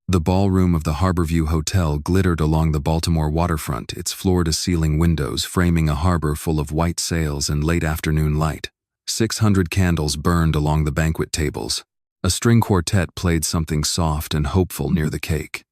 The ballroom of the Harborview Hotel glittered along the Baltimore waterfront, its floor-to-ceiling windows framing a harbor full of white sails and late afternoon light. 600 candles burned along the banquet tables. A string quartet played something soft and hopeful near the cake.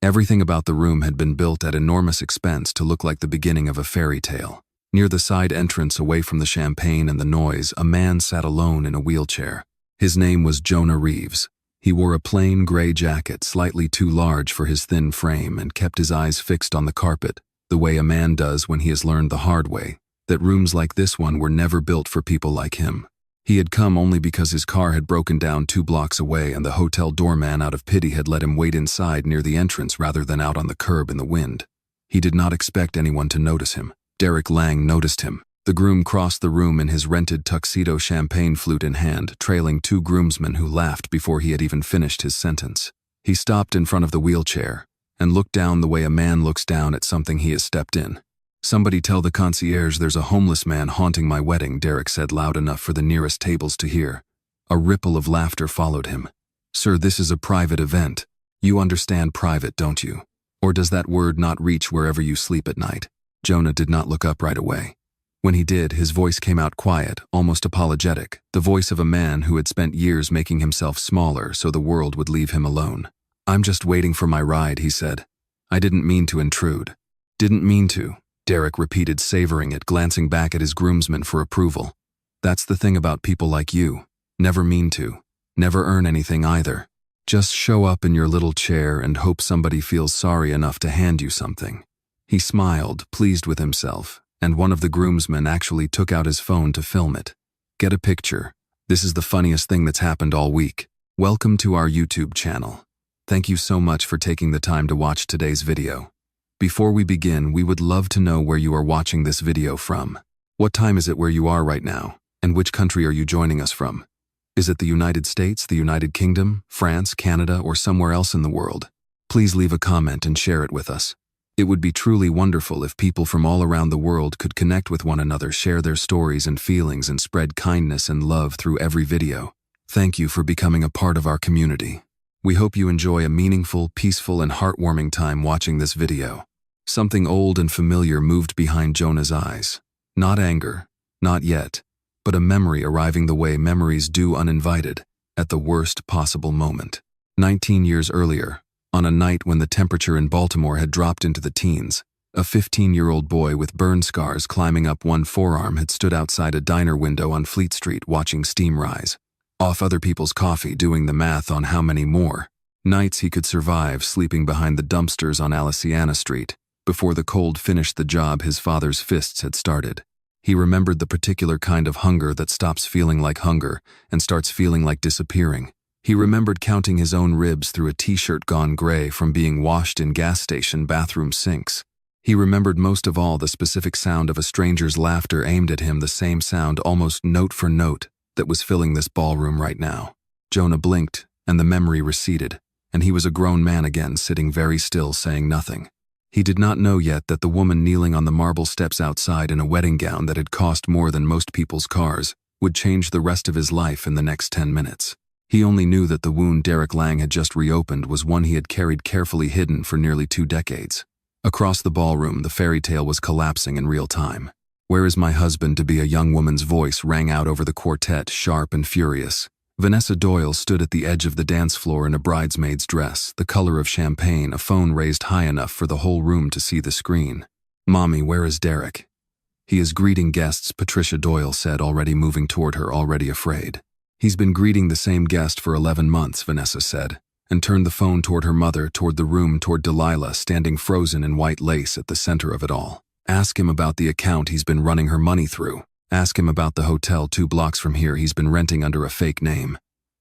Everything about the room had been built at enormous expense to look like the beginning of a fairy tale. Near the side entrance, away from the champagne and the noise, a man sat alone in a wheelchair. His name was Jonah Reeves. He wore a plain gray jacket, slightly too large for his thin frame, and kept his eyes fixed on the carpet, the way a man does when he has learned the hard way that rooms like this one were never built for people like him. He had come only because his car had broken down 2 blocks away, and the hotel doorman, out of pity, had let him wait inside near the entrance rather than out on the curb in the wind. He did not expect anyone to notice him. Derek Lang noticed him. The groom crossed the room in his rented tuxedo, champagne flute in hand, trailing 2 groomsmen who laughed before he had even finished his sentence. He stopped in front of the wheelchair and looked down the way a man looks down at something he has stepped in. "Somebody tell the concierge there's a homeless man haunting my wedding," Derek said loud enough for the nearest tables to hear. A ripple of laughter followed him. "Sir, this is a private event. You understand private, don't you? Or does that word not reach wherever you sleep at night?" Jonah did not look up right away. When he did, his voice came out quiet, almost apologetic, the voice of a man who had spent years making himself smaller so the world would leave him alone. "I'm just waiting for my ride," he said. "I didn't mean to intrude." "Didn't mean to," Derek repeated, savoring it, glancing back at his groomsmen for approval. "That's the thing about people like you. Never mean to. Never earn anything either. Just show up in your little chair and hope somebody feels sorry enough to hand you something." He smiled, pleased with himself, and one of the groomsmen actually took out his phone to film it. "Get a picture. This is the funniest thing that's happened all week. Welcome to our YouTube channel. Thank you so much for taking the time to watch today's video. Before we begin, we would love to know where you are watching this video from. What time is it where you are right now? And which country are you joining us from? Is it the United States, the United Kingdom, France, Canada, or somewhere else in the world? Please leave a comment and share it with us. It would be truly wonderful if people from all around the world could connect with one another, share their stories and feelings, and spread kindness and love through every video. Thank you for becoming a part of our community. We hope you enjoy a meaningful, peaceful, and heartwarming time watching this video. Something old and familiar moved behind Jonah's eyes. Not anger, not yet, but a memory arriving the way memories do, uninvited, at the worst possible moment. 19 years earlier, on a night when the temperature in Baltimore had dropped into the teens, a 15-year-old boy with burn scars climbing up one forearm had stood outside a diner window on Fleet Street watching steam rise off other people's coffee, doing the math on how many more nights he could survive sleeping behind the dumpsters on Aliciana Street before the cold finished the job his father's fists had started. He remembered the particular kind of hunger that stops feeling like hunger and starts feeling like disappearing. He remembered counting his own ribs through a t-shirt gone gray from being washed in gas station bathroom sinks. He remembered most of all the specific sound of a stranger's laughter aimed at him, the same sound, almost note for note, that was filling this ballroom right now. Jonah blinked, and the memory receded, and he was a grown man again, sitting very still, saying nothing. He did not know yet that the woman kneeling on the marble steps outside in a wedding gown that had cost more than most people's cars would change the rest of his life in the next 10 minutes. He only knew that the wound Derek Lang had just reopened was one he had carried carefully hidden for nearly 2 decades. Across the ballroom, the fairy tale was collapsing in real time. "Where is my husband?" to be a young woman's voice rang out over the quartet, sharp and furious. Vanessa Doyle stood at the edge of the dance floor in a bridesmaid's dress, the color of champagne, a phone raised high enough for the whole room to see the screen. "Mommy, where is Derek?" "He is greeting guests," Patricia Doyle said, already moving toward her, already afraid. "He's been greeting the same guest for 11 months, Vanessa said, and turned the phone toward her mother, toward the room, toward Delilah, standing frozen in white lace at the center of it all. "Ask him about the account he's been running her money through. Ask him about the hotel 2 blocks from here he's been renting under a fake name."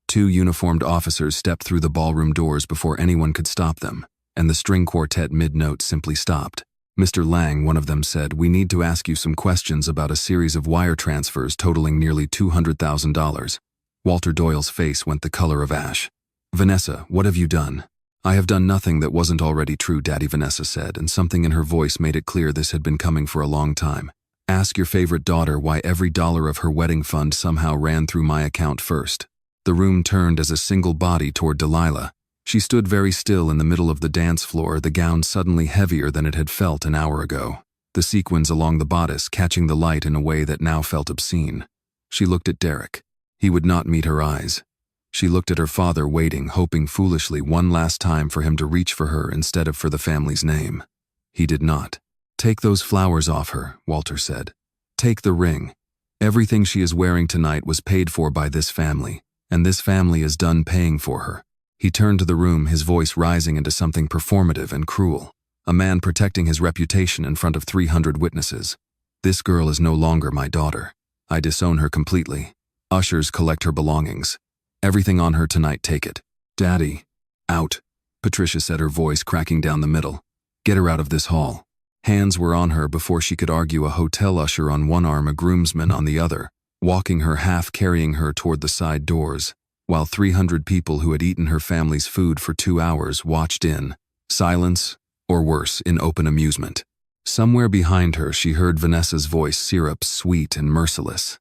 2 uniformed officers stepped through the ballroom doors before anyone could stop them, and the string quartet mid-note simply stopped. "Mr. Lang," one of them said, "we need to ask you some questions about a series of wire transfers totaling nearly $200,000. Walter Doyle's face went the color of ash. "Vanessa, what have you done?" "I have done nothing that wasn't already true, Daddy," Vanessa said, and something in her voice made it clear this had been coming for a long time. "Ask your favorite daughter why every dollar of her wedding fund somehow ran through my account first." The room turned as a single body toward Delilah. She stood very still in the middle of the dance floor, the gown suddenly heavier than it had felt an hour ago, the sequins along the bodice catching the light in a way that now felt obscene. She looked at Derek. He would not meet her eyes. She looked at her father, waiting, hoping foolishly one last time for him to reach for her instead of for the family's name. He did not. "Take those flowers off her," Walter said. "Take the ring. Everything she is wearing tonight was paid for by this family, and this family is done paying for her." He turned to the room, his voice rising into something performative and cruel. A man protecting his reputation in front of 300 witnesses. "This girl is no longer my daughter. I disown her completely. Ushers, collect her belongings. Everything on her tonight, take it." "Daddy." "Out," Patricia said, her voice cracking down the middle. "Get her out of this hall." Hands were on her before she could argue, a hotel usher on one arm, a groomsman on the other, walking her, half carrying her toward the side doors, while 300 people who had eaten her family's food for 2 hours watched in silence, or worse, in open amusement. Somewhere behind her she heard Vanessa's voice, syrup, sweet and merciless.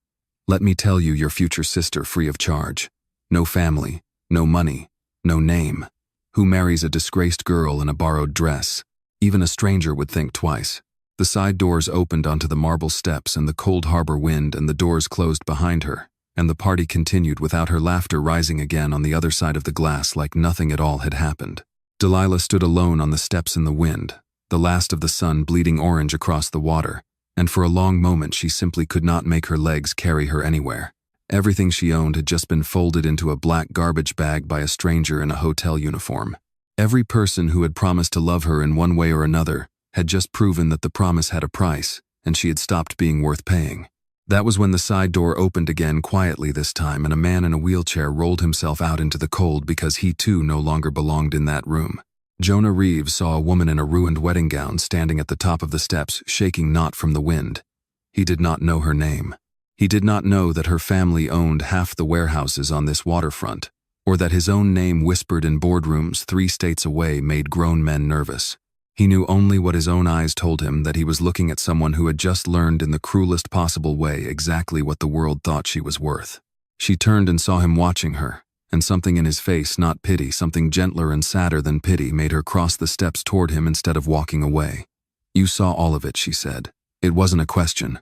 "Let me tell you, your future sister free of charge. No family, no money, no name. Who marries a disgraced girl in a borrowed dress? Even a stranger would think twice." The side doors opened onto the marble steps and the cold harbor wind, and the doors closed behind her, and the party continued without her, laughter rising again on the other side of the glass like nothing at all had happened. Delilah stood alone on the steps in the wind, the last of the sun bleeding orange across the water, and for a long moment she simply could not make her legs carry her anywhere. Everything she owned had just been folded into a black garbage bag by a stranger in a hotel uniform. Every person who had promised to love her in one way or another had just proven that the promise had a price, and she had stopped being worth paying. That was when the side door opened again, quietly this time, and a man in a wheelchair rolled himself out into the cold because he too no longer belonged in that room. Jonah Reeves saw a woman in a ruined wedding gown standing at the top of the steps, shaking not from the wind. He did not know her name. He did not know that her family owned half the warehouses on this waterfront, or that his own name whispered in boardrooms 3 states away made grown men nervous. He knew only what his own eyes told him, that he was looking at someone who had just learned in the cruelest possible way exactly what the world thought she was worth. She turned and saw him watching her, and something in his face, not pity, something gentler and sadder than pity, made her cross the steps toward him instead of walking away. "You saw all of it," she said. "It wasn't a question."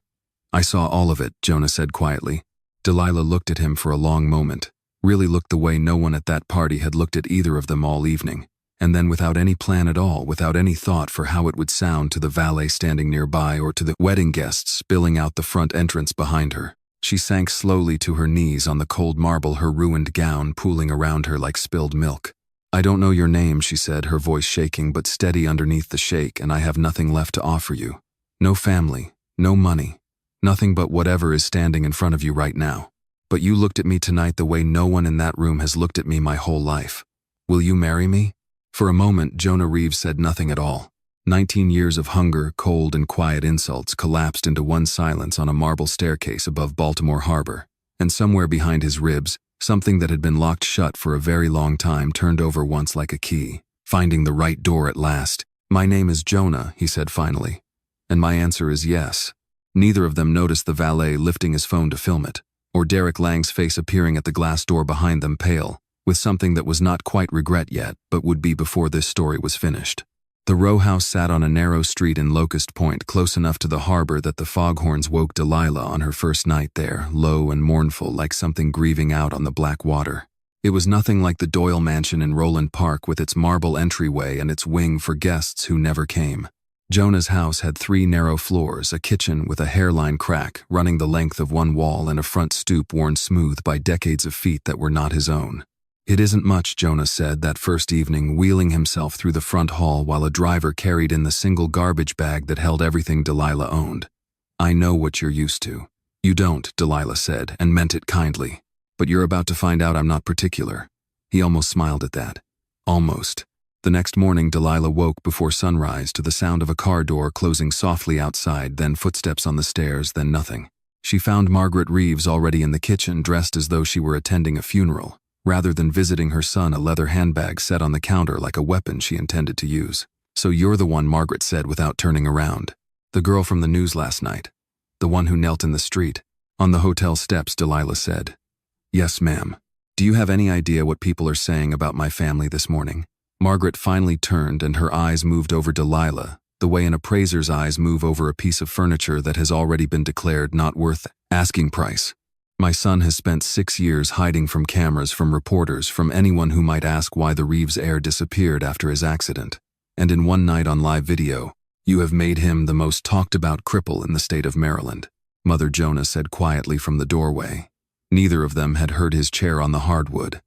"I saw all of it," Jonah said quietly. Delilah looked at him for a long moment, really looked the way no one at that party had looked at either of them all evening, and then without any plan at all, without any thought for how it would sound to the valet standing nearby or to the wedding guests spilling out the front entrance behind her, she sank slowly to her knees on the cold marble, her ruined gown pooling around her like spilled milk. "I don't know your name," she said, her voice shaking but steady underneath the shake, "and I have nothing left to offer you. No family, no money, nothing but whatever is standing in front of you right now. But you looked at me tonight the way no one in that room has looked at me my whole life. Will you marry me?" For a moment, Jonah Reeves said nothing at all. 19 years of hunger, cold, and quiet insults collapsed into one silence on a marble staircase above Baltimore Harbor, and somewhere behind his ribs, something that had been locked shut for a very long time turned over once like a key, finding the right door at last. "My name is Jonah," he said finally, "and my answer is yes." Neither of them noticed the valet lifting his phone to film it, or Derek Lang's face appearing at the glass door behind them, pale, with something that was not quite regret yet, but would be before this story was finished. The row house sat on a narrow street in Locust Point, close enough to the harbor that the foghorns woke Delilah on her first night there, low and mournful like something grieving out on the black water. It was nothing like the Doyle mansion in Roland Park with its marble entryway and its wing for guests who never came. Jonah's house had 3 narrow floors, a kitchen with a hairline crack running the length of one wall, and a front stoop worn smooth by decades of feet that were not his own. "It isn't much," Jonah said that first evening, wheeling himself through the front hall while a driver carried in the single garbage bag that held everything Delilah owned. "I know what you're used to." "You don't," Delilah said, and meant it kindly. "But you're about to find out I'm not particular." He almost smiled at that. Almost. The next morning, Delilah woke before sunrise to the sound of a car door closing softly outside, then footsteps on the stairs, then nothing. She found Margaret Reeves already in the kitchen, dressed as though she were attending a funeral. Rather than visiting her son, a leather handbag set on the counter like a weapon she intended to use. "So you're the one," Margaret said without turning around. "The girl from the news last night. The one who knelt in the street." "On the hotel steps," Delilah said. "Yes, ma'am." Do you have any idea what people are saying about my family this morning? Margaret finally turned and her eyes moved over Delilah, the way an appraiser's eyes move over a piece of furniture that has already been declared not worth asking price. My son has spent 6 years hiding from cameras, from reporters, from anyone who might ask why the Reeves heir disappeared after his accident. And in one night on live video, you have made him the most talked-about cripple in the state of Maryland, Mother Jonah said quietly from the doorway. Neither of them had heard his chair on the hardwood.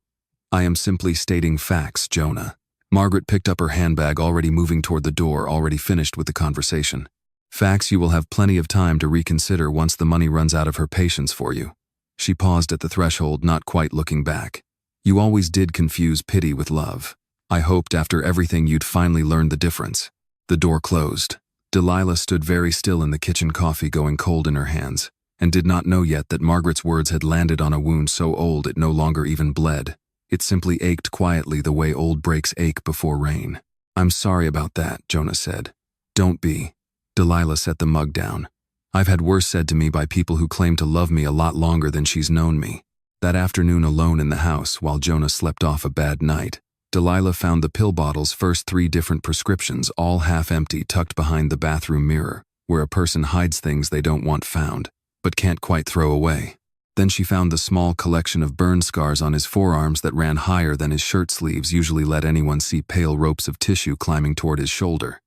I am simply stating facts, Jonah. Margaret picked up her handbag, already moving toward the door, already finished with the conversation. Facts you will have plenty of time to reconsider once the money runs out of her patience for you. She paused at the threshold, not quite looking back. You always did confuse pity with love. I hoped after everything you'd finally learned the difference. The door closed. Delilah stood very still in the kitchen, coffee going cold in her hands, and did not know yet that Margaret's words had landed on a wound so old it no longer even bled. It simply ached quietly the way old breaks ache before rain. I'm sorry about that, Jonah said. Don't be. Delilah set the mug down. I've had worse said to me by people who claim to love me a lot longer than she's known me. That afternoon alone in the house while Jonah slept off a bad night, Delilah found the pill bottle's first 3 different prescriptions, all half empty, tucked behind the bathroom mirror, where a person hides things they don't want found, but can't quite throw away. Then she found the small collection of burn scars on his forearms that ran higher than his shirt sleeves usually let anyone see, pale ropes of tissue climbing toward his shoulder.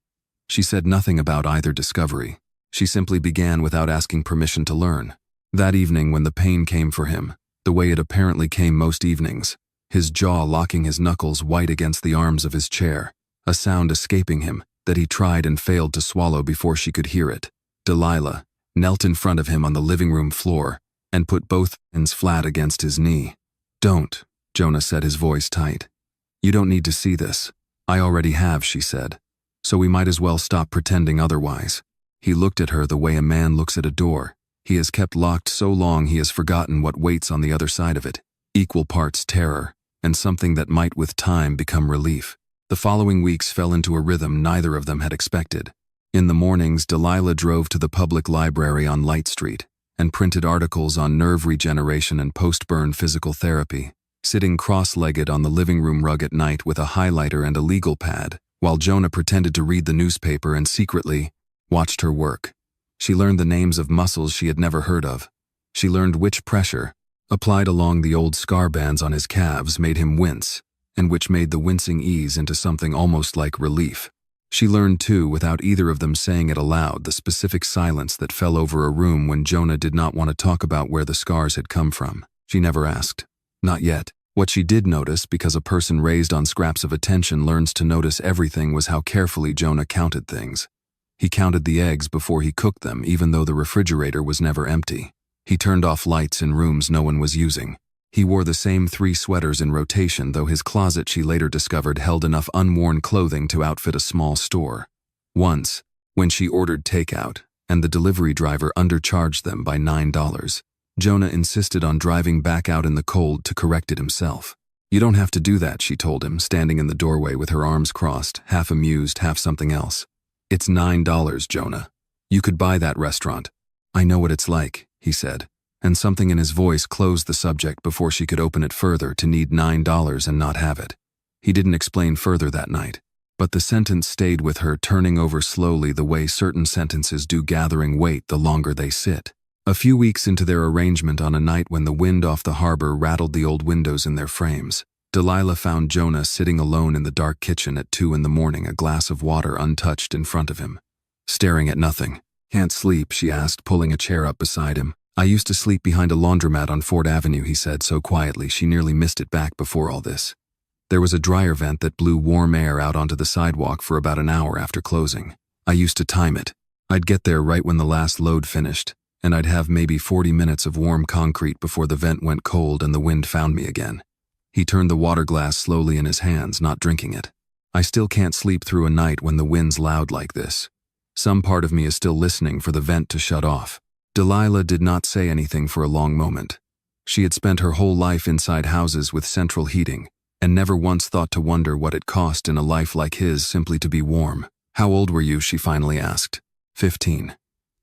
She said nothing about either discovery. She simply began without asking permission to learn. That evening when the pain came for him, the way it apparently came most evenings, his jaw locking, his knuckles white against the arms of his chair, a sound escaping him that he tried and failed to swallow before she could hear it. Delilah knelt in front of him on the living room floor and put both hands flat against his knee. Don't, Jonah said, his voice tight. You don't need to see this. I already have, she said. So we might as well stop pretending otherwise. He looked at her the way a man looks at a door. He has kept locked so long he has forgotten what waits on the other side of it. Equal parts terror, and something that might with time become relief. The following weeks fell into a rhythm neither of them had expected. In the mornings, Delilah drove to the public library on Light Street and printed articles on nerve regeneration and post-burn physical therapy, sitting cross-legged on the living room rug at night with a highlighter and a legal pad, while Jonah pretended to read the newspaper and secretly watched her work. She learned the names of muscles she had never heard of. She learned which pressure, applied along the old scar bands on his calves, made him wince, and which made the wincing ease into something almost like relief. She learned too, without either of them saying it aloud, the specific silence that fell over a room when Jonah did not want to talk about where the scars had come from. She never asked. Not yet. What she did notice, because a person raised on scraps of attention learns to notice everything, was how carefully Jonah counted things. He counted the eggs before he cooked them, even though the refrigerator was never empty. He turned off lights in rooms no one was using. He wore the same 3 sweaters in rotation, though his closet, she later discovered, held enough unworn clothing to outfit a small store. Once, when she ordered takeout, and the delivery driver undercharged them by $9, Jonah insisted on driving back out in the cold to correct it himself. You don't have to do that, she told him, standing in the doorway with her arms crossed, half amused, half something else. It's $9, Jonah. You could buy that restaurant. I know what it's like, he said, and something in his voice closed the subject before she could open it further, to need $9 and not have it. He didn't explain further that night, but the sentence stayed with her, turning over slowly the way certain sentences do, gathering weight the longer they sit. A few weeks into their arrangement, on a night when the wind off the harbor rattled the old windows in their frames, Delilah found Jonah sitting alone in the dark kitchen at 2 a.m, a glass of water untouched in front of him, staring at nothing. Can't sleep, she asked, pulling a chair up beside him. I used to sleep behind a laundromat on Ford Avenue, he said so quietly she nearly missed it back before all this. There was a dryer vent that blew warm air out onto the sidewalk for about an hour after closing. I used to time it. I'd get there right when the last load finished, and I'd have maybe 40 minutes of warm concrete before the vent went cold and the wind found me again. He turned the water glass slowly in his hands, not drinking it. I still can't sleep through a night when the wind's loud like this. Some part of me is still listening for the vent to shut off. Delilah did not say anything for a long moment. She had spent her whole life inside houses with central heating, and never once thought to wonder what it cost in a life like his simply to be warm. How old were you? She finally asked. 15.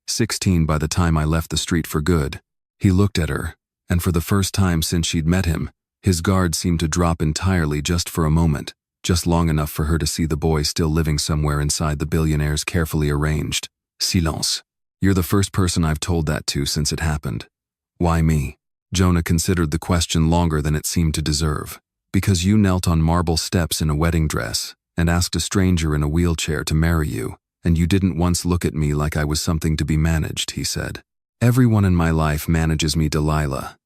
16 by the time I left the street for good. He looked at her, and for the first time since she'd met him, His guard seemed to drop entirely just for a moment, just long enough for her to see the boy still living somewhere inside the billionaire's carefully arranged silence. You're the first person I've told that to since it happened. Why me? Jonah considered the question longer than it seemed to deserve. Because you knelt on marble steps in a wedding dress and asked a stranger in a wheelchair to marry you, and you didn't once look at me like I was something to be managed, he said. Everyone in my life manages me, Delilah.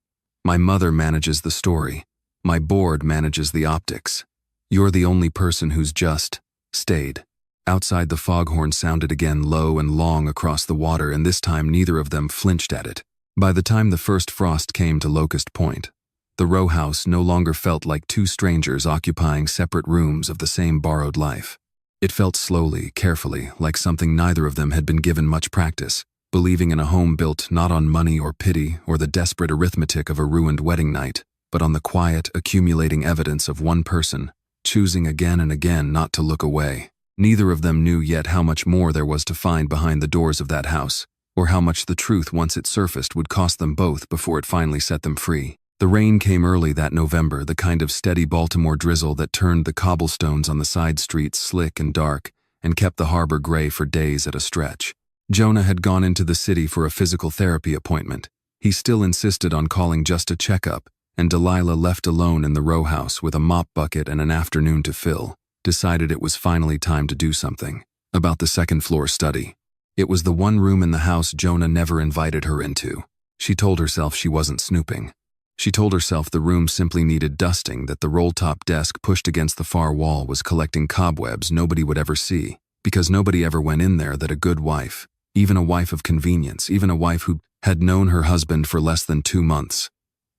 My mother manages the story. My board manages the optics. You're the only person who's just stayed. Outside, the foghorn sounded again, low and long across the water, and this time neither of them flinched at it. By the time the first frost came to Locust Point, the row house no longer felt like two strangers occupying separate rooms of the same borrowed life. It felt slowly, carefully, like something neither of them had been given much practice, believing in a home built not on money or pity or the desperate arithmetic of a ruined wedding night, but on the quiet, accumulating evidence of one person, choosing again and again not to look away. Neither of them knew yet how much more there was to find behind the doors of that house, or how much the truth, once it surfaced, would cost them both before it finally set them free. The rain came early that November, the kind of steady Baltimore drizzle that turned the cobblestones on the side streets slick and dark and kept the harbor gray for days at a stretch. Jonah had gone into the city for a physical therapy appointment. He still insisted on calling just a checkup, and Delilah, left alone in the row house with a mop bucket and an afternoon to fill, decided it was finally time to do something about the second-floor study. It was the one room in the house Jonah never invited her into. She told herself she wasn't snooping. She told herself the room simply needed dusting, that the roll-top desk pushed against the far wall was collecting cobwebs nobody would ever see, because nobody ever went in there, that a good wife, even a wife of convenience, even a wife who had known her husband for less than 2 months,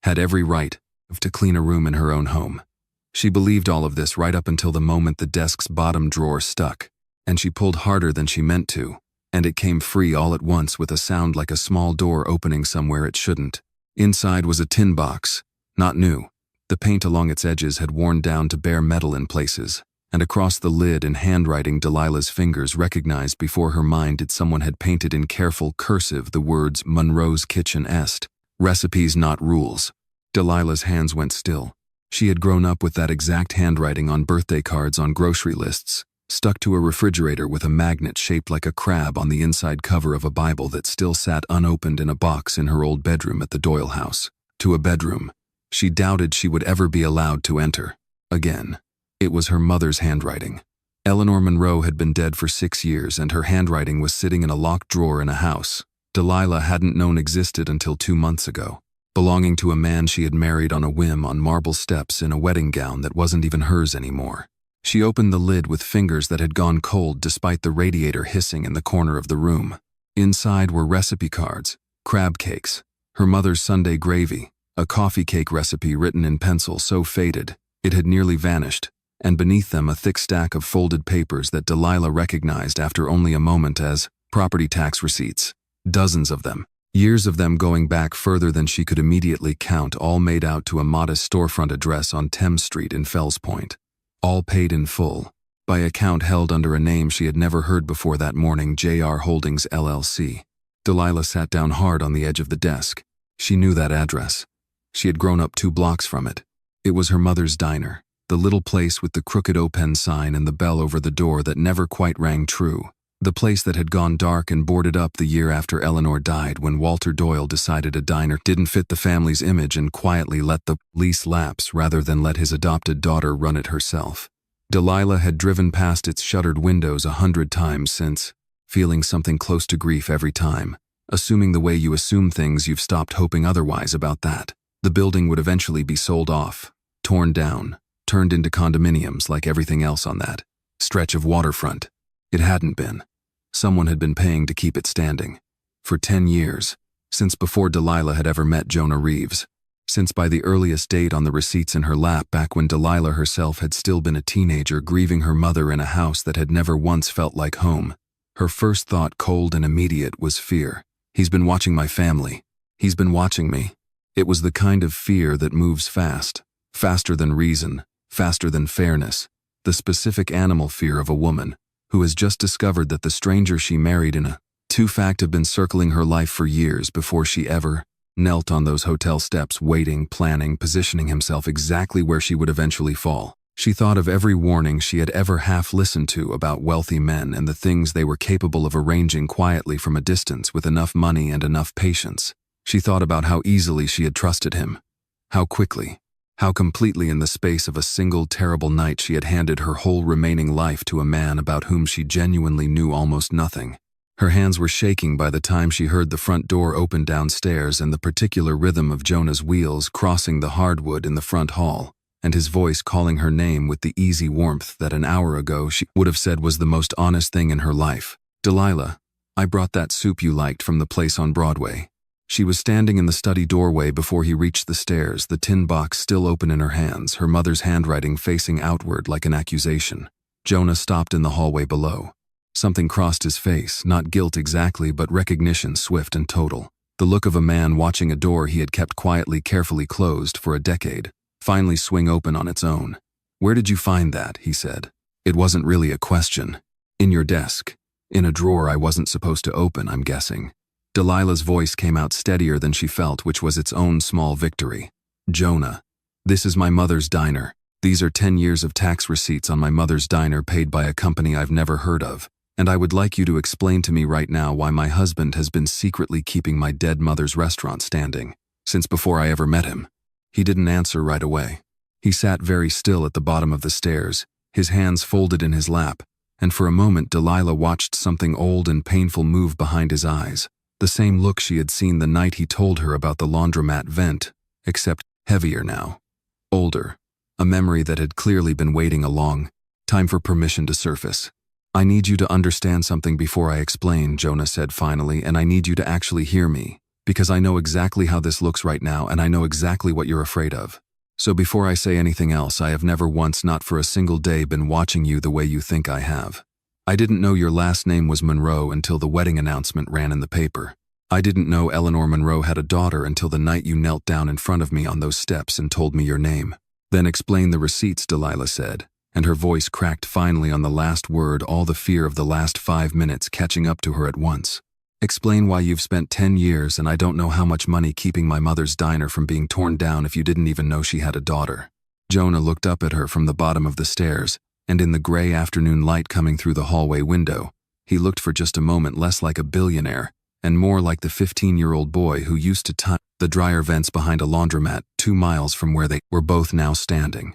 had every right to clean a room in her own home. She believed all of this right up until the moment the desk's bottom drawer stuck, and she pulled harder than she meant to, and it came free all at once with a sound like a small door opening somewhere it shouldn't. Inside was a tin box, not new. The paint along its edges had worn down to bare metal in places, and across the lid, in handwriting Delilah's fingers recognized before her mind it, someone had painted in careful cursive the words "Monroe's Kitchen Est," recipes not rules. Delilah's hands went still. She had grown up with that exact handwriting on birthday cards, on grocery lists, stuck to a refrigerator with a magnet shaped like a crab on the inside cover of a Bible that still sat unopened in a box in her old bedroom at the Doyle house. To a bedroom she doubted she would ever be allowed to enter again. It was her mother's handwriting. Eleanor Monroe had been dead for 6 years, and her handwriting was sitting in a locked drawer in a house Delilah hadn't known existed until 2 months ago, belonging to a man she had married on a whim on marble steps in a wedding gown that wasn't even hers anymore. She opened the lid with fingers that had gone cold despite the radiator hissing in the corner of the room. Inside were recipe cards, crab cakes, her mother's Sunday gravy, a coffee cake recipe written in pencil so faded it had nearly vanished, and beneath them a thick stack of folded papers that Delilah recognized after only a moment as property tax receipts. Dozens of them, years of them going back further than she could immediately count, all made out to a modest storefront address on Thames Street in Fells Point. All paid in full, by account held under a name she had never heard before that morning, J.R. Holdings, LLC. Delilah sat down hard on the edge of the desk. She knew that address. She had grown up 2 blocks from it. It was her mother's diner, the little place with the crooked open sign and the bell over the door that never quite rang true. The place that had gone dark and boarded up the year after Eleanor died, when Walter Doyle decided a diner didn't fit the family's image and quietly let the lease lapse rather than let his adopted daughter run it herself. Delilah had driven past its shuttered windows 100 times since, feeling something close to grief every time, assuming the way you assume things you've stopped hoping otherwise about that. The building would eventually be sold off, torn down, turned into condominiums like everything else on that stretch of waterfront. It hadn't been. Someone had been paying to keep it standing. For 10 years, since before Delilah had ever met Jonah Reeves. Since by the earliest date on the receipts in her lap, back when Delilah herself had still been a teenager grieving her mother in a house that had never once felt like home. Her first thought, cold and immediate, was fear. He's been watching my family. He's been watching me. It was the kind of fear that moves fast, faster than reason, faster than fairness, the specific animal fear of a woman who has just discovered that the stranger she married in a fact had been circling her life for years before she ever knelt on those hotel steps, waiting, planning, positioning himself exactly where she would eventually fall. She thought of every warning she had ever half listened to about wealthy men and the things they were capable of arranging quietly from a distance with enough money and enough patience. She thought about how easily she had trusted him, how quickly, how completely in the space of a single terrible night she had handed her whole remaining life to a man about whom she genuinely knew almost nothing. Her hands were shaking by the time she heard the front door open downstairs and the particular rhythm of Jonah's wheels crossing the hardwood in the front hall, and his voice calling her name with the easy warmth that an hour ago she would have said was the most honest thing in her life. "Delilah, I brought that soup you liked from the place on Broadway." She was standing in the study doorway before he reached the stairs, the tin box still open in her hands, her mother's handwriting facing outward like an accusation. Jonah stopped in the hallway below. Something crossed his face, not guilt exactly, but recognition, swift and total. The look of a man watching a door he had kept quietly, carefully closed for a decade, finally swing open on its own. "Where did you find that?" he said. It wasn't really a question. "In your desk. In a drawer I wasn't supposed to open, I'm guessing." Delilah's voice came out steadier than she felt, which was its own small victory. "Jonah, this is my mother's diner. These are 10 years of tax receipts on my mother's diner paid by a company I've never heard of. And I would like you to explain to me right now why my husband has been secretly keeping my dead mother's restaurant standing, since before I ever met him." He didn't answer right away. He sat very still at the bottom of the stairs, his hands folded in his lap, and for a moment Delilah watched something old and painful move behind his eyes, the same look she had seen the night he told her about the laundromat vent, except heavier now, older, a memory that had clearly been waiting a long time for permission to surface. "I need you to understand something before I explain," Jonah said finally, "and I need you to actually hear me, because I know exactly how this looks right now and I know exactly what you're afraid of. So before I say anything else, I have never once, not for a single day, been watching you the way you think I have. I didn't know your last name was Monroe until the wedding announcement ran in the paper. I didn't know Eleanor Monroe had a daughter until the night you knelt down in front of me on those steps and told me your name." "Then explain the receipts," Delilah said, and her voice cracked finally on the last word, all the fear of the last 5 minutes catching up to her at once. "Explain why you've spent 10 years and I don't know how much money keeping my mother's diner from being torn down if you didn't even know she had a daughter." Jonah looked up at her from the bottom of the stairs, and in the gray afternoon light coming through the hallway window, he looked for just a moment less like a billionaire and more like the 15-year-old boy who used to time the dryer vents behind a laundromat 2 miles from where they were both now standing.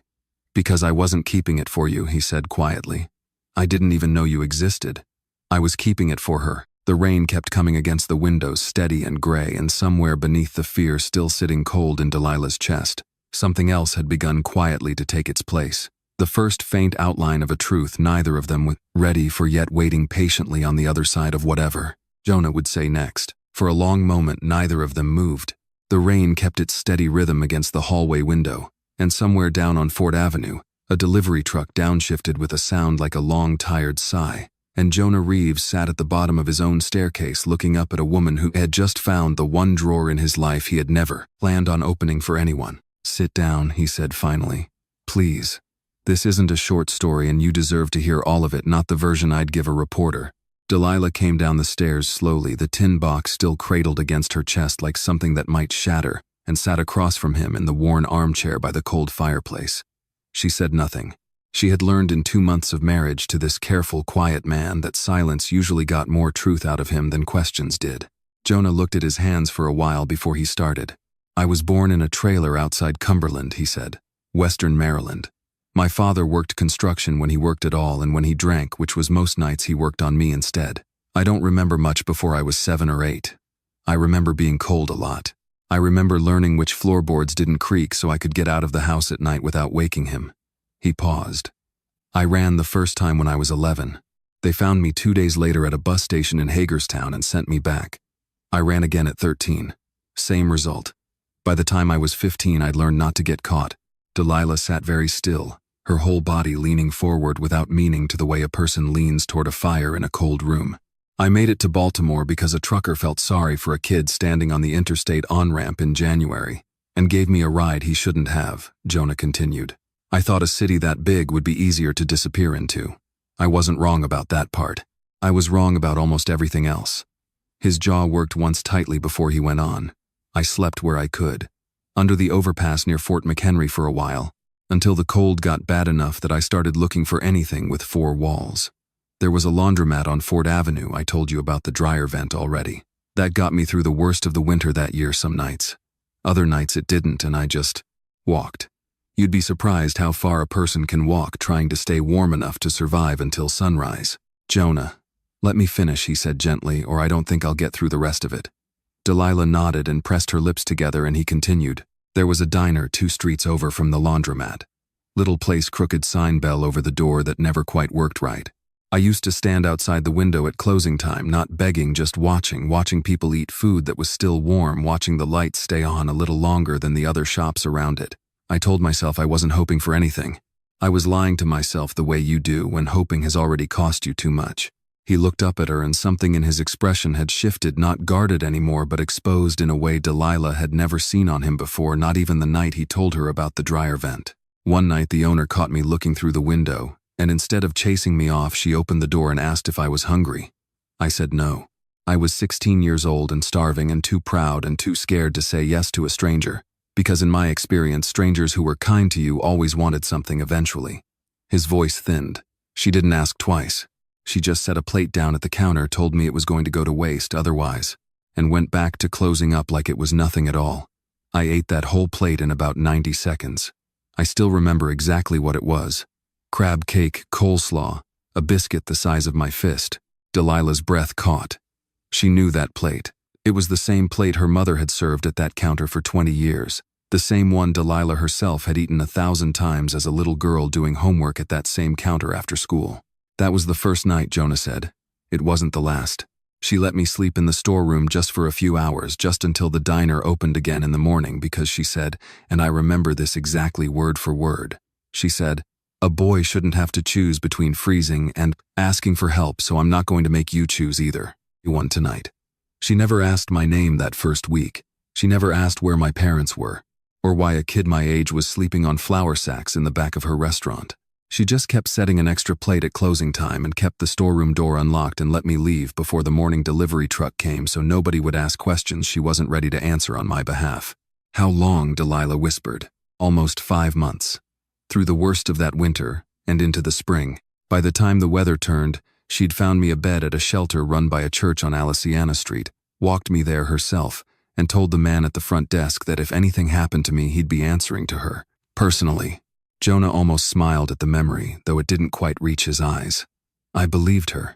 "Because I wasn't keeping it for you," he said quietly. "I didn't even know you existed. I was keeping it for her." The rain kept coming against the windows, steady and gray, and somewhere beneath the fear still sitting cold in Delilah's chest, something else had begun quietly to take its place. The first faint outline of a truth neither of them was ready for, yet waiting patiently on the other side of whatever Jonah would say next. For a long moment neither of them moved. The rain kept its steady rhythm against the hallway window, and somewhere down on Fort Avenue, a delivery truck downshifted with a sound like a long, tired sigh, and Jonah Reeves sat at the bottom of his own staircase looking up at a woman who had just found the one drawer in his life he had never planned on opening for anyone. "Sit down," he said finally. "Please. This isn't a short story and you deserve to hear all of it, not the version I'd give a reporter." Delilah came down the stairs slowly, the tin box still cradled against her chest like something that might shatter, and sat across from him in the worn armchair by the cold fireplace. She said nothing. She had learned in 2 months of marriage to this careful, quiet man that silence usually got more truth out of him than questions did. Jonah looked at his hands for a while before he started. "I was born in a trailer outside Cumberland," he said. "Western Maryland. My father worked construction when he worked at all, and when he drank, which was most nights, he worked on me instead. I don't remember much before I was 7 or 8. I remember being cold a lot. I remember learning which floorboards didn't creak so I could get out of the house at night without waking him." He paused. "I ran the first time when I was 11. They found me 2 days later at a bus station in Hagerstown and sent me back. I ran again at 13. Same result. By the time I was 15, I'd learned not to get caught." Delilah sat very still, her whole body leaning forward without meaning to the way a person leans toward a fire in a cold room. "I made it to Baltimore because a trucker felt sorry for a kid standing on the interstate on-ramp in January and gave me a ride he shouldn't have," Jonah continued. "I thought a city that big would be easier to disappear into. I wasn't wrong about that part. I was wrong about almost everything else." His jaw worked once tightly before he went on. I slept where I could, under the overpass near Fort McHenry for a while, until the cold got bad enough that I started looking for anything with 4 walls. There was a laundromat on Fort Avenue. I told you about the dryer vent already. That got me through the worst of the winter that year some nights. Other nights it didn't, and I just walked. You'd be surprised how far a person can walk trying to stay warm enough to survive until sunrise. Jonah, let me finish, he said gently, or I don't think I'll get through the rest of it. Delilah nodded and pressed her lips together, and he continued. There was a diner 2 streets over from the laundromat. Little place, crooked sign bell over the door that never quite worked right. I used to stand outside the window at closing time, not begging, just watching people eat food that was still warm, watching the lights stay on a little longer than the other shops around it. I told myself I wasn't hoping for anything. I was lying to myself the way you do when hoping has already cost you too much. He looked up at her, and something in his expression had shifted, not guarded anymore, but exposed in a way Delilah had never seen on him before, not even the night he told her about the dryer vent. One night the owner caught me looking through the window, and instead of chasing me off, she opened the door and asked if I was hungry. I said no. I was 16 years old and starving and too proud and too scared to say yes to a stranger, because in my experience, strangers who were kind to you always wanted something eventually. His voice thinned. She didn't ask twice. She just set a plate down at the counter, told me it was going to go to waste otherwise, and went back to closing up like it was nothing at all. I ate that whole plate in about 90 seconds. I still remember exactly what it was. Crab cake, coleslaw, a biscuit the size of my fist. Delilah's breath caught. She knew that plate. It was the same plate her mother had served at that counter for 20 years. The same one Delilah herself had eaten 1,000 times as a little girl doing homework at that same counter after school. That was the first night, Jonah said. It wasn't the last. She let me sleep in the storeroom just for a few hours, just until the diner opened again in the morning, because she said, and I remember this exactly word for word, she said, "A boy shouldn't have to choose between freezing and asking for help, so I'm not going to make you choose either. You won tonight." She never asked my name that first week. She never asked where my parents were, or why a kid my age was sleeping on flour sacks in the back of her restaurant. She just kept setting an extra plate at closing time and kept the storeroom door unlocked and let me leave before the morning delivery truck came so nobody would ask questions she wasn't ready to answer on my behalf. How long, Delilah whispered. Almost 5 months. Through the worst of that winter and into the spring. By the time the weather turned, she'd found me a bed at a shelter run by a church on Aliciana Street, walked me there herself, and told the man at the front desk that if anything happened to me, he'd be answering to her, personally. Jonah almost smiled at the memory, though it didn't quite reach his eyes. I believed her.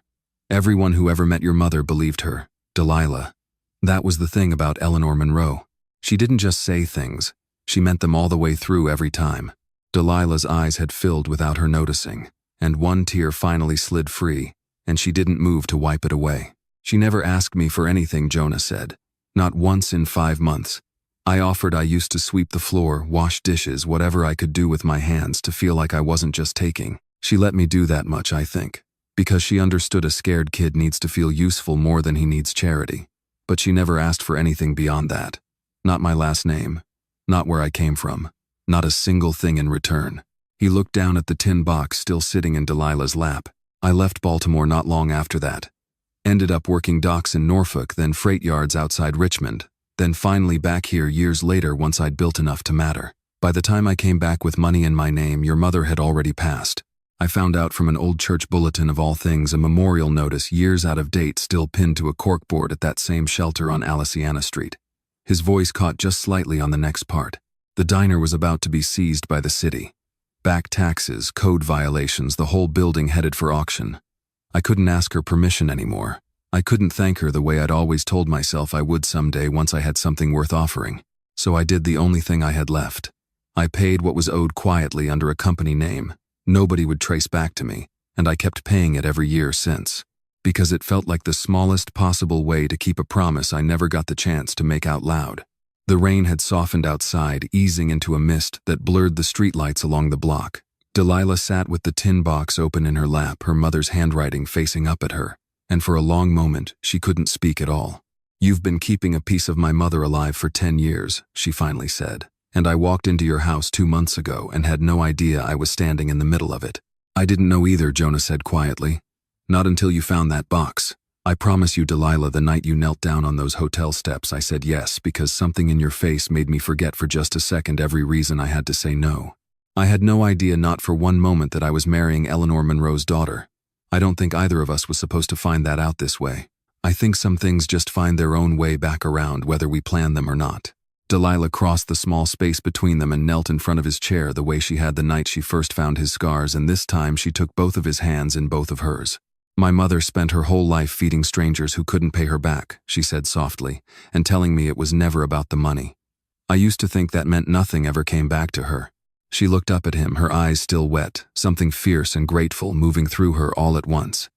Everyone who ever met your mother believed her, Delilah. That was the thing about Eleanor Monroe. She didn't just say things, she meant them all the way through every time. Delilah's eyes had filled without her noticing, and one tear finally slid free, and she didn't move to wipe it away. She never asked me for anything, Jonah said. Not once in 5 months. I offered. I used to sweep the floor, wash dishes, whatever I could do with my hands to feel like I wasn't just taking. She let me do that much, I think, because she understood a scared kid needs to feel useful more than he needs charity. But she never asked for anything beyond that. Not my last name. Not where I came from. Not a single thing in return. He looked down at the tin box still sitting in Delilah's lap. I left Baltimore not long after that. Ended up working docks in Norfolk, then freight yards outside Richmond. Then finally back here years later once I'd built enough to matter. By the time I came back with money in my name, your mother had already passed. I found out from an old church bulletin of all things, a memorial notice years out of date still pinned to a corkboard at that same shelter on Aliciana Street. His voice caught just slightly on the next part. The diner was about to be seized by the city. Back taxes, code violations, the whole building headed for auction. I couldn't ask her permission anymore. I couldn't thank her the way I'd always told myself I would someday once I had something worth offering. So I did the only thing I had left. I paid what was owed quietly under a company name. Nobody would trace back to me, and I kept paying it every year since. Because it felt like the smallest possible way to keep a promise I never got the chance to make out loud. The rain had softened outside, easing into a mist that blurred the streetlights along the block. Delilah sat with the tin box open in her lap, her mother's handwriting facing up at her. And for a long moment, she couldn't speak at all. "You've been keeping a piece of my mother alive for 10 years, she finally said. "And I walked into your house 2 months ago and had no idea I was standing in the middle of it." "I didn't know either," Jonah said quietly. "Not until you found that box. I promise you, Delilah, the night you knelt down on those hotel steps, I said yes because something in your face made me forget for just a second every reason I had to say no. I had no idea, not for one moment, that I was marrying Eleanor Monroe's daughter. I don't think either of us was supposed to find that out this way. I think some things just find their own way back around whether we plan them or not. Delilah crossed the small space between them and knelt in front of his chair the way she had the night she first found his scars, and this time she took both of his hands in both of hers. My mother spent her whole life feeding strangers who couldn't pay her back, she said softly, and telling me it was never about the money. I used to think that meant nothing ever came back to her. She looked up at him, her eyes still wet, something fierce and grateful moving through her all at once.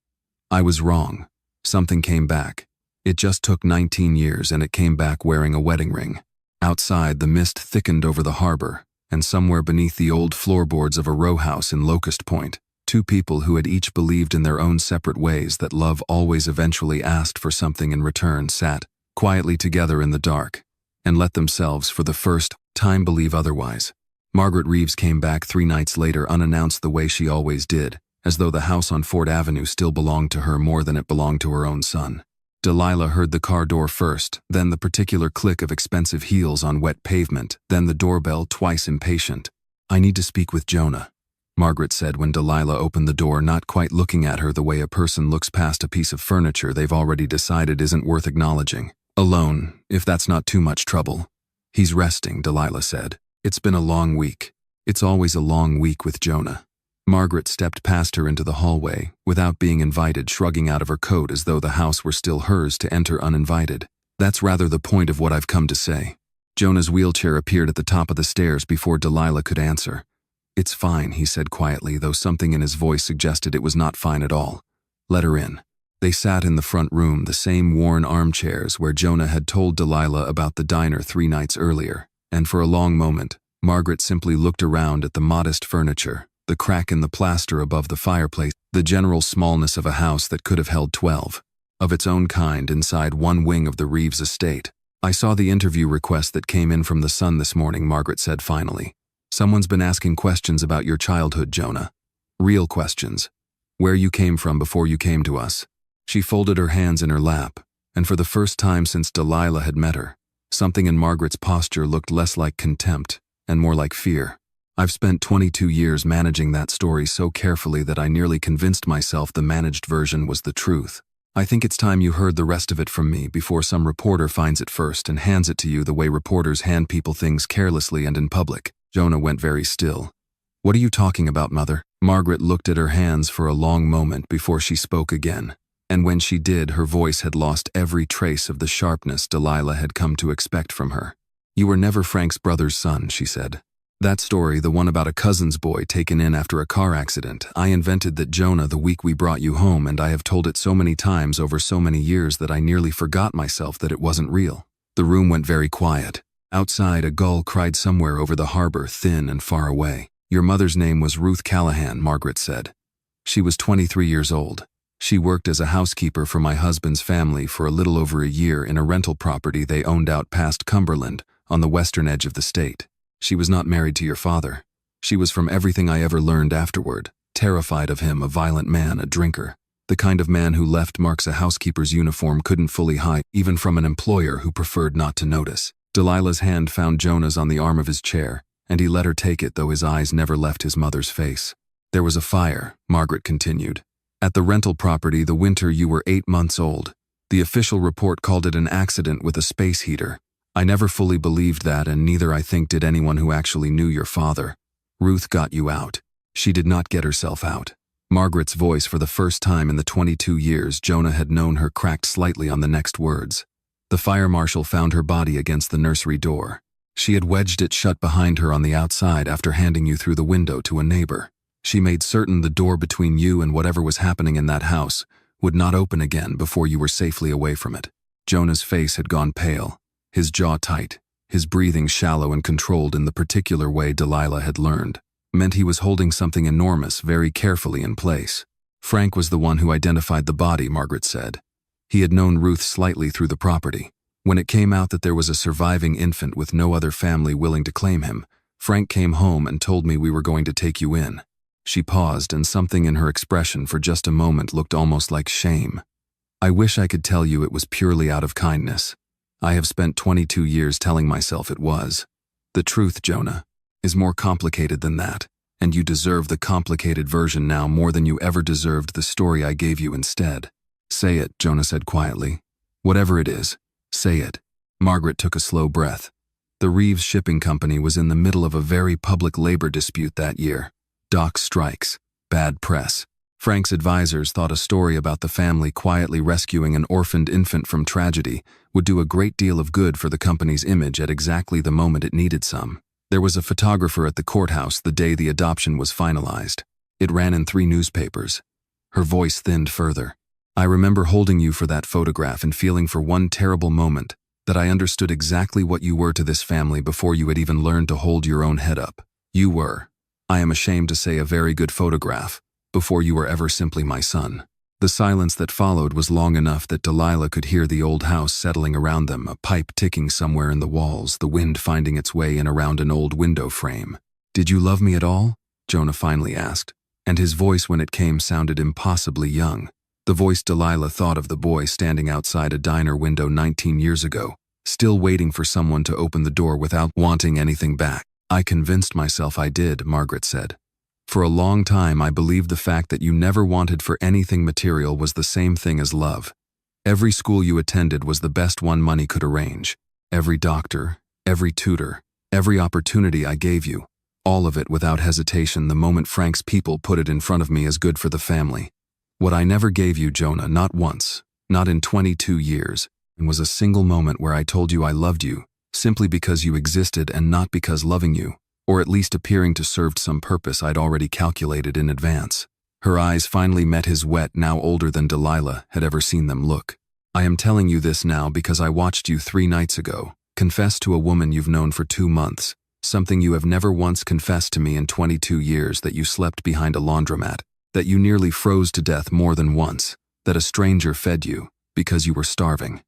I was wrong. Something came back. It just took 19 years, and it came back wearing a wedding ring. Outside, the mist thickened over the harbor, and somewhere beneath the old floorboards of a row house in Locust Point, two people who had each believed in their own separate ways that love always eventually asked for something in return sat quietly together in the dark and let themselves for the first time believe otherwise. Margaret Reeves came back 3 nights later unannounced, the way she always did, as though the house on Ford Avenue still belonged to her more than it belonged to her own son. Delilah heard the car door first, then the particular click of expensive heels on wet pavement, then the doorbell twice. Impatient. "I need to speak with Jonah," Margaret said when Delilah opened the door, not quite looking at her the way a person looks past a piece of furniture they've already decided isn't worth acknowledging. "Alone, if that's not too much trouble." "He's resting," Delilah said. "It's been a long week." "It's always a long week with Jonah." Margaret stepped past her into the hallway, without being invited, shrugging out of her coat as though the house were still hers to enter uninvited. "That's rather the point of what I've come to say." Jonah's wheelchair appeared at the top of the stairs before Delilah could answer. "It's fine," he said quietly, though something in his voice suggested it was not fine at all. "Let her in." They sat in the front room, the same worn armchairs where Jonah had told Delilah about the diner 3 nights earlier, and for a long moment, Margaret simply looked around at the modest furniture, the crack in the plaster above the fireplace, the general smallness of a house that could have held 12 of its own kind inside one wing of the Reeves estate. "I saw the interview request that came in from the Sun this morning," Margaret said finally. "Someone's been asking questions about your childhood, Jonah. Real questions. Where you came from before you came to us." She folded her hands in her lap, and for the first time since Delilah had met her, something in Margaret's posture looked less like contempt and more like fear. "I've spent 22 years managing that story so carefully that I nearly convinced myself the managed version was the truth. I think it's time you heard the rest of it from me before some reporter finds it first and hands it to you the way reporters hand people things carelessly and in public." Jonah went very still. "What are you talking about, Mother?" Margaret looked at her hands for a long moment before she spoke again, and when she did, her voice had lost every trace of the sharpness Delilah had come to expect from her. "You were never Frank's brother's son," she said. "That story, the one about a cousin's boy taken in after a car accident, I invented that, Jonah, the week we brought you home, and I have told it so many times over so many years that I nearly forgot myself that it wasn't real." The room went very quiet. Outside, a gull cried somewhere over the harbor, thin and far away. "Your mother's name was Ruth Callahan," Margaret said. "She was 23 years old. She worked as a housekeeper for my husband's family for a little over a year in a rental property they owned out past Cumberland, on the western edge of the state. She was not married to your father. She was, from everything I ever learned afterward, terrified of him, a violent man, a drinker. The kind of man who left marks a housekeeper's uniform couldn't fully hide, even from an employer who preferred not to notice." Delilah's hand found Jonah's on the arm of his chair, and he let her take it, though his eyes never left his mother's face. "There was a fire," Margaret continued, "at the rental property the winter you were 8 months old. The official report called it an accident with a space heater. I never fully believed that, and neither, I think, did anyone who actually knew your father. Ruth got you out. She did not get herself out." Margaret's voice, for the first time in the 22 years Jonah had known her, cracked slightly on the next words. "The fire marshal found her body against the nursery door. She had wedged it shut behind her on the outside after handing you through the window to a neighbor. She made certain the door between you and whatever was happening in that house would not open again before you were safely away from it." Jonah's face had gone pale, his jaw tight, his breathing shallow and controlled in the particular way Delilah had learned. Meant he was holding something enormous very carefully in place. "Frank was the one who identified the body," Margaret said. "He had known Ruth slightly through the property. When it came out that there was a surviving infant with no other family willing to claim him, Frank came home and told me we were going to take you in." She paused, and something in her expression for just a moment looked almost like shame. I wish I could tell you it was purely out of kindness. I have spent 22 years telling myself it was. The truth, Jonah, is more complicated than that, and you deserve the complicated version now more than you ever deserved the story I gave you instead. Say it, Jonah said quietly. Whatever it is, say it. Margaret took a slow breath. The Reeves Shipping Company was in the middle of a very public labor dispute that year. Dock strikes, bad press. Frank's advisors thought a story about the family quietly rescuing an orphaned infant from tragedy would do a great deal of good for the company's image at exactly the moment it needed some. There was a photographer at the courthouse the day the adoption was finalized. It ran in 3 newspapers. Her voice thinned further. I remember holding you for that photograph and feeling for one terrible moment that I understood exactly what you were to this family before you had even learned to hold your own head up. You were, I am ashamed to say, a very good photograph, before you were ever simply my son. The silence that followed was long enough that Delilah could hear the old house settling around them, a pipe ticking somewhere in the walls, the wind finding its way in around an old window frame. Did you love me at all? Jonah finally asked, and his voice when it came sounded impossibly young. The voice Delilah thought of the boy standing outside a diner window 19 years ago, still waiting for someone to open the door without wanting anything back. I convinced myself I did, Margaret said. For a long time I believed the fact that you never wanted for anything material was the same thing as love. Every school you attended was the best one money could arrange. Every doctor, every tutor, every opportunity I gave you, all of it without hesitation the moment Frank's people put it in front of me as good for the family. What I never gave you, Jonah, not once, not in 22 years, was a single moment where I told you I loved you, simply because you existed and not because loving you, or at least appearing to serve some purpose I'd already calculated in advance. Her eyes finally met his wet, now older than Delilah had ever seen them look. I am telling you this now because I watched you 3 nights ago confess to a woman you've known for 2 months, something you have never once confessed to me in 22 years, that you slept behind a laundromat, that you nearly froze to death more than once, that a stranger fed you because you were starving.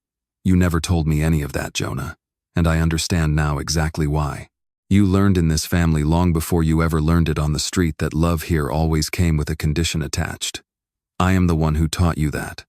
You never told me any of that, Jonah, and I understand now exactly why. You learned in this family long before you ever learned it on the street that love here always came with a condition attached. I am the one who taught you that.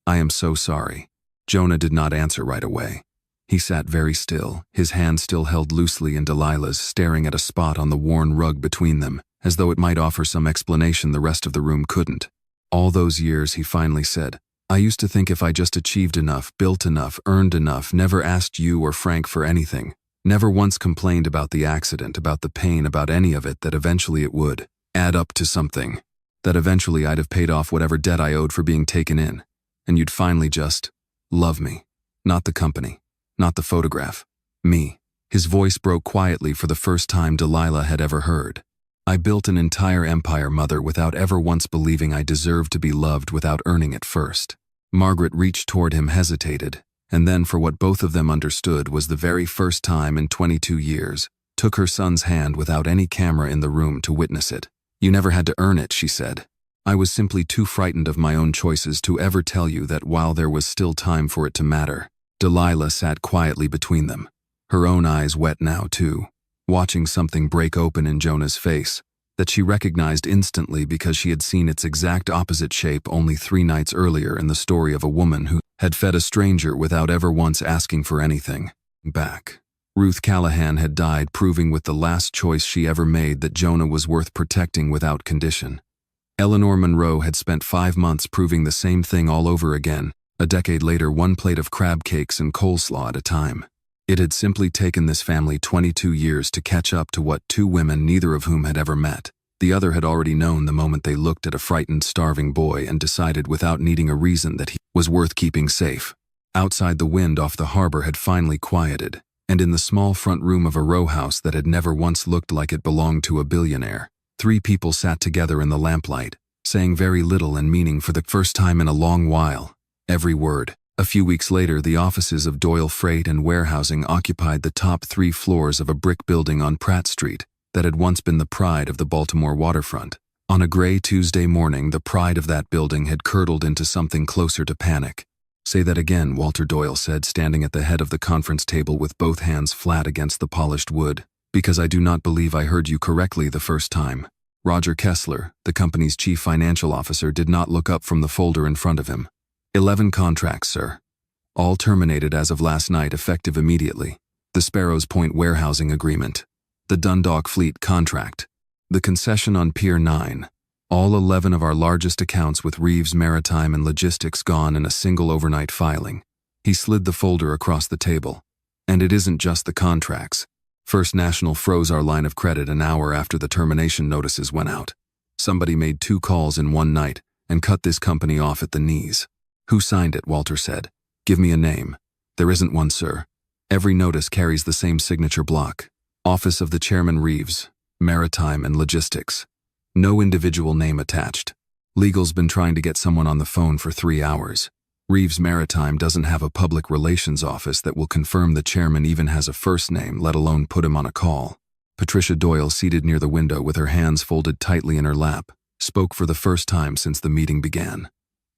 I am so sorry. Jonah did not answer right away. He sat very still, his hand still held loosely in Delilah's, staring at a spot on the worn rug between them, as though it might offer some explanation the rest of the room couldn't. All those years, he finally said, I used to think if I just achieved enough, built enough, earned enough, never asked you or Frank for anything, never once complained about the accident, about the pain, about any of it, that eventually it would add up to something, that eventually I'd have paid off whatever debt I owed for being taken in, and you'd finally just love me. Not the company, not the photograph, me. His voice broke quietly for the first time Delilah had ever heard. I built an entire empire, Mother, without ever once believing I deserved to be loved without earning it first. Margaret reached toward him, hesitated, and then, for what both of them understood was the very first time in 22 years, took her son's hand without any camera in the room to witness it. You never had to earn it, she said. I was simply too frightened of my own choices to ever tell you that while there was still time for it to matter. Delilah sat quietly between them, her own eyes wet now too, watching something break open in Jonah's face that she recognized instantly because she had seen its exact opposite shape only 3 nights earlier in the story of a woman who had fed a stranger without ever once asking for anything back. Ruth Callahan had died, proving with the last choice she ever made that Jonah was worth protecting without condition. Eleanor Monroe had spent 5 months proving the same thing all over again, a decade later, 1 plate of crab cakes and coleslaw at a time. It had simply taken this family 22 years to catch up to what 2 women, neither of whom had ever met. The other had already known the moment they looked at a frightened, starving boy and decided without needing a reason that he was worth keeping safe. Outside, the wind off the harbor had finally quieted, and in the small front room of a row house that had never once looked like it belonged to a billionaire, 3 people sat together in the lamplight, saying very little and meaning for the first time in a long while every word. A few weeks later, the offices of Doyle Freight and Warehousing occupied the top 3 floors of a brick building on Pratt Street that had once been the pride of the Baltimore waterfront. On a gray Tuesday morning, the pride of that building had curdled into something closer to panic. Say that again, Walter Doyle said, standing at the head of the conference table with both hands flat against the polished wood, because I do not believe I heard you correctly the first time. Roger Kessler, the company's chief financial officer, did not look up from the folder in front of him. 11 contracts, sir. All terminated as of last night, effective immediately. The Sparrows Point warehousing agreement. The Dundalk Fleet contract. The concession on Pier 9. All 11 of our largest accounts with Reeves Maritime and Logistics gone in a single overnight filing. He slid the folder across the table. And it isn't just the contracts. First National froze our line of credit an hour after the termination notices went out. Somebody made 2 calls in one night and cut this company off at the knees. Who signed it? Walter said. Give me a name. There isn't one, sir. Every notice carries the same signature block. Office of the Chairman, Reeves, Maritime and Logistics. No individual name attached. Legal's been trying to get someone on the phone for 3 hours. Reeves Maritime doesn't have a public relations office that will confirm the chairman even has a first name, let alone put him on a call. Patricia Doyle, seated near the window with her hands folded tightly in her lap, spoke for the first time since the meeting began.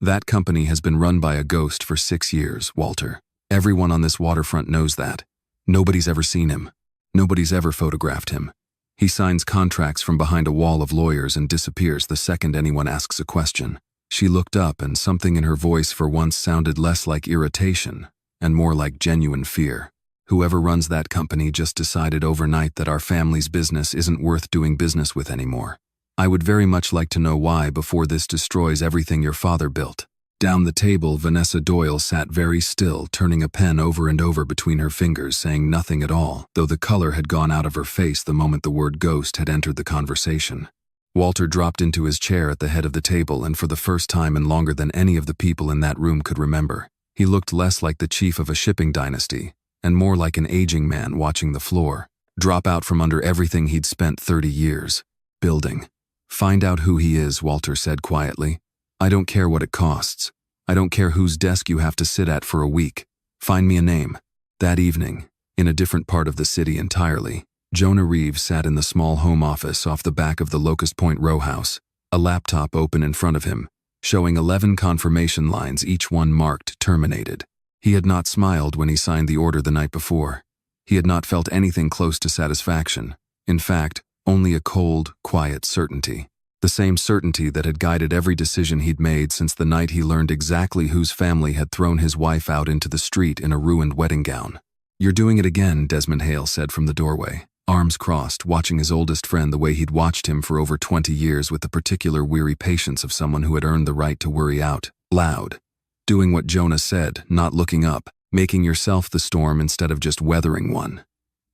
That company has been run by a ghost for 6 years, Walter. Everyone on this waterfront knows that. Nobody's ever seen him. Nobody's ever photographed him. He signs contracts from behind a wall of lawyers and disappears the second anyone asks a question. She looked up and something in her voice for once sounded less like irritation and more like genuine fear. Whoever runs that company just decided overnight that our family's business isn't worth doing business with anymore. I would very much like to know why before this destroys everything your father built. Down the table, Vanessa Doyle sat very still, turning a pen over and over between her fingers, saying nothing at all, though the color had gone out of her face the moment the word ghost had entered the conversation. Walter dropped into his chair at the head of the table, and for the first time in longer than any of the people in that room could remember, he looked less like the chief of a shipping dynasty, and more like an aging man watching the floor drop out from under everything he'd spent 30 years building. Find out who he is, Walter said quietly. I don't care what it costs. I don't care whose desk you have to sit at for a week. Find me a name. That evening, in a different part of the city entirely, Jonah Reeves sat in the small home office off the back of the Locust Point row house, a laptop open in front of him, showing 11 confirmation lines, each one marked terminated. He had not smiled when he signed the order the night before. He had not felt anything close to satisfaction. In fact, only a cold, quiet certainty. The same certainty that had guided every decision he'd made since the night he learned exactly whose family had thrown his wife out into the street in a ruined wedding gown. You're doing it again, Desmond Hale said from the doorway, arms crossed, watching his oldest friend the way he'd watched him for over 20 years with the particular weary patience of someone who had earned the right to worry out loud. Doing what Jonah said, not looking up, making yourself the storm instead of just weathering one.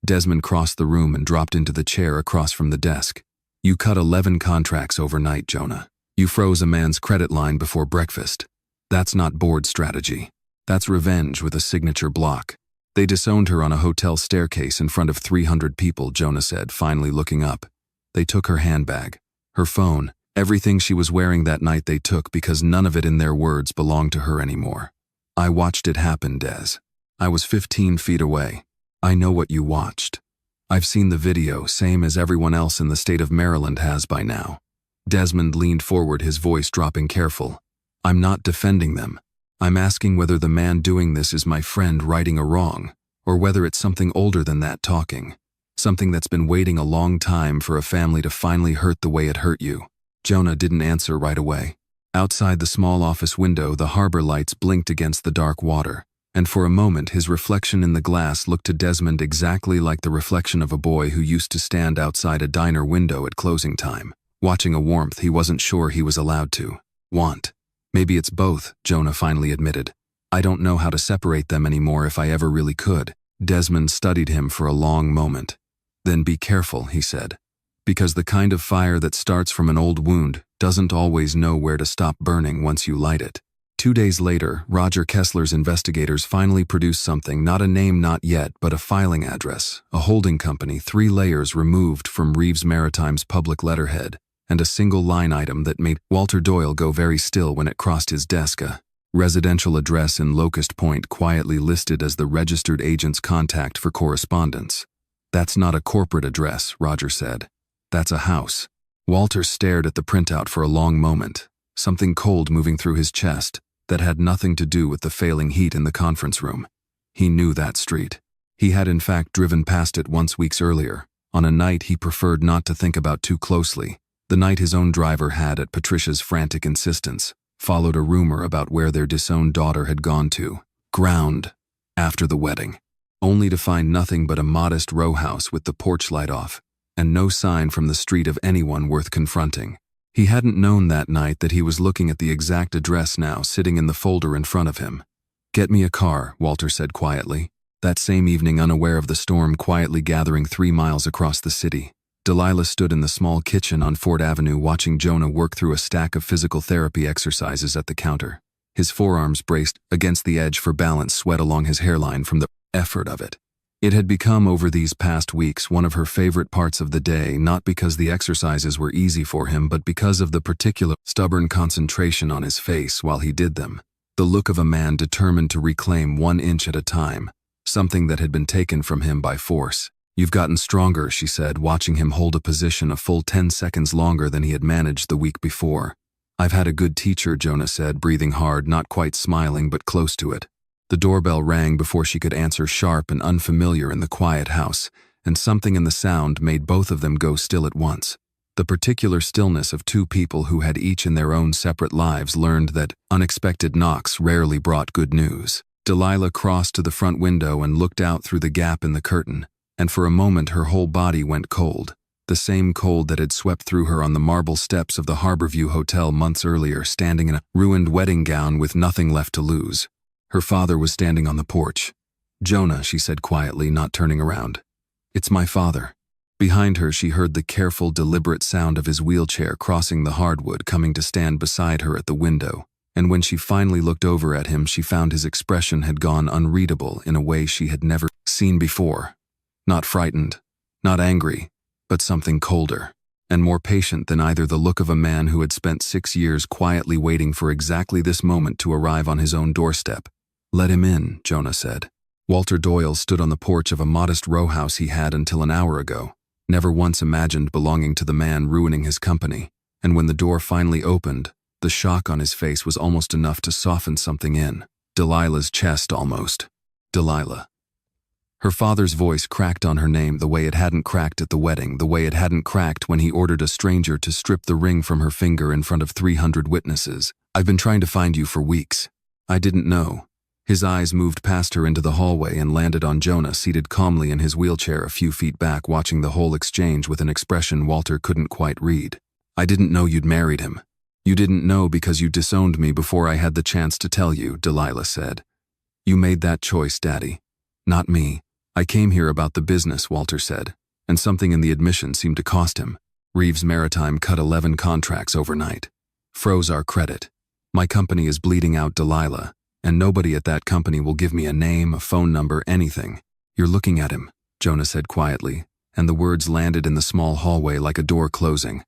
Desmond crossed the room and dropped into the chair across from the desk. You cut 11 contracts overnight, Jonah. You froze a man's credit line before breakfast. That's not board strategy. That's revenge with a signature block. They disowned her on a hotel staircase in front of 300 people, Jonah said, finally looking up. They took her handbag, her phone, everything she was wearing that night they took because none of it, in their words, belonged to her anymore. I watched it happen, Des. I was 15 feet away. I know what you watched. I've seen the video, same as everyone else in the state of Maryland has by now. Desmond leaned forward, his voice dropping careful. I'm not defending them. I'm asking whether the man doing this is my friend righting a wrong, or whether it's something older than that talking. Something that's been waiting a long time for a family to finally hurt the way it hurt you. Jonah didn't answer right away. Outside the small office window, the harbor lights blinked against the dark water, and for a moment his reflection in the glass looked to Desmond exactly like the reflection of a boy who used to stand outside a diner window at closing time, watching a warmth he wasn't sure he was allowed to want. Maybe it's both, Jonah finally admitted. I don't know how to separate them anymore if I ever really could. Desmond studied him for a long moment. Then be careful, he said. Because the kind of fire that starts from an old wound doesn't always know where to stop burning once you light it. 2 days later, Roger Kessler's investigators finally produced something, not a name not yet, but a filing address, a holding company 3 layers removed from Reeves Maritime's public letterhead, and a single line item that made Walter Doyle go very still when it crossed his desk, a residential address in Locust Point quietly listed as the registered agent's contact for correspondence. That's not a corporate address, Roger said. That's a house. Walter stared at the printout for a long moment, something cold moving through his chest that had nothing to do with the failing heat in the conference room. He knew that street. He had in fact driven past it once weeks earlier, on a night he preferred not to think about too closely, the night his own driver had, at Patricia's frantic insistence, followed a rumor about where their disowned daughter had gone to, ground, after the wedding, only to find nothing but a modest row house with the porch light off, and no sign from the street of anyone worth confronting. He hadn't known that night that he was looking at the exact address now sitting in the folder in front of him. "Get me a car," Walter said quietly. That same evening, unaware of the storm quietly gathering 3 miles across the city, Delilah stood in the small kitchen on Ford Avenue watching Jonah work through a stack of physical therapy exercises at the counter. His forearms braced against the edge for balance, sweat along his hairline from the effort of it. It had become, over these past weeks, one of her favorite parts of the day, not because the exercises were easy for him, but because of the particular stubborn concentration on his face while he did them. The look of a man determined to reclaim 1 inch at a time, something that had been taken from him by force. "You've gotten stronger," she said, watching him hold a position a full 10 seconds longer than he had managed the week before. "I've had a good teacher," Jonah said, breathing hard, not quite smiling but close to it. The doorbell rang before she could answer, sharp and unfamiliar in the quiet house, and something in the sound made both of them go still at once. The particular stillness of 2 people who had each in their own separate lives learned that unexpected knocks rarely brought good news. Delilah crossed to the front window and looked out through the gap in the curtain, and for a moment her whole body went cold, the same cold that had swept through her on the marble steps of the Harborview Hotel months earlier, standing in a ruined wedding gown with nothing left to lose. Her father was standing on the porch. "Jonah," she said quietly, not turning around. "It's my father." Behind her she heard the careful, deliberate sound of his wheelchair crossing the hardwood, coming to stand beside her at the window, and when she finally looked over at him she found his expression had gone unreadable in a way she had never seen before. Not frightened, not angry, but something colder and more patient than either, the look of a man who had spent 6 years quietly waiting for exactly this moment to arrive on his own doorstep. "Let him in," Jonah said. Walter Doyle stood on the porch of a modest row house he had, until an hour ago, never once imagined belonging to the man ruining his company, and when the door finally opened, the shock on his face was almost enough to soften something in Delilah's chest almost. "Delilah." Her father's voice cracked on her name the way it hadn't cracked at the wedding, the way it hadn't cracked when he ordered a stranger to strip the ring from her finger in front of 300 witnesses. "I've been trying to find you for weeks. I didn't know." His eyes moved past her into the hallway and landed on Jonah, seated calmly in his wheelchair a few feet back, watching the whole exchange with an expression Walter couldn't quite read. "I didn't know you'd married him." "You didn't know because you disowned me before I had the chance to tell you," Delilah said. "You made that choice, Daddy. Not me. I came here about the business," Walter said, and something in the admission seemed to cost him. "Reeves Maritime cut 11 contracts overnight. Froze our credit. My company is bleeding out, Delilah, and nobody at that company will give me a name, a phone number, anything." "You're looking at him," Jonah said quietly, and the words landed in the small hallway like a door closing.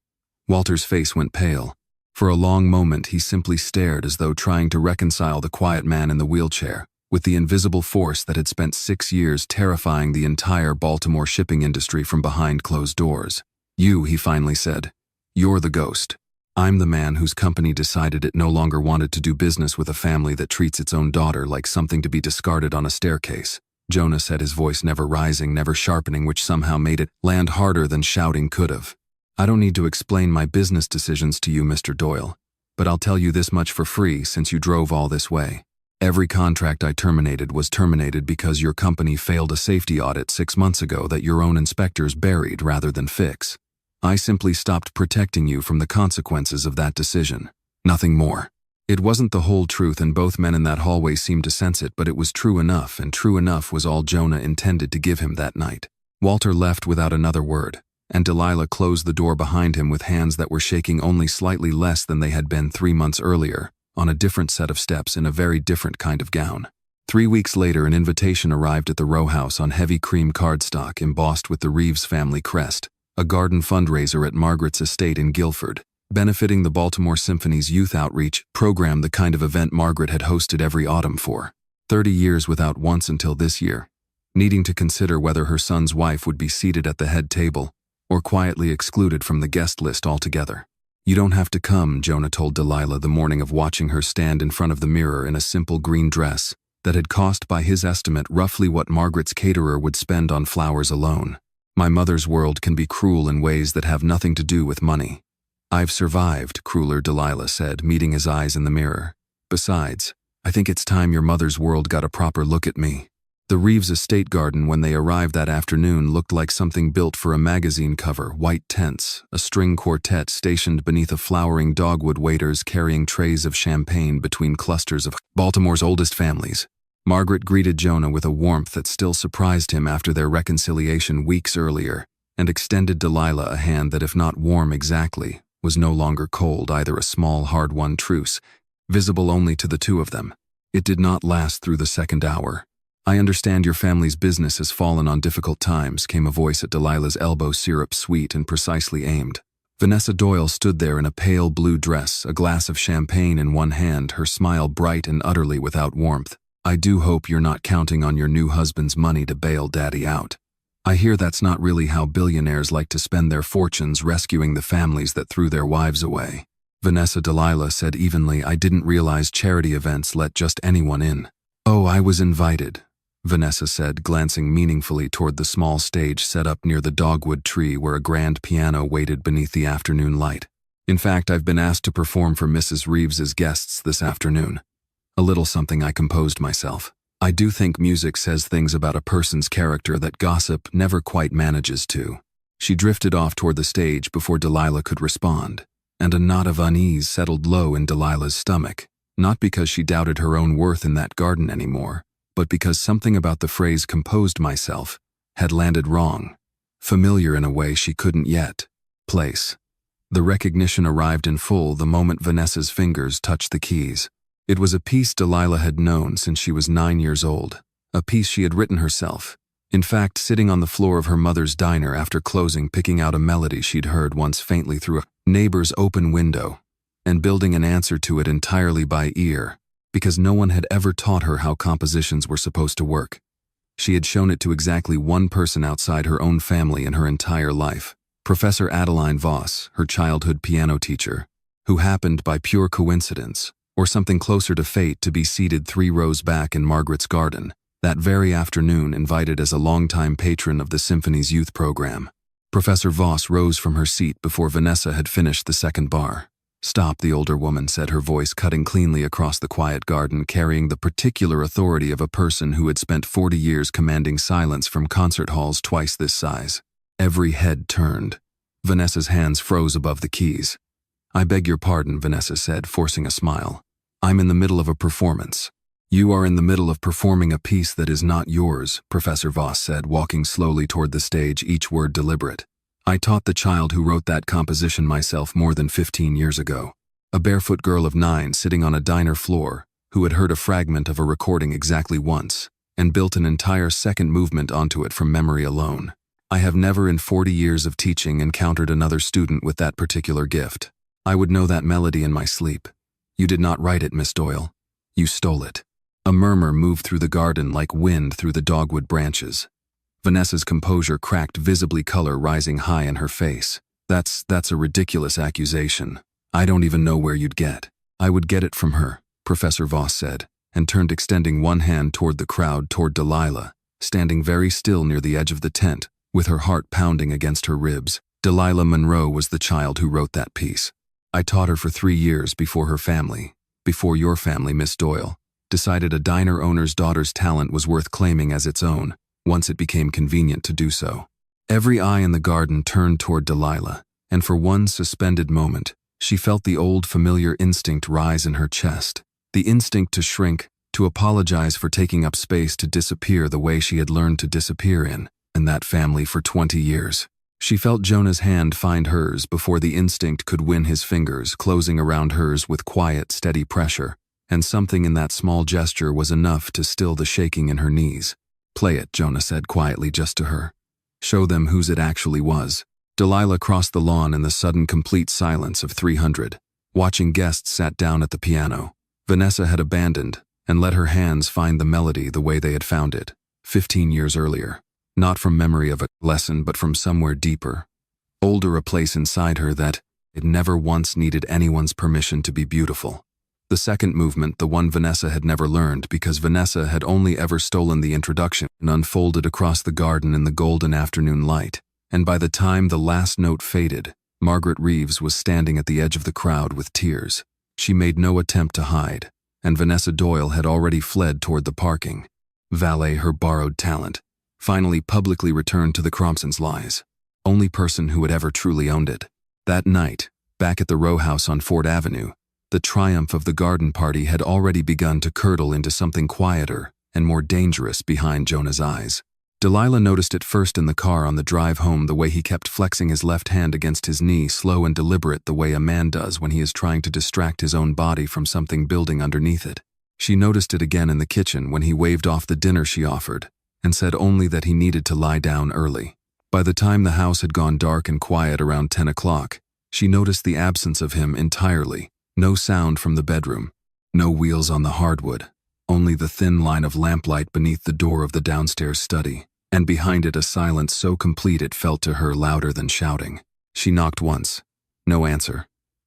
Walter's face went pale. For a long moment he simply stared, as though trying to reconcile the quiet man in the wheelchair with the invisible force that had spent 6 years terrifying the entire Baltimore shipping industry from behind closed doors. "You," he finally said. "You're the ghost. I'm the man whose company decided it no longer wanted to do business with a family that treats its own daughter like something to be discarded on a staircase." Jonah said, his voice never rising, never sharpening, which somehow made it land harder than shouting could have. "I don't need to explain my business decisions to you, Mr. Doyle, but I'll tell you this much for free since you drove all this way. Every contract I terminated was terminated because your company failed a safety audit 6 months ago that your own inspectors buried rather than fix. I simply stopped protecting you from the consequences of that decision. Nothing more." It wasn't the whole truth, and both men in that hallway seemed to sense it, but it was true enough, and true enough was all Jonah intended to give him that night. Walter left without another word, and Delilah closed the door behind him with hands that were shaking only slightly less than they had been 3 months earlier, on a different set of steps in a very different kind of gown. 3 weeks later, an invitation arrived at the row house on heavy cream cardstock embossed with the Reeves family crest, a garden fundraiser at Margaret's estate in Guilford, benefiting the Baltimore Symphony's youth outreach program, the kind of event Margaret had hosted every autumn for 30 years without once until this year, needing to consider whether her son's wife would be seated at the head table or quietly excluded from the guest list altogether. "You don't have to come," Jonah told Delilah the morning of watching her stand in front of the mirror in a simple green dress that had cost, by his estimate, roughly what Margaret's caterer would spend on flowers alone. "My mother's world can be cruel in ways that have nothing to do with money. "I've survived," crueler Delilah said, meeting his eyes in the mirror. "Besides, I think it's time your mother's world got a proper look at me." The Reeves estate garden when they arrived that afternoon looked like something built for a magazine cover. White tents, a string quartet stationed beneath a flowering dogwood, waiters carrying trays of champagne between clusters of Baltimore's oldest families. Margaret greeted Jonah with a warmth that still surprised him after their reconciliation weeks earlier, and extended Delilah a hand that, if not warm exactly, was no longer cold, either a small, hard-won truce, visible only to the two of them. It did not last through the second hour. "I understand your family's business has fallen on difficult times," came a voice at Delilah's elbow, syrup sweet and precisely aimed. Vanessa Doyle stood there in a pale blue dress, a glass of champagne in one hand, her smile bright and utterly without warmth. "I do hope you're not counting on your new husband's money to bail Daddy out. I hear that's not really how billionaires like to spend their fortunes, rescuing the families that threw their wives away." Vanessa Delilah said evenly, "I didn't realize charity events let just anyone in." "Oh, I was invited," Vanessa said, glancing meaningfully toward the small stage set up near the dogwood tree where a grand piano waited beneath the afternoon light. "In fact, I've been asked to perform for Mrs. Reeves's guests this afternoon. A little something I composed myself. I do think music says things about a person's character that gossip never quite manages to." She drifted off toward the stage before Delilah could respond, and a knot of unease settled low in Delilah's stomach, not because she doubted her own worth in that garden anymore, but because something about the phrase "composed myself" had landed wrong, familiar in a way she couldn't yet place. The recognition arrived in full the moment Vanessa's fingers touched the keys. It was a piece Delilah had known since she was 9 years old, a piece she had written herself. In fact, sitting on the floor of her mother's diner after closing, picking out a melody she'd heard once faintly through a neighbor's open window, and building an answer to it entirely by ear, because no one had ever taught her how compositions were supposed to work. She had shown it to exactly one person outside her own family in her entire life, Professor Adeline Voss, her childhood piano teacher, who happened by pure coincidence, or something closer to fate, to be seated 3 rows back in Margaret's garden, that very afternoon, invited as a longtime patron of the symphony's youth program. Professor Voss rose from her seat before Vanessa had finished the second bar. "Stop," the older woman said, her voice cutting cleanly across the quiet garden, carrying the particular authority of a person who had spent 40 years commanding silence from concert halls twice this size. Every head turned. Vanessa's hands froze above the keys. "I beg your pardon," Vanessa said, forcing a smile. "I'm in the middle of a performance." "You are in the middle of performing a piece that is not yours," Professor Voss said, walking slowly toward the stage, each word deliberate. "I taught the child who wrote that composition myself more than 15 years ago. A barefoot girl of 9 sitting on a diner floor who had heard a fragment of a recording exactly once and built an entire second movement onto it from memory alone. I have never in 40 years of teaching encountered another student with that particular gift. I would know that melody in my sleep. You did not write it, Miss Doyle. You stole it." A murmur moved through the garden like wind through the dogwood branches. Vanessa's composure cracked, visibly, color rising high in her face. That's a ridiculous accusation. I don't even know where you'd get." "I would get it from her," Professor Voss said, and turned, extending one hand toward the crowd, toward Delilah, standing very still near the edge of the tent, with her heart pounding against her ribs. "Delilah Monroe was the child who wrote that piece. I taught her for 3 years before her family, before your family, Miss Doyle, decided a diner owner's daughter's talent was worth claiming as its own, once it became convenient to do so." Every eye in the garden turned toward Delilah, and for one suspended moment, she felt the old familiar instinct rise in her chest, the instinct to shrink, to apologize for taking up space, to disappear the way she had learned to disappear in that family for 20 years. She felt Jonah's hand find hers before the instinct could win his fingers, closing around hers with quiet, steady pressure, and something in that small gesture was enough to still the shaking in her knees. "Play it," Jonah said quietly, just to her. "Show them whose it actually was." Delilah crossed the lawn in the sudden complete silence of 300. Watching guests sat down at the piano. Vanessa had abandoned and let her hands find the melody the way they had found it, 15 years earlier. Not from memory of a lesson, but from somewhere deeper, older, a place inside her that it never once needed anyone's permission to be beautiful. The second movement, the one Vanessa had never learned because Vanessa had only ever stolen the introduction, unfolded across the garden in the golden afternoon light, and by the time the last note faded, Margaret Reeves was standing at the edge of the crowd with tears. She made no attempt to hide, and Vanessa Doyle had already fled toward the parking. Valet, her borrowed talent, finally publicly returned to the Crompsons' lies. Only person who had ever truly owned it. That night, back at the row house on Ford Avenue, the triumph of the garden party had already begun to curdle into something quieter and more dangerous behind Jonah's eyes. Delilah noticed it first in the car on the drive home, the way he kept flexing his left hand against his knee, slow and deliberate, the way a man does when he is trying to distract his own body from something building underneath it. She noticed it again in the kitchen when he waved off the dinner she offered and said only that he needed to lie down early. By the time the house had gone dark and quiet around 10 o'clock, she noticed the absence of him entirely. No sound from the bedroom, no wheels on the hardwood, only the thin line of lamplight beneath the door of the downstairs study, and behind it a silence so complete it felt to her louder than shouting. She knocked once. No answer.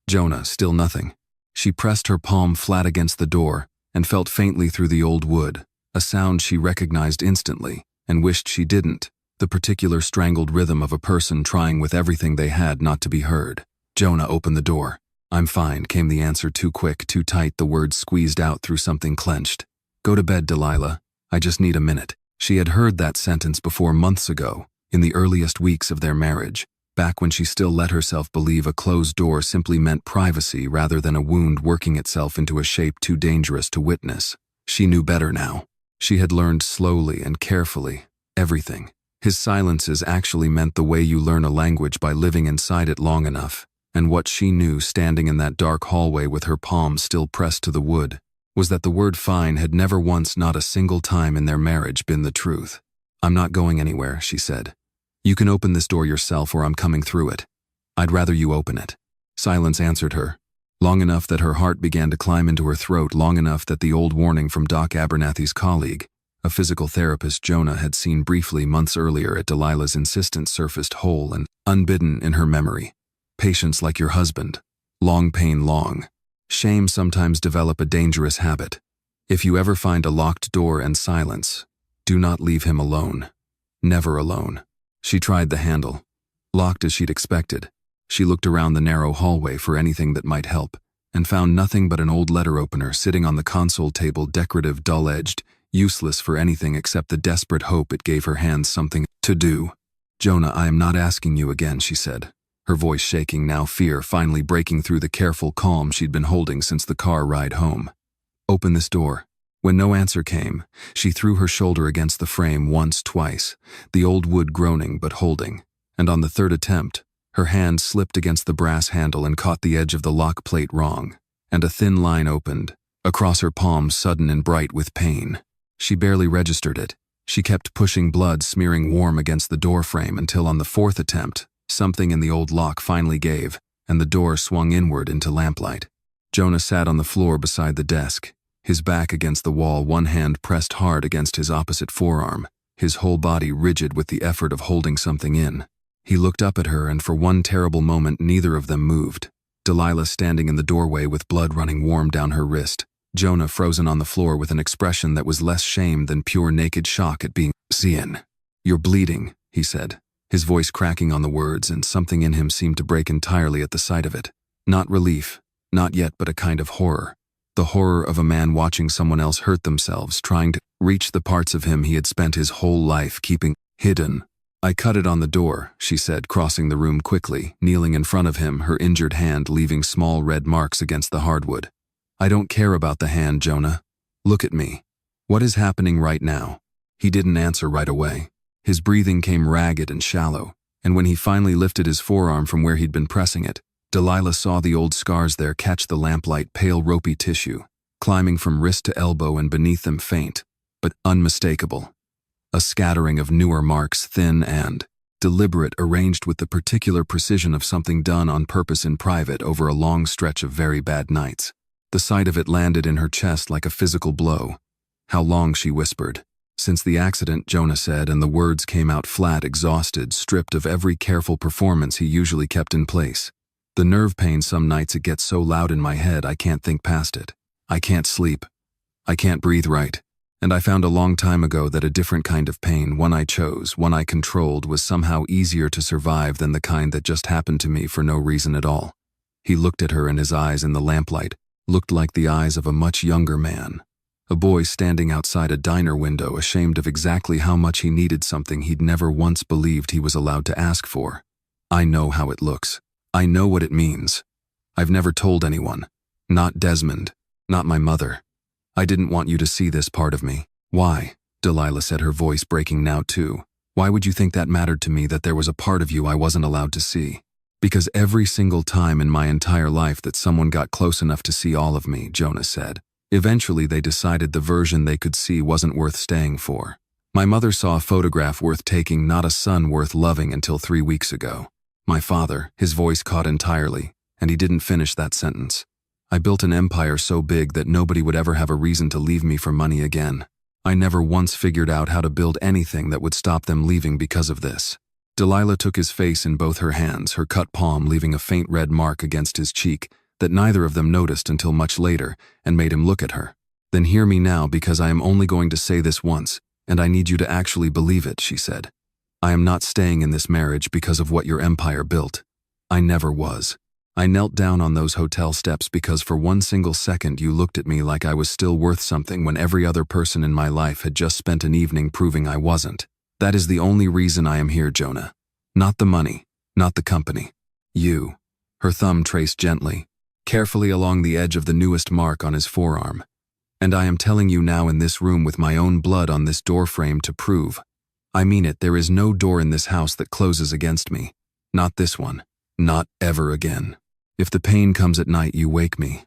Jonah, still nothing. She pressed her palm flat against the door and felt faintly through the old wood, a sound she recognized instantly and wished she didn't, the particular strangled rhythm of a person trying with everything they had not to be heard. Jonah opened the door. "I'm fine," came the answer, too quick, too tight, the words squeezed out through something clenched. "Go to bed, Delilah. I just need a minute." She had heard that sentence before, months ago, in the earliest weeks of their marriage, back when she still let herself believe a closed door simply meant privacy rather than a wound working itself into a shape too dangerous to witness. She knew better now. She had learned slowly and carefully, everything. His silences actually meant the way you learn a language by living inside it long enough. And what she knew, standing in that dark hallway with her palms still pressed to the wood, was that the word fine had never once, not a single time in their marriage, been the truth. "I'm not going anywhere," she said. "You can open this door yourself or I'm coming through it. I'd rather you open it." Silence answered her, long enough that her heart began to climb into her throat, long enough that the old warning from Doc Abernathy's colleague, a physical therapist Jonah had seen briefly months earlier at Delilah's insistence, surfaced whole and unbidden in her memory. Patience like your husband. Long pain long. Shame sometimes develop a dangerous habit. If you ever find a locked door and silence, do not leave him alone. Never alone. She tried the handle. Locked as she'd expected. She looked around the narrow hallway for anything that might help, and found nothing but an old letter opener sitting on the console table, decorative, dull-edged, useless for anything except the desperate hope it gave her hands something to do. "Jonah, I am not asking you again," she said, her voice shaking now, fear finally breaking through the careful calm she'd been holding since the car ride home. "Open this door." When no answer came, she threw her shoulder against the frame once, twice, the old wood groaning but holding, and on the third attempt, her hand slipped against the brass handle and caught the edge of the lock plate wrong, and a thin line opened, across her palm, sudden and bright with pain. She barely registered it. She kept pushing, blood smearing warm against the door frame, until on the fourth attempt, something in the old lock finally gave, and the door swung inward into lamplight. Jonah sat on the floor beside the desk, his back against the wall, one hand pressed hard against his opposite forearm, his whole body rigid with the effort of holding something in. He looked up at her, and for one terrible moment neither of them moved. Delilah standing in the doorway with blood running warm down her wrist. Jonah frozen on the floor with an expression that was less shame than pure naked shock at being seen. "You're bleeding," he said, his voice cracking on the words, and something in him seemed to break entirely at the sight of it. Not relief, not yet, but a kind of horror. The horror of a man watching someone else hurt themselves, trying to reach the parts of him he had spent his whole life keeping hidden. "I cut it on the door," she said, crossing the room quickly, kneeling in front of him, her injured hand leaving small red marks against the hardwood. "I don't care about the hand, Jonah. Look at me. What is happening right now?" He didn't answer right away. His breathing came ragged and shallow, and when he finally lifted his forearm from where he'd been pressing it, Delilah saw the old scars there catch the lamplight, pale ropey tissue, climbing from wrist to elbow, and beneath them faint, but unmistakable. A scattering of newer marks, thin and deliberate, arranged with the particular precision of something done on purpose in private over a long stretch of very bad nights. The sight of it landed in her chest like a physical blow. "How long?" she whispered. "Since the accident," Jonah said, and the words came out flat, exhausted, stripped of every careful performance he usually kept in place. "The nerve pain, some nights it gets so loud in my head I can't think past it. I can't sleep. I can't breathe right. And I found a long time ago that a different kind of pain, one I chose, one I controlled, was somehow easier to survive than the kind that just happened to me for no reason at all. He looked at her, and his eyes in the lamplight looked like the eyes of a much younger man. A boy standing outside a diner window, ashamed of exactly how much he needed something he'd never once believed he was allowed to ask for. I know how it looks. I know what it means. I've never told anyone. Not Desmond. Not my mother. I didn't want you to see this part of me. Why? Delilah said, her voice breaking now too. Why would you think that mattered to me, that there was a part of you I wasn't allowed to see? Because every single time in my entire life that someone got close enough to see all of me, Jonah said, eventually they decided the version they could see wasn't worth staying for. My mother saw a photograph worth taking, not a son worth loving, until 3 weeks ago. My father, his voice caught entirely, and he didn't finish that sentence. I built an empire so big that nobody would ever have a reason to leave me for money again. I never once figured out how to build anything that would stop them leaving because of this. Delilah took his face in both her hands, her cut palm leaving a faint red mark against his cheek that neither of them noticed until much later, and made him look at her. Then hear me now, because I am only going to say this once, and I need you to actually believe it, she said. I am not staying in this marriage because of what your empire built. I never was. I knelt down on those hotel steps because for one single second you looked at me like I was still worth something when every other person in my life had just spent an evening proving I wasn't. That is the only reason I am here, Jonah. Not the money, not the company. You. Her thumb traced gently, carefully along the edge of the newest mark on his forearm. And I am telling you now in this room with my own blood on this door frame to prove. I mean it, there is no door in this house that closes against me. Not this one. Not ever again. If the pain comes at night, you wake me.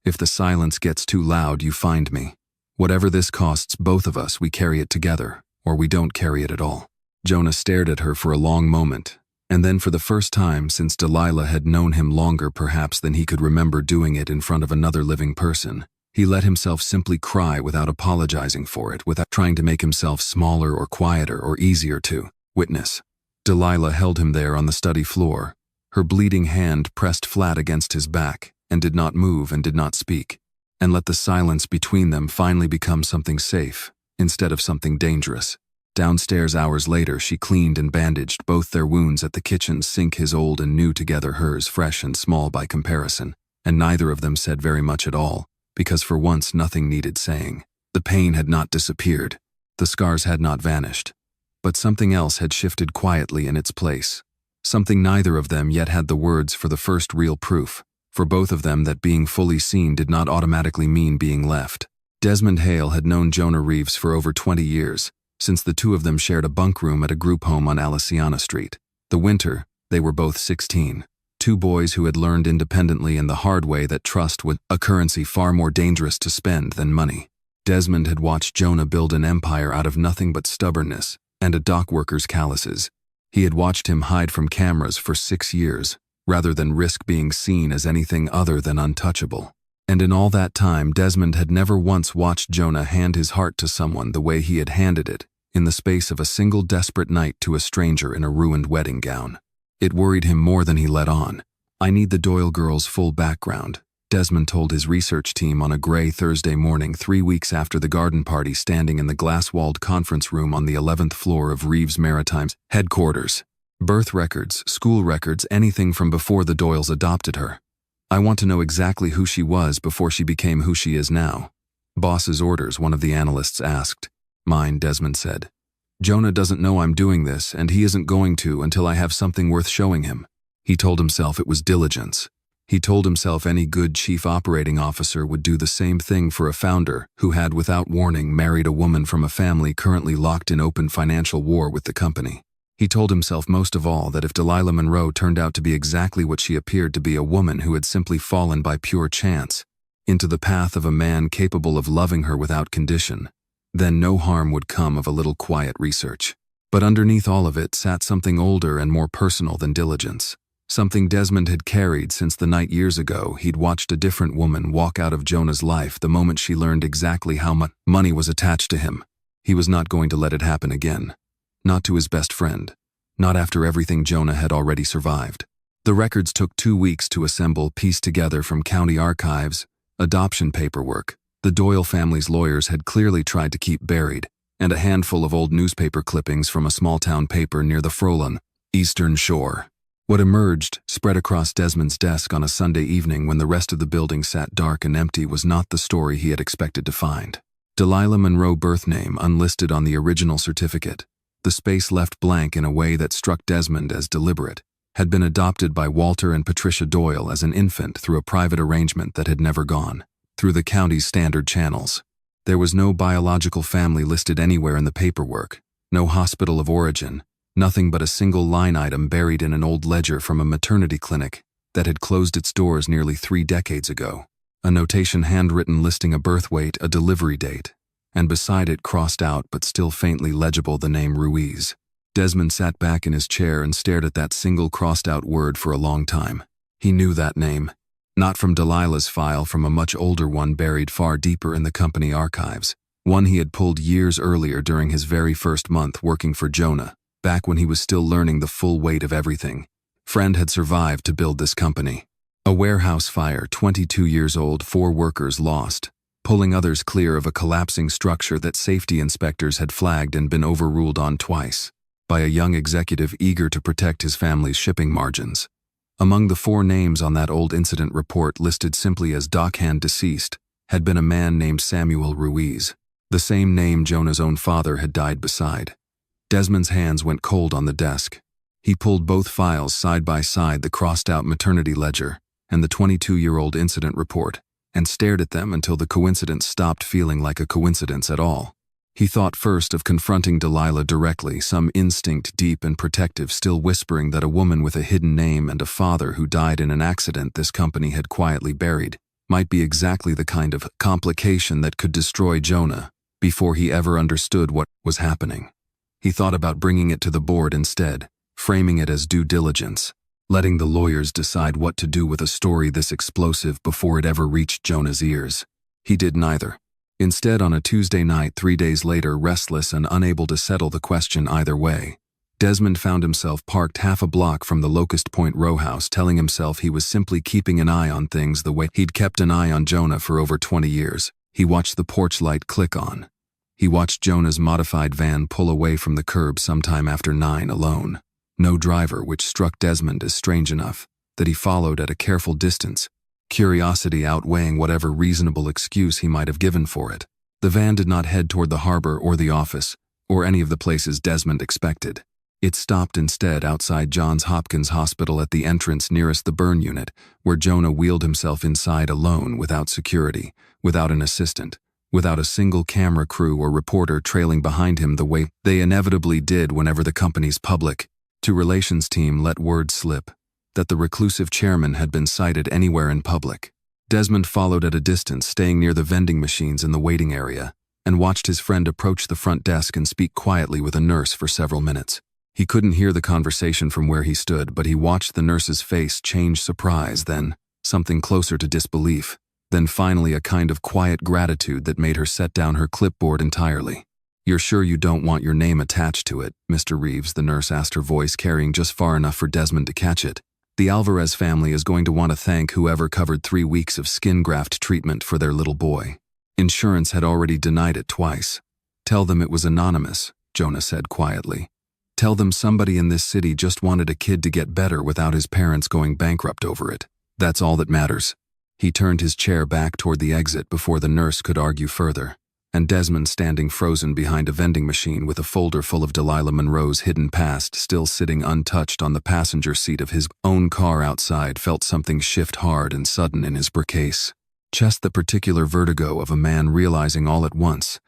If the silence gets too loud, you find me. Whatever this costs both of us, we carry it together, or we don't carry it at all. Jonah stared at her for a long moment, and then for the first time since Delilah had known him longer perhaps than he could remember doing it in front of another living person, he let himself simply cry without apologizing for it, without trying to make himself smaller or quieter or easier to witness. Delilah held him there on the study floor, her bleeding hand pressed flat against his back, and did not move and did not speak, and let the silence between them finally become something safe instead of something dangerous. Downstairs hours later, she cleaned and bandaged both their wounds at the kitchen sink, his old and new together, hers fresh and small by comparison, and neither of them said very much at all, because for once nothing needed saying. The pain had not disappeared, the scars had not vanished, but something else had shifted quietly in its place. Something neither of them yet had the words for, the first real proof, for both of them, that being fully seen did not automatically mean being left. Desmond Hale had known Jonah Reeves for over 20 years, since the two of them shared a bunk room at a group home on Aliciana Street. The winter, they were both 16. Two boys who had learned independently and the hard way that trust was a currency far more dangerous to spend than money. Desmond had watched Jonah build an empire out of nothing but stubbornness and a dock worker's calluses. He had watched him hide from cameras for 6 years, rather than risk being seen as anything other than untouchable. And in all that time, Desmond had never once watched Jonah hand his heart to someone the way he had handed it, in the space of a single desperate night, to a stranger in a ruined wedding gown. It worried him more than he let on. I need the Doyle girl's full background, Desmond told his research team on a gray Thursday morning 3 weeks after the garden party, standing in the glass-walled conference room on the 11th floor of Reeves Maritime's headquarters. Birth records, school records, anything from before the Doyles adopted her. I want to know exactly who she was before she became who she is now. Boss's orders, one of the analysts asked. Mine, Desmond said. Jonah doesn't know I'm doing this, and he isn't going to until I have something worth showing him. He told himself it was diligence. He told himself any good chief operating officer would do the same thing for a founder who had, without warning, married a woman from a family currently locked in open financial war with the company. He told himself most of all that if Delilah Monroe turned out to be exactly what she appeared to be, a woman who had simply fallen by pure chance into the path of a man capable of loving her without condition, then no harm would come of a little quiet research. But underneath all of it sat something older and more personal than diligence. Something Desmond had carried since the night years ago he'd watched a different woman walk out of Jonah's life the moment she learned exactly how much money was attached to him. He was not going to let it happen again. Not to his best friend. Not after everything Jonah had already survived. The records took 2 weeks to assemble, piece together from county archives, adoption paperwork, the The Doyle family's lawyers had clearly tried to keep buried, and a handful of old newspaper clippings from a small-town paper near the Frolun, Eastern Shore. What emerged, spread across Desmond's desk on a Sunday evening when the rest of the building sat dark and empty, was not the story he had expected to find. Delilah Monroe birth name unlisted on the original certificate, the space left blank in a way that struck Desmond as deliberate, had been adopted by Walter and Patricia Doyle as an infant through a private arrangement that had never gone through the county's standard channels. There was no biological family listed anywhere in the paperwork, no hospital of origin, nothing but a single line item buried in an old ledger from a maternity clinic that had closed its doors nearly 3 decades ago. A notation handwritten listing a birth weight, a delivery date, and beside it, crossed out but still faintly legible, the name Ruiz. Desmond sat back in his chair and stared at that single crossed-out word for a long time. He knew that name. Not from Delilah's file, from a much older one buried far deeper in the company archives. One he had pulled years earlier during his very first month working for Jonah, back when he was still learning the full weight of everything. Friend had survived to build this company. A warehouse fire, 22 years old, 4 workers lost, pulling others clear of a collapsing structure that safety inspectors had flagged and been overruled on twice, by a young executive eager to protect his family's shipping margins. Among the 4 names on that old incident report listed simply as dockhand deceased had been a man named Samuel Ruiz, the same name Jonah's own father had died beside. Desmond's hands went cold on the desk. He pulled both files side by side, the crossed-out maternity ledger and the 22-year-old incident report, and stared at them until the coincidence stopped feeling like a coincidence at all. He thought first of confronting Delilah directly, some instinct deep and protective still whispering that a woman with a hidden name and a father who died in an accident this company had quietly buried might be exactly the kind of complication that could destroy Jonah before he ever understood what was happening. He thought about bringing it to the board instead, framing it as due diligence, letting the lawyers decide what to do with a story this explosive before it ever reached Jonah's ears. He did neither. Instead, on a Tuesday night 3 days later, restless and unable to settle the question either way, Desmond found himself parked half a block from the Locust Point row house, telling himself he was simply keeping an eye on things the way he'd kept an eye on Jonah for over 20 years. He watched the porch light click on. He watched Jonah's modified van pull away from the curb sometime after 9 alone. No driver, which struck Desmond as strange enough that he followed at a careful distance, curiosity outweighing whatever reasonable excuse he might have given for it. The van did not head toward the harbor or the office, or any of the places Desmond expected. It stopped instead outside Johns Hopkins Hospital at the entrance nearest the burn unit, where Jonah wheeled himself inside alone, without security, without an assistant, without a single camera crew or reporter trailing behind him the way they inevitably did whenever the company's public to relations team let word slip that the reclusive chairman had been sighted anywhere in public. Desmond followed at a distance, staying near the vending machines in the waiting area, and watched his friend approach the front desk and speak quietly with a nurse for several minutes. He couldn't hear the conversation from where he stood, but he watched the nurse's face change surprise, then something closer to disbelief, then finally a kind of quiet gratitude that made her set down her clipboard entirely. "You're sure you don't want your name attached to it, Mr. Reeves?" the nurse asked, her voice carrying just far enough for Desmond to catch it. "The Alvarez family is going to want to thank whoever covered 3 weeks of skin graft treatment for their little boy. Insurance had already denied it twice." "Tell them it was anonymous," Jonah said quietly. "Tell them somebody in this city just wanted a kid to get better without his parents going bankrupt over it. That's all that matters." He turned his chair back toward the exit before the nurse could argue further, and Desmond, standing frozen behind a vending machine with a folder full of Delilah Monroe's hidden past still sitting untouched on the passenger seat of his own car outside, felt something shift hard and sudden in his case. Just the particular vertigo of a man realizing all at once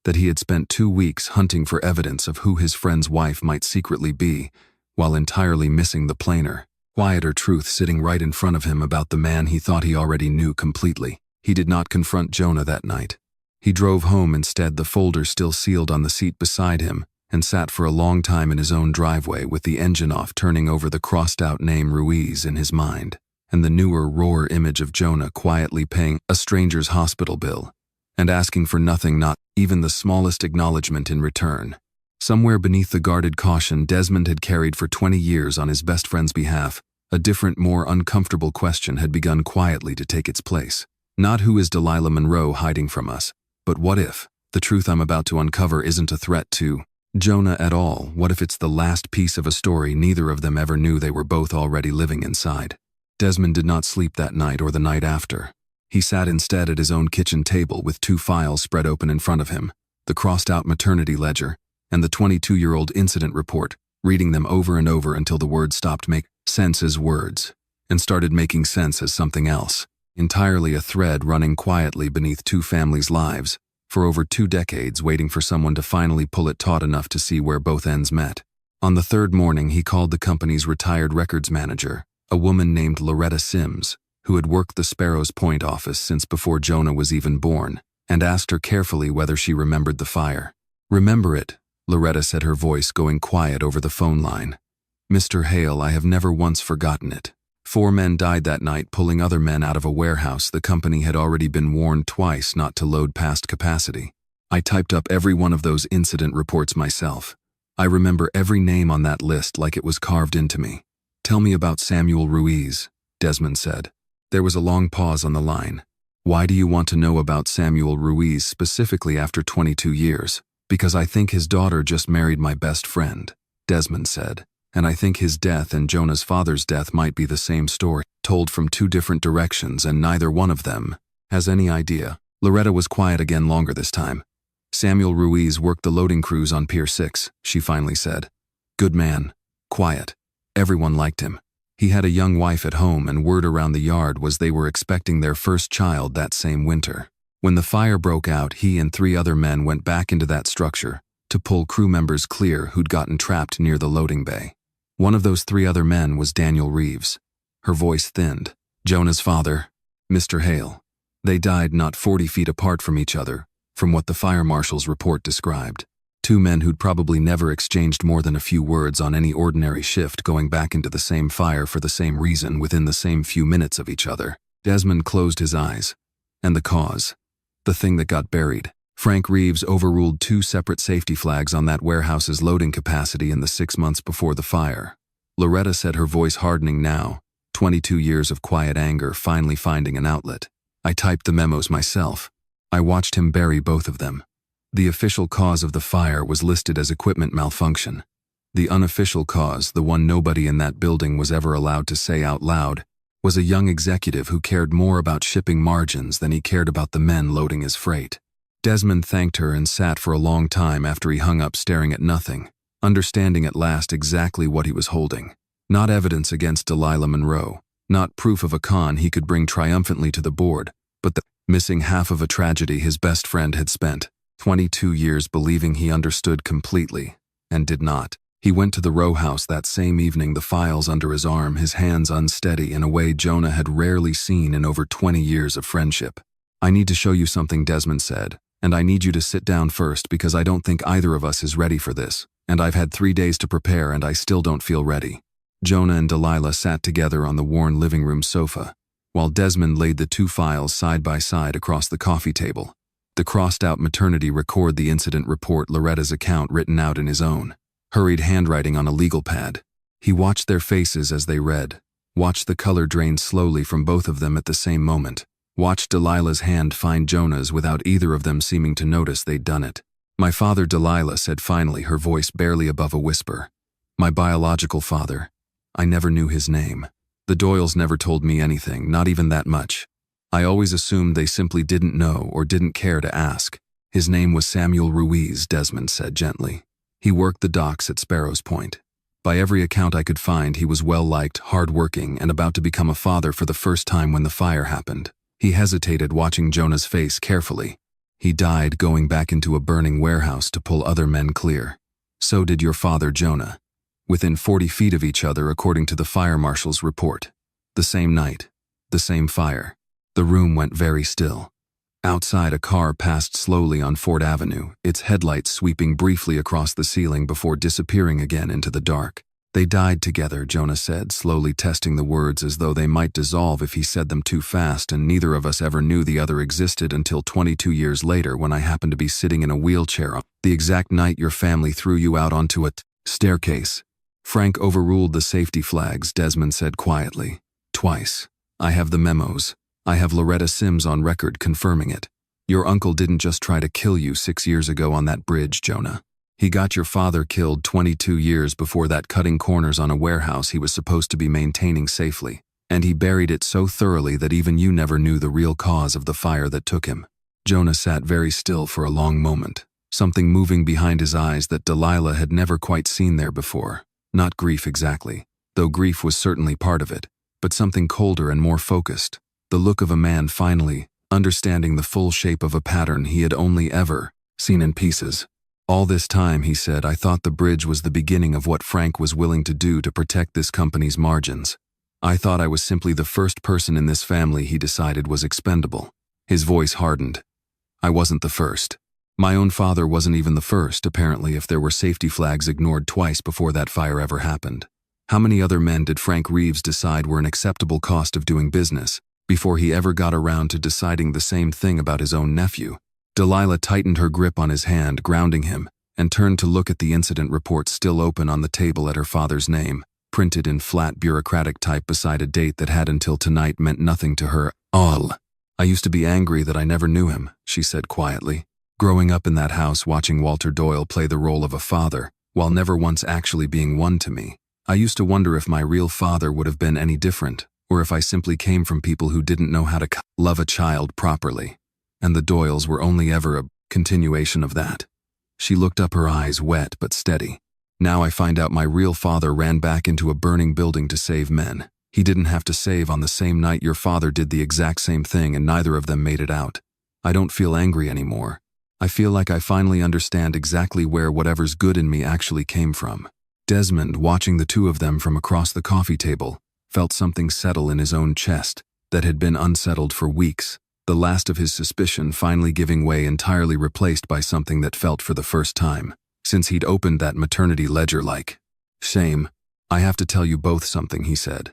that he had spent 2 weeks hunting for evidence of who his friend's wife might secretly be, while entirely missing the plainer, quieter truth sitting right in front of him about the man he thought he already knew completely. He did not confront Jonah that night. He drove home instead, the folder still sealed on the seat beside him, and sat for a long time in his own driveway with the engine off, turning over the crossed-out name Ruiz in his mind, and the newer, rawer image of Jonah quietly paying a stranger's hospital bill, and asking for nothing, not even the smallest acknowledgement in return. Somewhere beneath the guarded caution Desmond had carried for 20 years on his best friend's behalf, a different, more uncomfortable question had begun quietly to take its place. Not who is Delilah Monroe hiding from us, but what if the truth I'm about to uncover isn't a threat to Jonah at all? What if it's the last piece of a story neither of them ever knew they were both already living inside? Desmond did not sleep that night or the night after. He sat instead at his own kitchen table with 2 files spread open in front of him, the crossed-out maternity ledger and the 22-year-old incident report, reading them over and over until the words stopped making sense as words and started making sense as something else. Entirely a thread running quietly beneath 2 families' lives, for over 2 decades waiting for someone to finally pull it taut enough to see where both ends met. On the 3rd morning, he called the company's retired records manager, a woman named Loretta Sims, who had worked the Sparrows Point office since before Jonah was even born, and asked her carefully whether she remembered the fire. "Remember it," Loretta said, her voice going quiet over the phone line. "Mr. Hale, I have never once forgotten it. 4 men died that night pulling other men out of a warehouse the company had already been warned twice not to load past capacity. I typed up every one of those incident reports myself. I remember every name on that list like it was carved into me." "Tell me about Samuel Ruiz," Desmond said. There was a long pause on the line. "Why do you want to know about Samuel Ruiz specifically after 22 years? "Because I think his daughter just married my best friend," Desmond said. "And I think his death and Jonah's father's death might be the same story, told from 2 different directions, and neither one of them has any idea." Loretta was quiet again, longer this time. "Samuel Ruiz worked the loading crews on Pier 6, she finally said. "Good man. Quiet. Everyone liked him. He had a young wife at home, and word around the yard was they were expecting their first child that same winter. When the fire broke out, he and 3 other men went back into that structure to pull crew members clear who'd gotten trapped near the loading bay. One of those 3 other men was Daniel Reeves." Her voice thinned. "Jonah's father, Mr. Hale. They died not 40 feet apart from each other, from what the fire marshal's report described. 2 men who'd probably never exchanged more than a few words on any ordinary shift, going back into the same fire for the same reason within the same few minutes of each other." Desmond closed his eyes. "And the cause? The thing that got buried. Frank Reeves overruled 2 separate safety flags on that warehouse's loading capacity in the 6 months before the fire." Loretta said, her voice hardening now, 22 years of quiet anger finally finding an outlet. "I typed the memos myself. I watched him bury both of them. The official cause of the fire was listed as equipment malfunction. The unofficial cause, the one nobody in that building was ever allowed to say out loud, was a young executive who cared more about shipping margins than he cared about the men loading his freight." Desmond thanked her and sat for a long time after he hung up, staring at nothing, understanding at last exactly what he was holding. Not evidence against Delilah Monroe, not proof of a con he could bring triumphantly to the board, but the missing half of a tragedy his best friend had spent 22 years believing he understood completely, and did not. He went to the row house that same evening, the files under his arm, his hands unsteady in a way Jonah had rarely seen in over 20 years of friendship. "I need to show you something," Desmond said, "and I need you to sit down first because I don't think either of us is ready for this, and I've had 3 days to prepare and I still don't feel ready." Jonah and Delilah sat together on the worn living room sofa, while Desmond laid the 2 files side by side across the coffee table. The crossed-out maternity record, the incident report, Loretta's account written out in his own, hurried handwriting on a legal pad. He watched their faces as they read, watched the color drain slowly from both of them at the same moment, watched Delilah's hand find Jonah's without either of them seeming to notice they'd done it. "My father," Delilah said finally, her voice barely above a whisper. "My biological father. I never knew his name. The Doyles never told me anything, not even that much. I always assumed they simply didn't know or didn't care to ask. His name was Samuel Ruiz," Desmond said gently. "He worked the docks at Sparrows Point. By every account I could find, he was well-liked, hard-working, and about to become a father for the first time when the fire happened." He hesitated, watching Jonah's face carefully. "He died going back into a burning warehouse to pull other men clear. So did your father, Jonah. Within 40 feet of each other, according to the fire marshal's report. The same night. The same fire." The room went very still. Outside, a car passed slowly on Fort Avenue, its headlights sweeping briefly across the ceiling before disappearing again into the dark. "They died together," Jonah said, slowly testing the words as though they might dissolve if he said them too fast, "and neither of us ever knew the other existed until 22 years later when I happened to be sitting in a wheelchair on the exact night your family threw you out onto a staircase." "Frank overruled the safety flags," Desmond said quietly. "Twice. I have the memos. I have Loretta Sims on record confirming it. Your uncle didn't just try to kill you 6 years ago on that bridge, Jonah. He got your father killed 22 years before that, cutting corners on a warehouse he was supposed to be maintaining safely. And he buried it so thoroughly that even you never knew the real cause of the fire that took him. Jonah sat very still for a long moment, something moving behind his eyes that Delilah had never quite seen there before. Not grief exactly, though grief was certainly part of it, but something colder and more focused. The look of a man finally understanding the full shape of a pattern he had only ever seen in pieces. All this time, he said, I thought the bridge was the beginning of what Frank was willing to do to protect this company's margins. I thought I was simply the first person in this family he decided was expendable. His voice hardened. I wasn't the first. My own father wasn't even the first, apparently, if there were safety flags ignored twice before that fire ever happened. How many other men did Frank Reeves decide were an acceptable cost of doing business before he ever got around to deciding the same thing about his own nephew? Delilah tightened her grip on his hand, grounding him, and turned to look at the incident report still open on the table at her father's name, printed in flat bureaucratic type beside a date that had until tonight meant nothing to her. All. I used to be angry that I never knew him, she said quietly. Growing up in that house watching Walter Doyle play the role of a father, while never once actually being one to me, I used to wonder if my real father would have been any different, or if I simply came from people who didn't know how to love a child properly. And the Doyles were only ever a continuation of that. She looked up, her eyes wet but steady. Now I find out my real father ran back into a burning building to save men. He didn't have to save. On the same night your father did the exact same thing, and neither of them made it out. I don't feel angry anymore. I feel like I finally understand exactly where whatever's good in me actually came from. Desmond, watching the two of them from across the coffee table, felt something settle in his own chest that had been unsettled for weeks. The last of his suspicion finally giving way, entirely replaced by something that felt for the first time since he'd opened that maternity ledger like shame. I have to tell you both something, he said.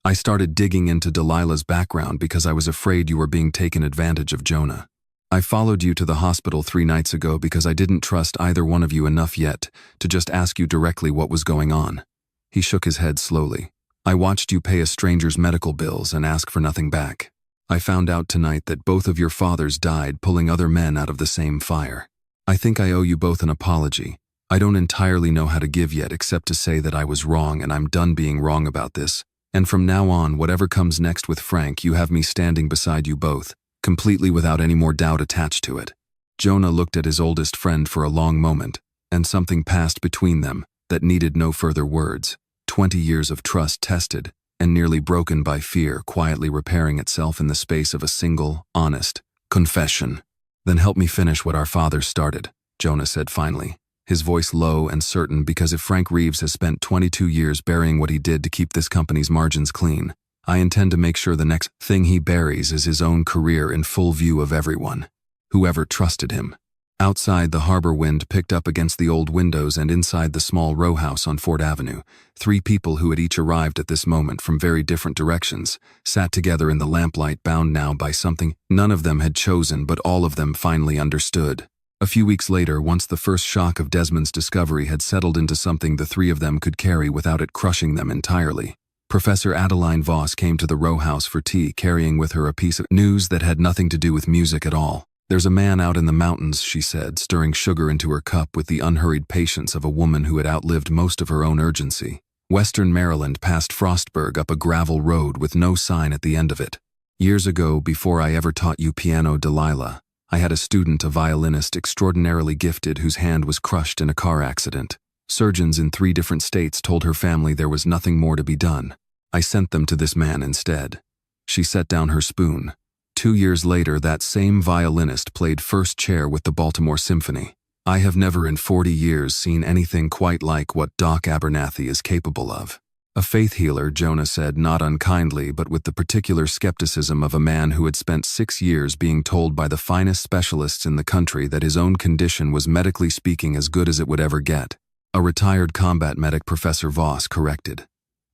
I started digging into Delilah's background because I was afraid you were being taken advantage of, Jonah. I followed you to the hospital 3 nights ago because I didn't trust either one of you enough yet to just ask you directly what was going on. He shook his head slowly. I watched you pay a stranger's medical bills and ask for nothing back. I found out tonight that both of your fathers died pulling other men out of the same fire. I think I owe you both an apology. I don't entirely know how to give yet except to say that I was wrong and I'm done being wrong about this. And from now on, whatever comes next with Frank, you have me standing beside you both, completely without any more doubt attached to it. Jonah looked at his oldest friend for a long moment, and something passed between them that needed no further words. 20 years of trust tested and nearly broken by fear, quietly repairing itself in the space of a single, honest confession. Then help me finish what our fathers started, Jonah said finally, his voice low and certain, because if Frank Reeves has spent 22 years burying what he did to keep this company's margins clean, I intend to make sure the next thing he buries is his own career in full view of everyone, whoever trusted him. Outside, the harbor wind picked up against the old windows, and inside the small row house on Fort Avenue, 3 people who had each arrived at this moment from very different directions sat together in the lamplight, bound now by something none of them had chosen, but all of them finally understood. A few weeks later, once the first shock of Desmond's discovery had settled into something the 3 of them could carry without it crushing them entirely, Professor Adeline Voss came to the row house for tea, carrying with her a piece of news that had nothing to do with music at all. There's a man out in the mountains, she said, stirring sugar into her cup with the unhurried patience of a woman who had outlived most of her own urgency. Western Maryland, past Frostburg, up a gravel road with no sign at the end of it. Years ago, before I ever taught you piano, Delilah, I had a student, a violinist extraordinarily gifted, whose hand was crushed in a car accident. Surgeons in 3 different states told her family there was nothing more to be done. I sent them to this man instead. She set down her spoon. 2 years later, that same violinist played first chair with the Baltimore Symphony. I have never in 40 years seen anything quite like what Doc Abernathy is capable of. A faith healer, Jonah said, not unkindly, but with the particular skepticism of a man who had spent 6 years being told by the finest specialists in the country that his own condition was, medically speaking, as good as it would ever get. A retired combat medic, Professor Voss corrected.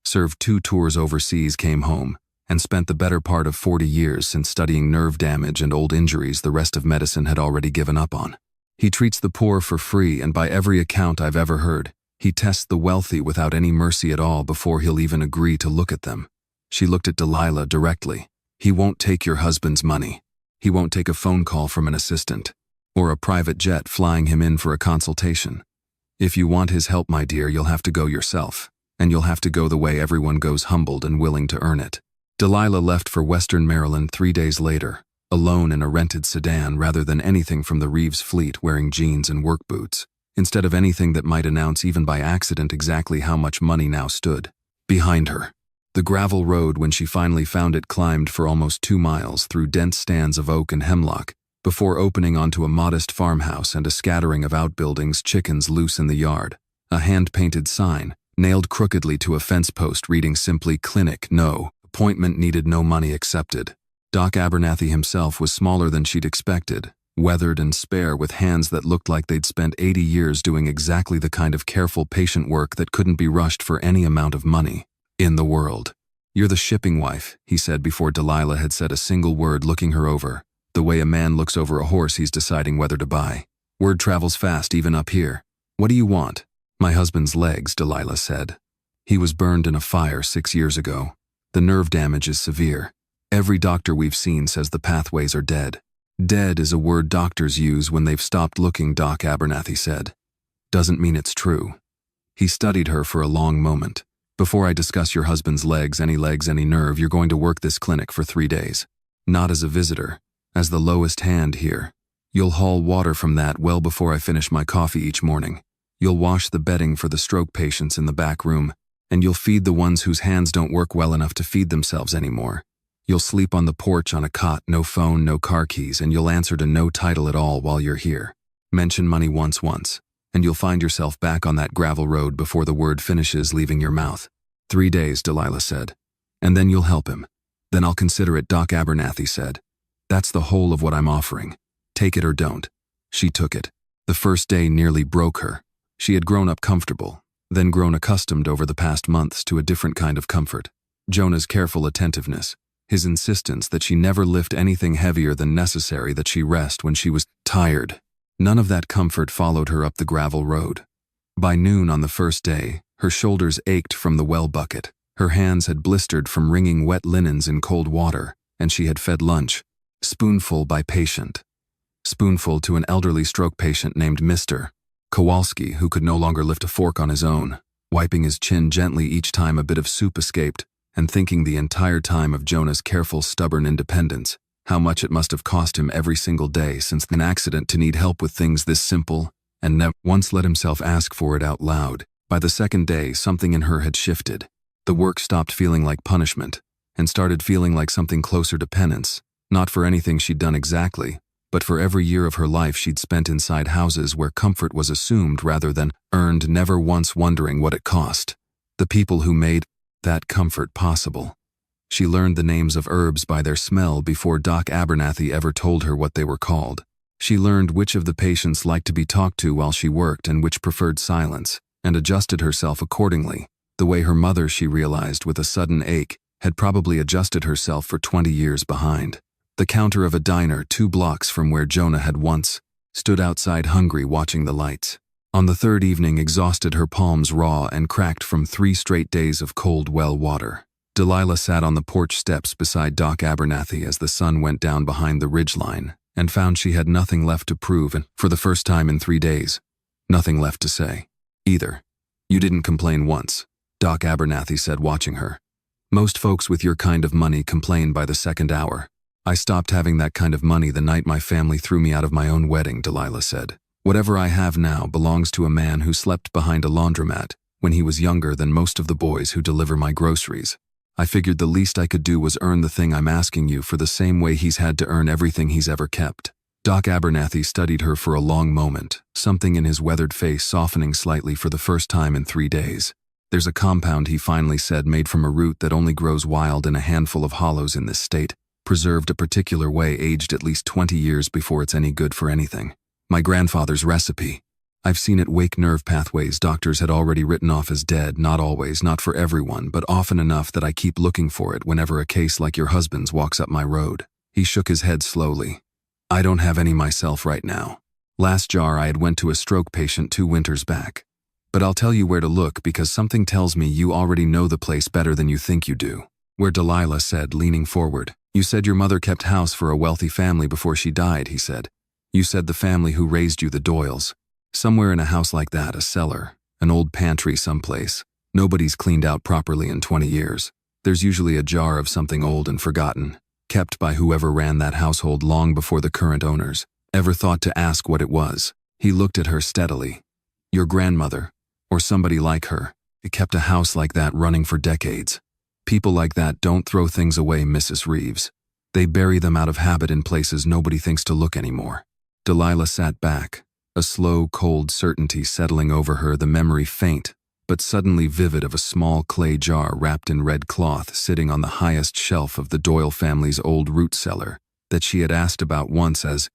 Served 2 tours overseas, came home, and spent the better part of 40 years since studying nerve damage and old injuries the rest of medicine had already given up on. He treats the poor for free, and by every account I've ever heard, he tests the wealthy without any mercy at all before he'll even agree to look at them. She looked at Delilah directly. He won't take your husband's money. He won't take a phone call from an assistant, or a private jet flying him in for a consultation. If you want his help, my dear, you'll have to go yourself, and you'll have to go the way everyone goes, humbled and willing to earn it. Delilah left for Western Maryland 3 days later, alone in a rented sedan rather than anything from the Reeves fleet, wearing jeans and work boots, instead of anything that might announce even by accident exactly how much money now stood behind her. The gravel road, when she finally found it, climbed for almost 2 miles through dense stands of oak and hemlock, before opening onto a modest farmhouse and a scattering of outbuildings, chickens loose in the yard, a hand-painted sign, nailed crookedly to a fence post reading simply "Clinic, no, appointment needed, no money accepted." Doc Abernathy himself was smaller than she'd expected, weathered and spare, with hands that looked like they'd spent 80 years doing exactly the kind of careful patient work that couldn't be rushed for any amount of money in the world. "You're the shipping wife," he said before Delilah had said a single word, looking her over, the way a man looks over a horse he's deciding whether to buy. "Word travels fast even up here. What do you want?" "My husband's legs," Delilah said. "He was burned in a fire 6 years ago. The nerve damage is severe. Every doctor we've seen says the pathways are dead." "Dead is a word doctors use when they've stopped looking," Doc Abernathy said. "Doesn't mean it's true." He studied her for a long moment. "Before I discuss your husband's legs, any nerve, you're going to work this clinic for 3 days. Not as a visitor, as the lowest hand here. You'll haul water from that well before I finish my coffee each morning. You'll wash the bedding for the stroke patients in the back room, and you'll feed the ones whose hands don't work well enough to feed themselves anymore. You'll sleep on the porch on a cot, no phone, no car keys, and you'll answer to no title at all while you're here. Mention money once, and you'll find yourself back on that gravel road before the word finishes leaving your mouth." 3 days, Delilah said. "And then you'll help him." "Then I'll consider it," Doc Abernathy said. "That's the whole of what I'm offering. Take it or don't." She took it. The first day nearly broke her. She had grown up comfortable, then grown accustomed over the past months to a different kind of comfort. Jonah's careful attentiveness, his insistence that she never lift anything heavier than necessary, that she rest when she was tired. None of that comfort followed her up the gravel road. By noon on the first day, her shoulders ached from the well bucket, her hands had blistered from wringing wet linens in cold water, and she had fed lunch, spoonful by patient. Spoonful to an elderly stroke patient named Mr. Kowalski, who could no longer lift a fork on his own, wiping his chin gently each time a bit of soup escaped, and thinking the entire time of Jonah's careful, stubborn independence, how much it must have cost him every single day since an accident to need help with things this simple, and never once let himself ask for it out loud. By the second day, something in her had shifted. The work stopped feeling like punishment, and started feeling like something closer to penance, not for anything she'd done exactly, but for every year of her life she'd spent inside houses where comfort was assumed rather than earned, never once wondering what it cost. The people who made that comfort possible. She learned the names of herbs by their smell before Doc Abernathy ever told her what they were called. She learned which of the patients liked to be talked to while she worked and which preferred silence, and adjusted herself accordingly, the way her mother, she realized with a sudden ache, had probably adjusted herself for 20 years behind. The counter of a diner 2 blocks from where Jonah had once stood outside hungry, watching the lights. On the third evening, exhausted, her palms raw and cracked from 3 straight days of cold well water, Delilah sat on the porch steps beside Doc Abernathy as the sun went down behind the ridgeline, and found she had nothing left to prove, and for the first time in 3 days, nothing left to say either. "You didn't complain once," Doc Abernathy said, watching her. "Most folks with your kind of money complain by the second hour. I stopped having that kind of money the night my family threw me out of my own wedding," Delilah said. "Whatever I have now belongs to a man who slept behind a laundromat when he was younger than most of the boys who deliver my groceries. I figured the least I could do was earn the thing I'm asking you for, the same way he's had to earn everything he's ever kept." Doc Abernathy studied her for a long moment, something in his weathered face softening slightly for the first time in 3 days. "There's a compound," he finally said, "made from a root that only grows wild in a handful of hollows in this state, preserved a particular way, aged at least 20 years before it's any good for anything. My grandfather's recipe. I've seen it wake nerve pathways doctors had already written off as dead, not always, not for everyone, but often enough that I keep looking for it whenever a case like your husband's walks up my road." He shook his head slowly. "I don't have any myself right now. Last jar I had went to a stroke patient 2 winters back. But I'll tell you where to look, because something tells me you already know the place better than you think you do." "Where?" Delilah said, leaning forward. You said your mother kept house for a wealthy family before she died, he said. You said the family who raised you, the Doyles. Somewhere in a house like that, a cellar, an old pantry someplace. Nobody's cleaned out properly in 20 years. There's usually a jar of something old and forgotten, kept by whoever ran that household long before the current owners. Ever thought to ask what it was? He looked at her steadily. Your grandmother, or somebody like her, it kept a house like that running for decades. People like that don't throw things away, Mrs. Reeves. They bury them out of habit in places nobody thinks to look anymore. Delilah sat back, a slow, cold certainty settling over her, the memory faint, but suddenly vivid, of a small clay jar wrapped in red cloth sitting on the highest shelf of the Doyle family's old root cellar that she had asked about once as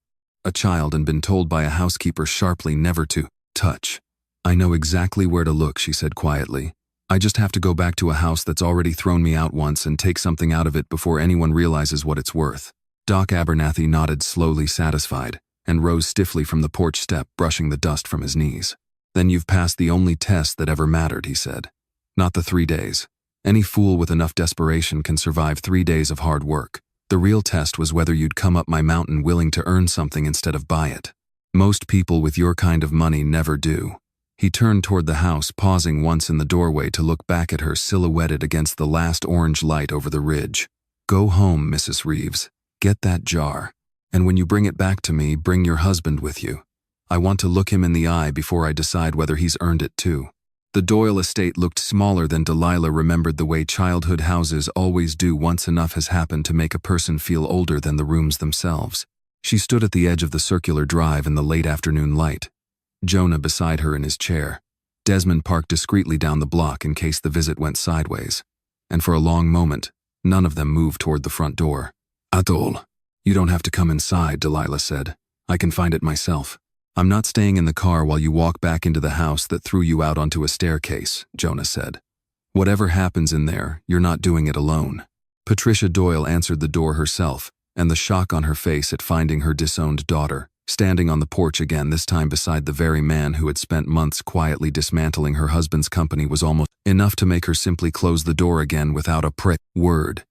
a child and been told by a housekeeper sharply never to touch. I know exactly where to look, she said quietly. I just have to go back to a house that's already thrown me out once and take something out of it before anyone realizes what it's worth. Doc Abernathy nodded slowly, satisfied, and rose stiffly from the porch step, brushing the dust from his knees. Then you've passed the only test that ever mattered, he said. Not the 3 days. Any fool with enough desperation can survive 3 days of hard work. The real test was whether you'd come up my mountain willing to earn something instead of buy it. Most people with your kind of money never do. He turned toward the house, pausing once in the doorway to look back at her silhouetted against the last orange light over the ridge. Go home, Mrs. Reeves. Get that jar. And when you bring it back to me, bring your husband with you. I want to look him in the eye before I decide whether he's earned it too. The Doyle estate looked smaller than Delilah remembered the way childhood houses always do once enough has happened to make a person feel older than the rooms themselves. She stood at the edge of the circular drive in the late afternoon light, Jonah beside her in his chair. Desmond parked discreetly down the block in case the visit went sideways. And for a long moment, none of them moved toward the front door. Atul, you don't have to come inside, Delilah said. I can find it myself. I'm not staying in the car while you walk back into the house that threw you out onto a staircase, Jonah said. Whatever happens in there, you're not doing it alone. Patricia Doyle answered the door herself, and the shock on her face at finding her disowned daughter, standing on the porch again, this time beside the very man who had spent months quietly dismantling her husband's company, was almost enough to make her simply close the door again without a word.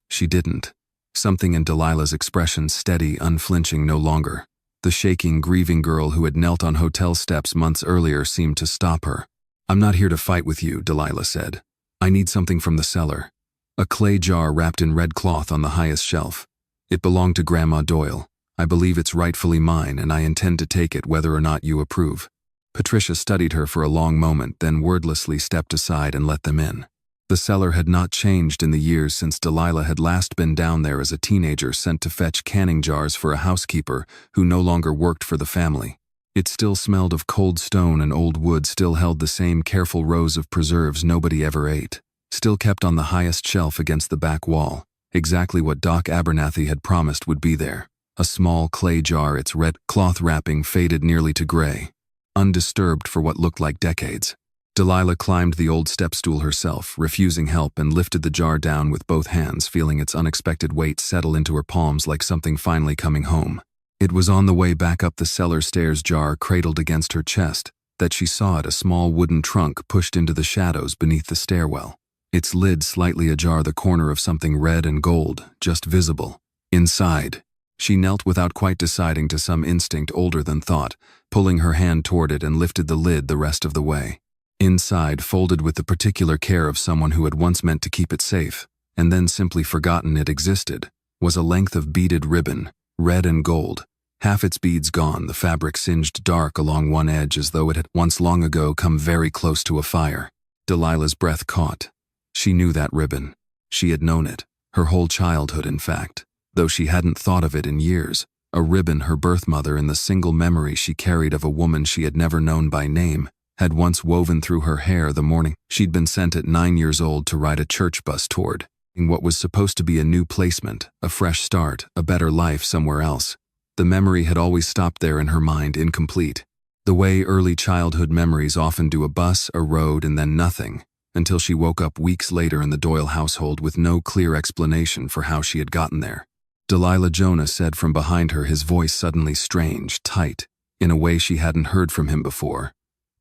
She didn't. Something in Delilah's expression, steady, unflinching no longer. The shaking, grieving girl who had knelt on hotel steps months earlier seemed to stop her. I'm not here to fight with you, Delilah said. I need something from the cellar. A clay jar wrapped in red cloth on the highest shelf. It belonged to Grandma Doyle. I believe it's rightfully mine, and I intend to take it whether or not you approve. Patricia studied her for a long moment, then wordlessly stepped aside and let them in. The cellar had not changed in the years since Delilah had last been down there as a teenager sent to fetch canning jars for a housekeeper who no longer worked for the family. It still smelled of cold stone, and old wood still held the same careful rows of preserves nobody ever ate, still kept on the highest shelf against the back wall, exactly what Doc Abernathy had promised would be there. A small clay jar, its red cloth wrapping faded nearly to gray, undisturbed for what looked like decades. Delilah climbed the old step-stool herself, refusing help, and lifted the jar down with both hands, feeling its unexpected weight settle into her palms like something finally coming home. It was on the way back up the cellar stairs, jar cradled against her chest, that she saw it, a small wooden trunk pushed into the shadows beneath the stairwell. Its lid slightly ajar, the corner of something red and gold, just visible. Inside. She knelt without quite deciding, to some instinct older than thought, pulling her hand toward it, and lifted the lid the rest of the way. Inside, folded with the particular care of someone who had once meant to keep it safe, and then simply forgotten it existed, was a length of beaded ribbon, red and gold, half its beads gone, the fabric singed dark along one edge as though it had once long ago come very close to a fire. Delilah's breath caught. She knew that ribbon. She had known it, her whole childhood in fact, though she hadn't thought of it in years. A ribbon her birth mother, in the single memory she carried of a woman she had never known by name, had once woven through her hair the morning she'd been sent at 9 years old to ride a church bus toward what was supposed to be a new placement, a fresh start, a better life somewhere else. The memory had always stopped there in her mind, incomplete. The way early childhood memories often do, a bus, a road, and then nothing, until she woke up weeks later in the Doyle household with no clear explanation for how she had gotten there. Delilah, Jonah said from behind her, his voice suddenly strange, tight, in a way she hadn't heard from him before.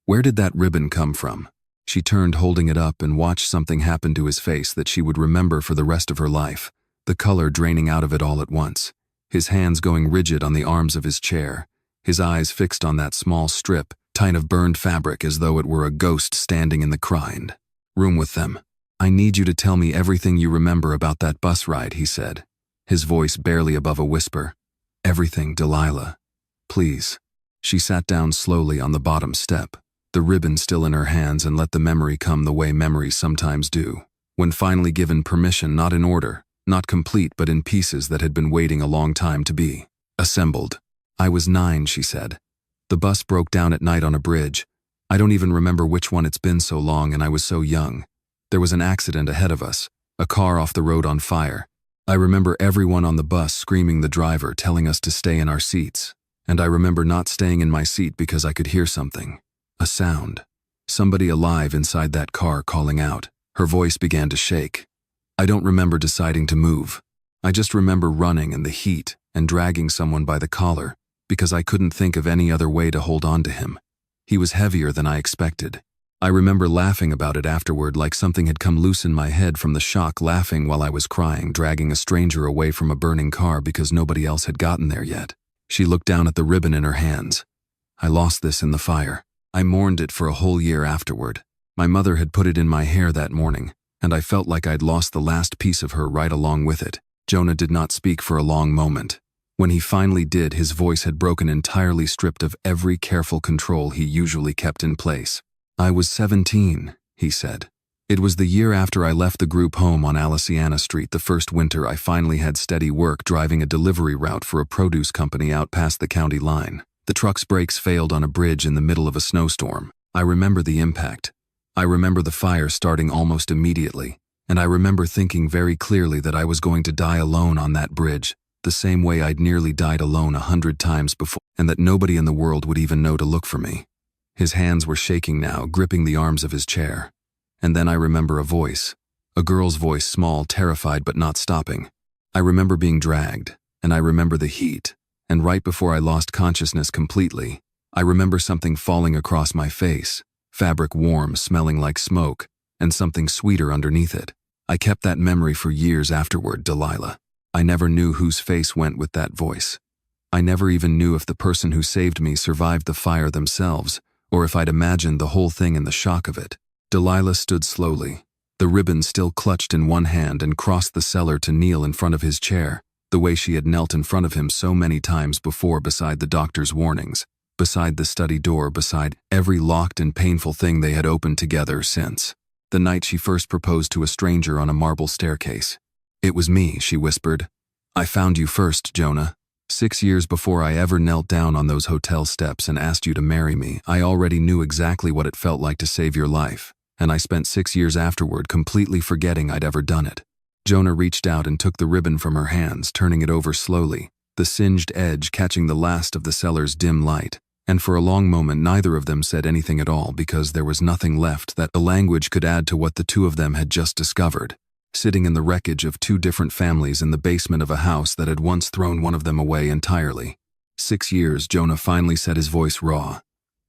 Where did that ribbon come from? She turned, holding it up, and watched something happen to his face that she would remember for the rest of her life. the color draining out of it all at once, his hands going rigid on the arms of his chair, his eyes fixed on that small strip, tight of burned fabric as though it were a ghost standing in the crowd. Room with them. I need you to tell me everything you remember about that bus ride, he said, his voice barely above a whisper. Everything, Delilah. Please. She sat down slowly on the bottom step, the ribbon still in her hands, and let the memory come the way memories sometimes do, when finally given permission, not in order, not complete, but in pieces that had been waiting a long time to be assembled. I was 9, she said. The bus broke down at night on a bridge. I don't even remember which one, it's been so long and I was so young. There was an accident ahead of us, a car off the road on fire. I remember everyone on the bus screaming, the driver telling us to stay in our seats. And I remember not staying in my seat because I could hear something. A sound. Somebody alive inside that car calling out. Her voice began to shake. I don't remember deciding to move. I just remember running in the heat and dragging someone by the collar because I couldn't think of any other way to hold on to him. He was heavier than I expected. I remember laughing about it afterward, like something had come loose in my head from the shock, laughing while I was crying, dragging a stranger away from a burning car because nobody else had gotten there yet. She looked down at the ribbon in her hands. I lost this in the fire. I mourned it for a whole year afterward. My mother had put it in my hair that morning, and I felt like I'd lost the last piece of her right along with it. Jonah did not speak for a long moment. When he finally did, his voice had broken, entirely stripped of every careful control he usually kept in place. I was 17, he said. It was the year after I left the group home on Aliciana Street, the first winter I finally had steady work driving a delivery route for a produce company out past the county line. The truck's brakes failed on a bridge in the middle of a snowstorm. I remember the impact. I remember the fire starting almost immediately, and I remember thinking very clearly that I was going to die alone on that bridge, the same way I'd nearly died alone 100 times before, and that nobody in the world would even know to look for me. His hands were shaking now, gripping the arms of his chair. And then I remember a voice, a girl's voice, small, terrified but not stopping. I remember being dragged, and I remember the heat, and right before I lost consciousness completely, I remember something falling across my face, fabric warm, smelling like smoke, and something sweeter underneath it. I kept that memory for years afterward, Delilah. I never knew whose face went with that voice. I never even knew if the person who saved me survived the fire themselves, or if I'd imagined the whole thing in the shock of it. Delilah stood slowly, the ribbon still clutched in one hand, and crossed the cellar to kneel in front of his chair, the way she had knelt in front of him so many times before, beside the doctor's warnings, beside the study door, beside every locked and painful thing they had opened together since the night she first proposed to a stranger on a marble staircase. It was me, she whispered. I found you first, Jonah. 6 years before I ever knelt down on those hotel steps and asked you to marry me, I already knew exactly what it felt like to save your life. And I spent 6 years afterward completely forgetting I'd ever done it. Jonah reached out and took the ribbon from her hands, turning it over slowly, the singed edge catching the last of the cellar's dim light. And for a long moment neither of them said anything at all, because there was nothing left that the language could add to what the two of them had just discovered. Sitting in the wreckage of 2 different families in the basement of a house that had once thrown one of them away entirely. 6 years, Jonah finally said, his voice raw.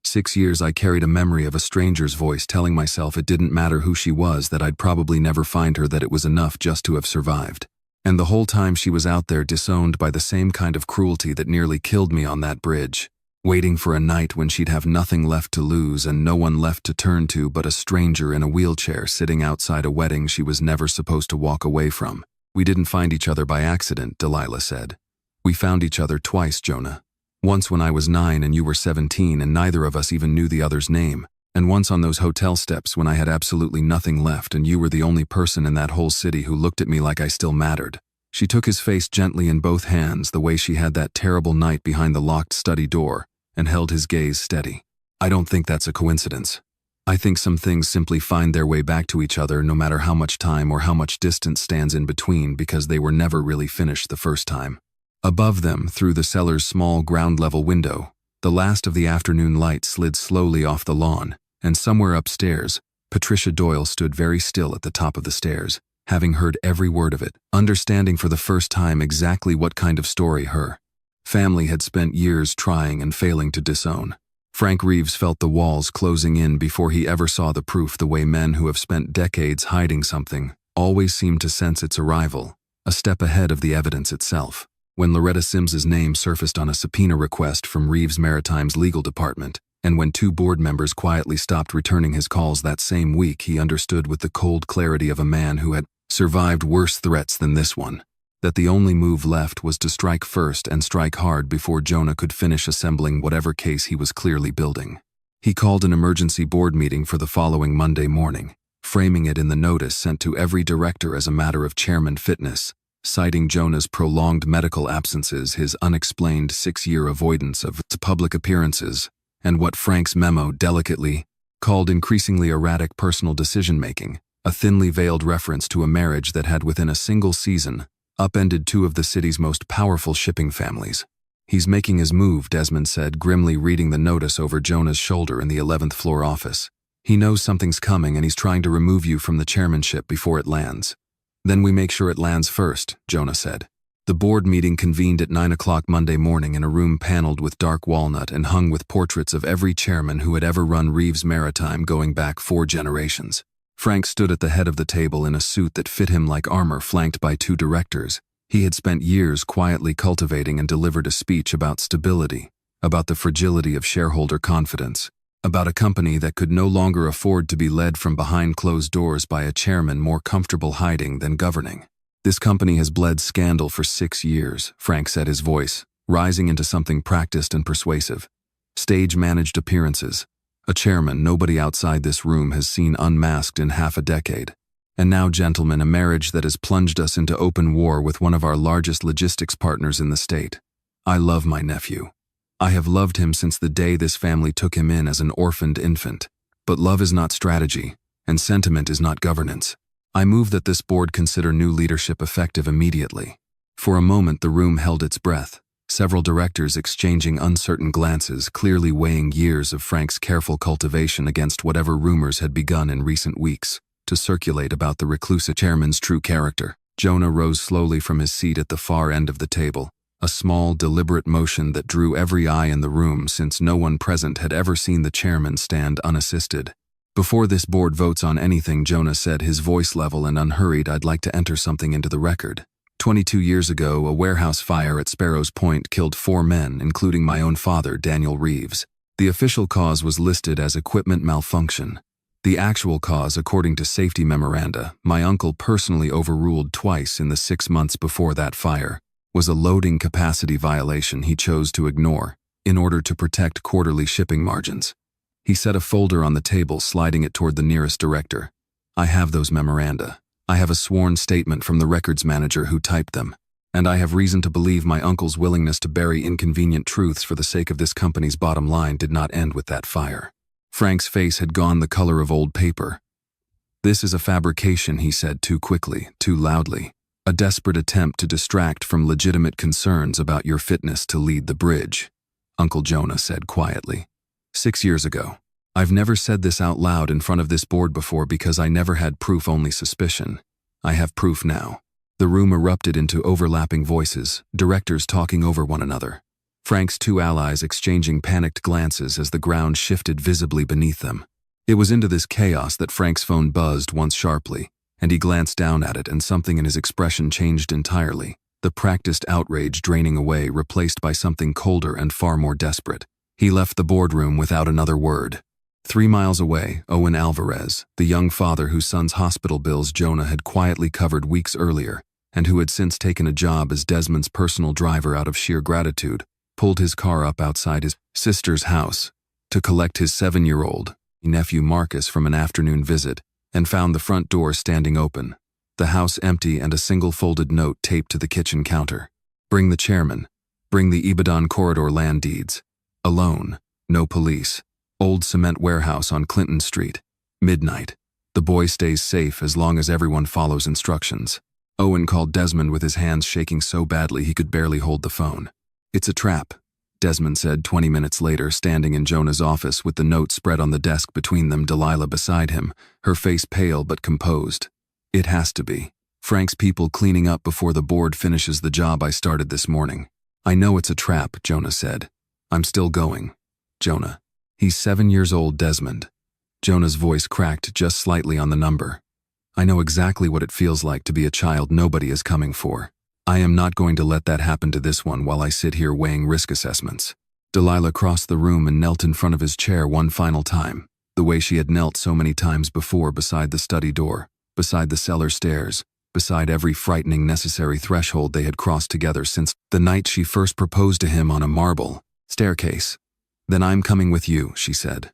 6 years I carried a memory of a stranger's voice telling myself it didn't matter who she was, that I'd probably never find her, that it was enough just to have survived. And the whole time she was out there, disowned by the same kind of cruelty that nearly killed me on that bridge, waiting for a night when she'd have nothing left to lose and no one left to turn to but a stranger in a wheelchair sitting outside a wedding she was never supposed to walk away from. We didn't find each other by accident, Delilah said. We found each other twice, Jonah. Once when I was 9 and you were 17 and neither of us even knew the other's name, and once on those hotel steps when I had absolutely nothing left and you were the only person in that whole city who looked at me like I still mattered. She took his face gently in both hands, the way she had that terrible night behind the locked study door, and held his gaze steady. I don't think that's a coincidence. I think some things simply find their way back to each other no matter how much time or how much distance stands in between, because they were never really finished the first time. Above them, through the cellar's small ground-level window, the last of the afternoon light slid slowly off the lawn, and somewhere upstairs, Patricia Doyle stood very still at the top of the stairs, having heard every word of it, understanding for the first time exactly what kind of story her family had spent years trying and failing to disown. Frank Reeves felt the walls closing in before he ever saw the proof, the way men who have spent decades hiding something always seem to sense its arrival. a step ahead of the evidence itself. When Loretta Sims's name surfaced on a subpoena request from Reeves Maritime's legal department, and when 2 board members quietly stopped returning his calls that same week, he understood with the cold clarity of a man who had survived worse threats than this one, that the only move left was to strike first and strike hard before Jonah could finish assembling whatever case he was clearly building. He called an emergency board meeting for the following Monday morning, framing it in the notice sent to every director as a matter of chairman fitness, citing Jonah's prolonged medical absences, his unexplained 6-year avoidance of public appearances, and what Frank's memo delicately called increasingly erratic personal decision-making, a thinly veiled reference to a marriage that had within a single season upended 2 of the city's most powerful shipping families. "He's making his move," Desmond said, grimly reading the notice over Jonah's shoulder in the 11th floor office. "He knows something's coming and he's trying to remove you from the chairmanship before it lands." "Then we make sure it lands first," Jonah said. The board meeting convened at 9 o'clock Monday morning in a room paneled with dark walnut and hung with portraits of every chairman who had ever run Reeves Maritime going back 4 generations. Frank stood at the head of the table in a suit that fit him like armor, flanked by 2 directors. He had spent years quietly cultivating and delivered a speech about stability, about the fragility of shareholder confidence, about a company that could no longer afford to be led from behind closed doors by a chairman more comfortable hiding than governing. "This company has bled scandal for 6 years, Frank said, his voice rising into something practiced and persuasive. "Stage-managed appearances. A chairman nobody outside this room has seen unmasked in half a decade. And now, gentlemen, a marriage that has plunged us into open war with one of our largest logistics partners in the state. I love my nephew. I have loved him since the day this family took him in as an orphaned infant. But love is not strategy, and sentiment is not governance. I move that this board consider new leadership effective immediately." For a moment the room held its breath, several directors exchanging uncertain glances, clearly weighing years of Frank's careful cultivation against whatever rumors had begun in recent weeks to circulate about the reclusive chairman's true character. Jonah rose slowly from his seat at the far end of the table, a small, deliberate motion that drew every eye in the room, since no one present had ever seen the chairman stand unassisted. "Before this board votes on anything," Jonah said, his voice level and unhurried, "I'd like to enter something into the record. 22 years ago, a warehouse fire at Sparrows Point killed 4 men, including my own father, Daniel Reeves. The official cause was listed as equipment malfunction. The actual cause, according to safety memoranda my uncle personally overruled twice in the 6 months before that fire, was a loading capacity violation he chose to ignore in order to protect quarterly shipping margins." He set a folder on the table, sliding it toward the nearest director. "I have those memoranda. I have a sworn statement from the records manager who typed them. And I have reason to believe my uncle's willingness to bury inconvenient truths for the sake of this company's bottom line did not end with that fire." Frank's face had gone the color of old paper. "This is a fabrication," he said, too quickly, too loudly. "A desperate attempt to distract from legitimate concerns about your fitness to lead the bridge," Uncle Jonah said quietly. 6 years ago. I've never said this out loud in front of this board before because I never had proof, only suspicion. I have proof now." The room erupted into overlapping voices, directors talking over one another. Frank's 2 allies exchanging panicked glances as the ground shifted visibly beneath them. It was into this chaos that Frank's phone buzzed once sharply, and he glanced down at it, and something in his expression changed entirely, the practiced outrage draining away, replaced by something colder and far more desperate. He left the boardroom without another word. 3 miles away, Owen Alvarez, the young father whose son's hospital bills Jonah had quietly covered weeks earlier, and who had since taken a job as Desmond's personal driver out of sheer gratitude, pulled his car up outside his sister's house to collect his 7-year-old nephew Marcus from an afternoon visit, and found the front door standing open, the house empty, and a single folded note taped to the kitchen counter. "Bring the chairman. Bring the Ibadan corridor land deeds. Alone. No police. Old cement warehouse on Clinton Street. Midnight. The boy stays safe as long as everyone follows instructions." Owen called Desmond with his hands shaking so badly he could barely hold the phone. "It's a trap," Desmond said 20 minutes later, standing in Jonah's office with the note spread on the desk between them, Delilah beside him, her face pale but composed. "It has to be. Frank's people cleaning up before the board finishes the job I started this morning." "I know it's a trap," Jonah said. "I'm still going." "Jonah. He's 7 years old, Desmond." Jonah's voice cracked just slightly on the number. I know exactly what it feels like to be a child nobody is coming for. I am not going to let that happen to this one while I sit here weighing risk assessments." Delilah crossed the room and knelt in front of his chair one final time, the way she had knelt so many times before beside the study door, beside the cellar stairs, beside every frightening necessary threshold they had crossed together since the night she first proposed to him on a marble staircase. "Then I'm coming with you," she said.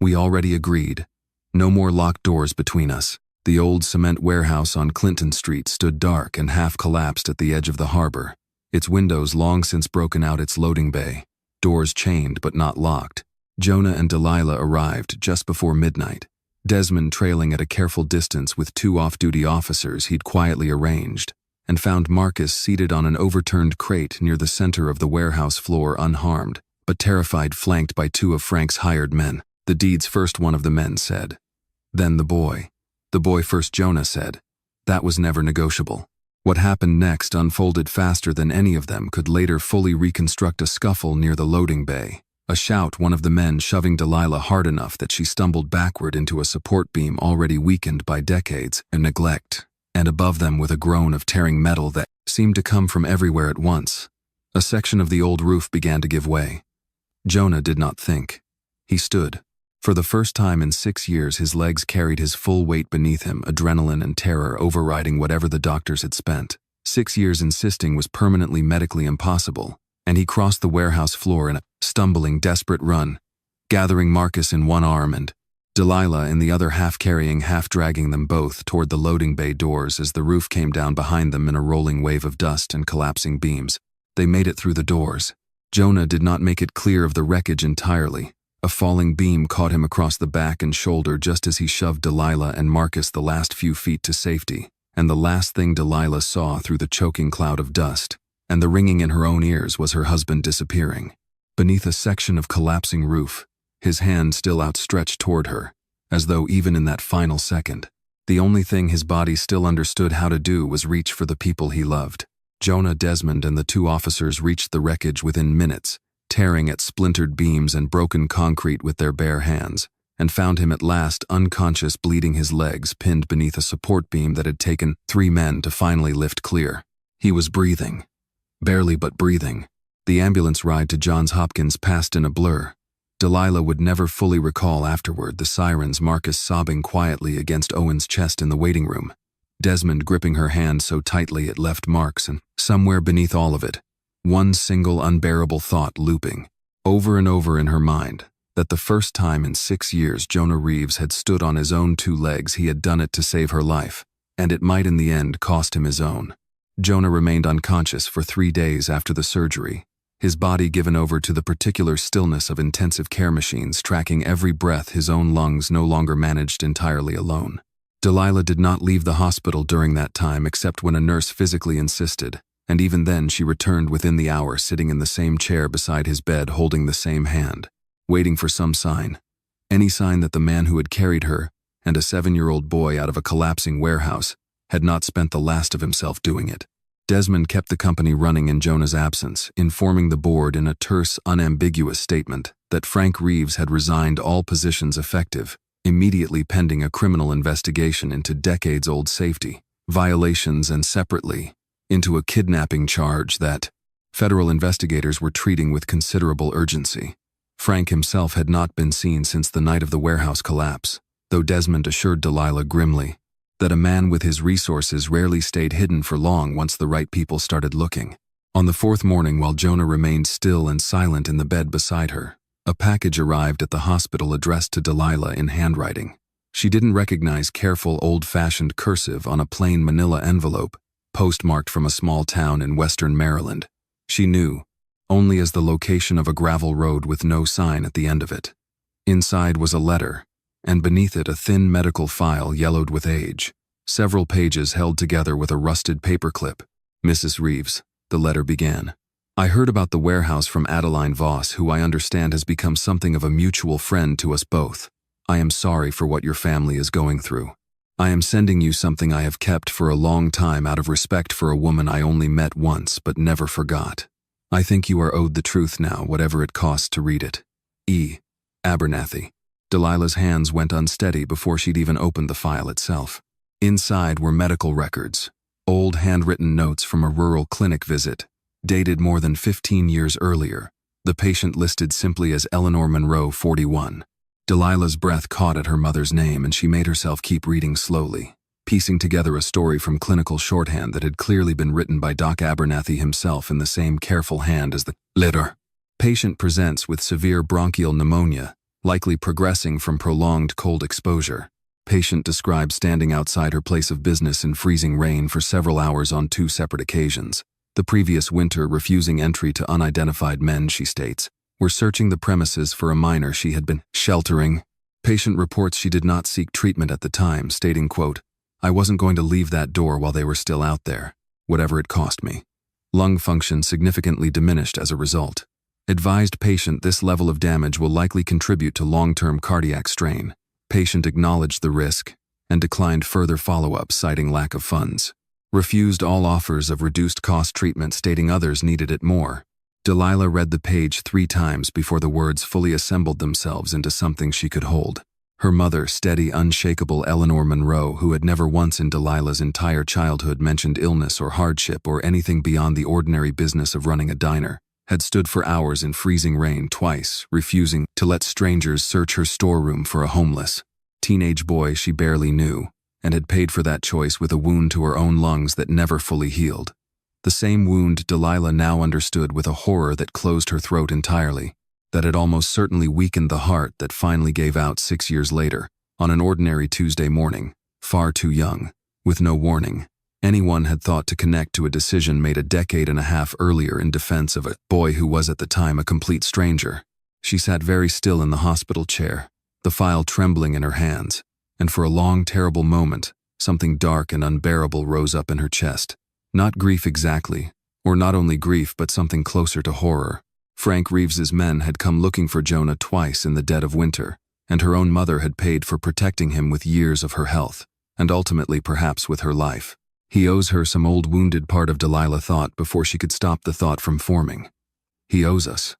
"We already agreed. No more locked doors between us." The old cement warehouse on Clinton Street stood dark and half-collapsed at the edge of the harbor, its windows long since broken out its loading bay, doors chained but not locked. Jonah and Delilah arrived just before midnight, Desmond trailing at a careful distance with 2 off-duty officers he'd quietly arranged, and found Marcus seated on an overturned crate near the center of the warehouse floor unharmed, but terrified, flanked by 2 of Frank's hired men. "The deed's first," one of the men said. "Then the boy." "The boy first," Jonah said. That was never negotiable. What happened next unfolded faster than any of them could later fully reconstruct. A scuffle near the loading bay, a shout, one of the men shoving Delilah hard enough that she stumbled backward into a support beam already weakened by decades and neglect, and above them with a groan of tearing metal that seemed to come from everywhere at once. A section of the old roof began to give way. Jonah did not think. He stood. For the first time in 6 years, his legs carried his full weight beneath him, adrenaline and terror overriding whatever the doctors had spent. 6 years insisting was permanently medically impossible, and he crossed the warehouse floor in a stumbling, desperate run, gathering Marcus in one arm and Delilah in the other, half carrying, half dragging them both toward the loading bay doors as the roof came down behind them in a rolling wave of dust and collapsing beams. They made it through the doors. Jonah did not make it clear of the wreckage entirely. A falling beam caught him across the back and shoulder just as he shoved Delilah and Marcus the last few feet to safety, and the last thing Delilah saw through the choking cloud of dust and the ringing in her own ears was her husband disappearing beneath a section of collapsing roof, his hand still outstretched toward her, as though even in that final second, the only thing his body still understood how to do was reach for the people he loved. Jonah, Desmond, and the 2 officers reached the wreckage within minutes, tearing at splintered beams and broken concrete with their bare hands, and found him at last unconscious, bleeding, his legs pinned beneath a support beam that had taken 3 men to finally lift clear. He was breathing. Barely, but breathing. The ambulance ride to Johns Hopkins passed in a blur. Delilah would never fully recall afterward the sirens, Marcus sobbing quietly against Owen's chest in the waiting room, Desmond gripping her hand so tightly it left marks, and somewhere beneath all of it, one single unbearable thought looping, over and over in her mind, that the first time in 6 years Jonah Reeves had stood on his own 2 legs, he had done it to save her life, and it might in the end cost him his own. Jonah remained unconscious for 3 days after the surgery, his body given over to the particular stillness of intensive care machines tracking every breath his own lungs no longer managed entirely alone. Delilah did not leave the hospital during that time except when a nurse physically insisted, and even then she returned within the hour, sitting in the same chair beside his bed holding the same hand, waiting for some sign, any sign that the man who had carried her and a 7-year-old boy out of a collapsing warehouse had not spent the last of himself doing it. Desmond kept the company running in Jonah's absence, informing the board in a terse, unambiguous statement that Frank Reeves had resigned, all positions effective immediately, pending a criminal investigation into decades-old safety violations and, separately, into a kidnapping charge that federal investigators were treating with considerable urgency. Frank himself had not been seen since the night of the warehouse collapse, though Desmond assured Delilah grimly that a man with his resources rarely stayed hidden for long once the right people started looking. On the 4th morning, while Jonah remained still and silent in the bed beside her, a package arrived at the hospital addressed to Delilah in handwriting. She didn't recognize careful, old-fashioned cursive on a plain manila envelope, postmarked from a small town in western Maryland. She knew only as the location of a gravel road with no sign at the end of it. Inside was a letter, and beneath it a thin medical file yellowed with age, several pages held together with a rusted paperclip. "Mrs. Reeves," the letter began, "I heard about the warehouse from Adeline Voss, who I understand has become something of a mutual friend to us both. I am sorry for what your family is going through. I am sending you something I have kept for a long time out of respect for a woman I only met once but never forgot. I think you are owed the truth now, whatever it costs to read it. E. Abernathy." Delilah's hands went unsteady before she'd even opened the file itself. Inside were medical records, old handwritten notes from a rural clinic visit, dated more than 15 years earlier. The patient listed simply as Eleanor Monroe, 41. Delilah's breath caught at her mother's name, and she made herself keep reading slowly, piecing together a story from clinical shorthand that had clearly been written by Doc Abernathy himself in the same careful hand as the letter. Patient presents with severe bronchial pneumonia, likely progressing from prolonged cold exposure. Patient described standing outside her place of business in freezing rain for several hours on 2 separate occasions. The previous winter, refusing entry to unidentified men, she states, were searching the premises for a minor she had been sheltering. Patient reports she did not seek treatment at the time, stating, quote, "I wasn't going to leave that door while they were still out there, whatever it cost me." Lung function significantly diminished as a result. Advised patient this level of damage will likely contribute to long-term cardiac strain. Patient acknowledged the risk and declined further follow-up, citing lack of funds. Refused all offers of reduced-cost treatment, stating others needed it more. Delilah read the page 3 times before the words fully assembled themselves into something she could hold. Her mother, steady, unshakable Eleanor Monroe, who had never once in Delilah's entire childhood mentioned illness or hardship or anything beyond the ordinary business of running a diner, had stood for hours in freezing rain twice, refusing to let strangers search her storeroom for a homeless teenage boy she barely knew, and had paid for that choice with a wound to her own lungs that never fully healed. The same wound Delilah now understood with a horror that closed her throat entirely, that had almost certainly weakened the heart that finally gave out 6 years later, on an ordinary Tuesday morning, far too young, with no warning. Anyone had thought to connect to a decision made a decade and a half earlier in defense of a boy who was at the time a complete stranger. She sat very still in the hospital chair, the file trembling in her hands, and for a long, terrible moment, something dark and unbearable rose up in her chest. Not grief exactly, or not only grief but something closer to horror. Frank Reeves's men had come looking for Jonah twice in the dead of winter, and her own mother had paid for protecting him with years of her health, and ultimately perhaps with her life. He owes her some old wounded part of Delilah thought before she could stop the thought from forming. He owes us.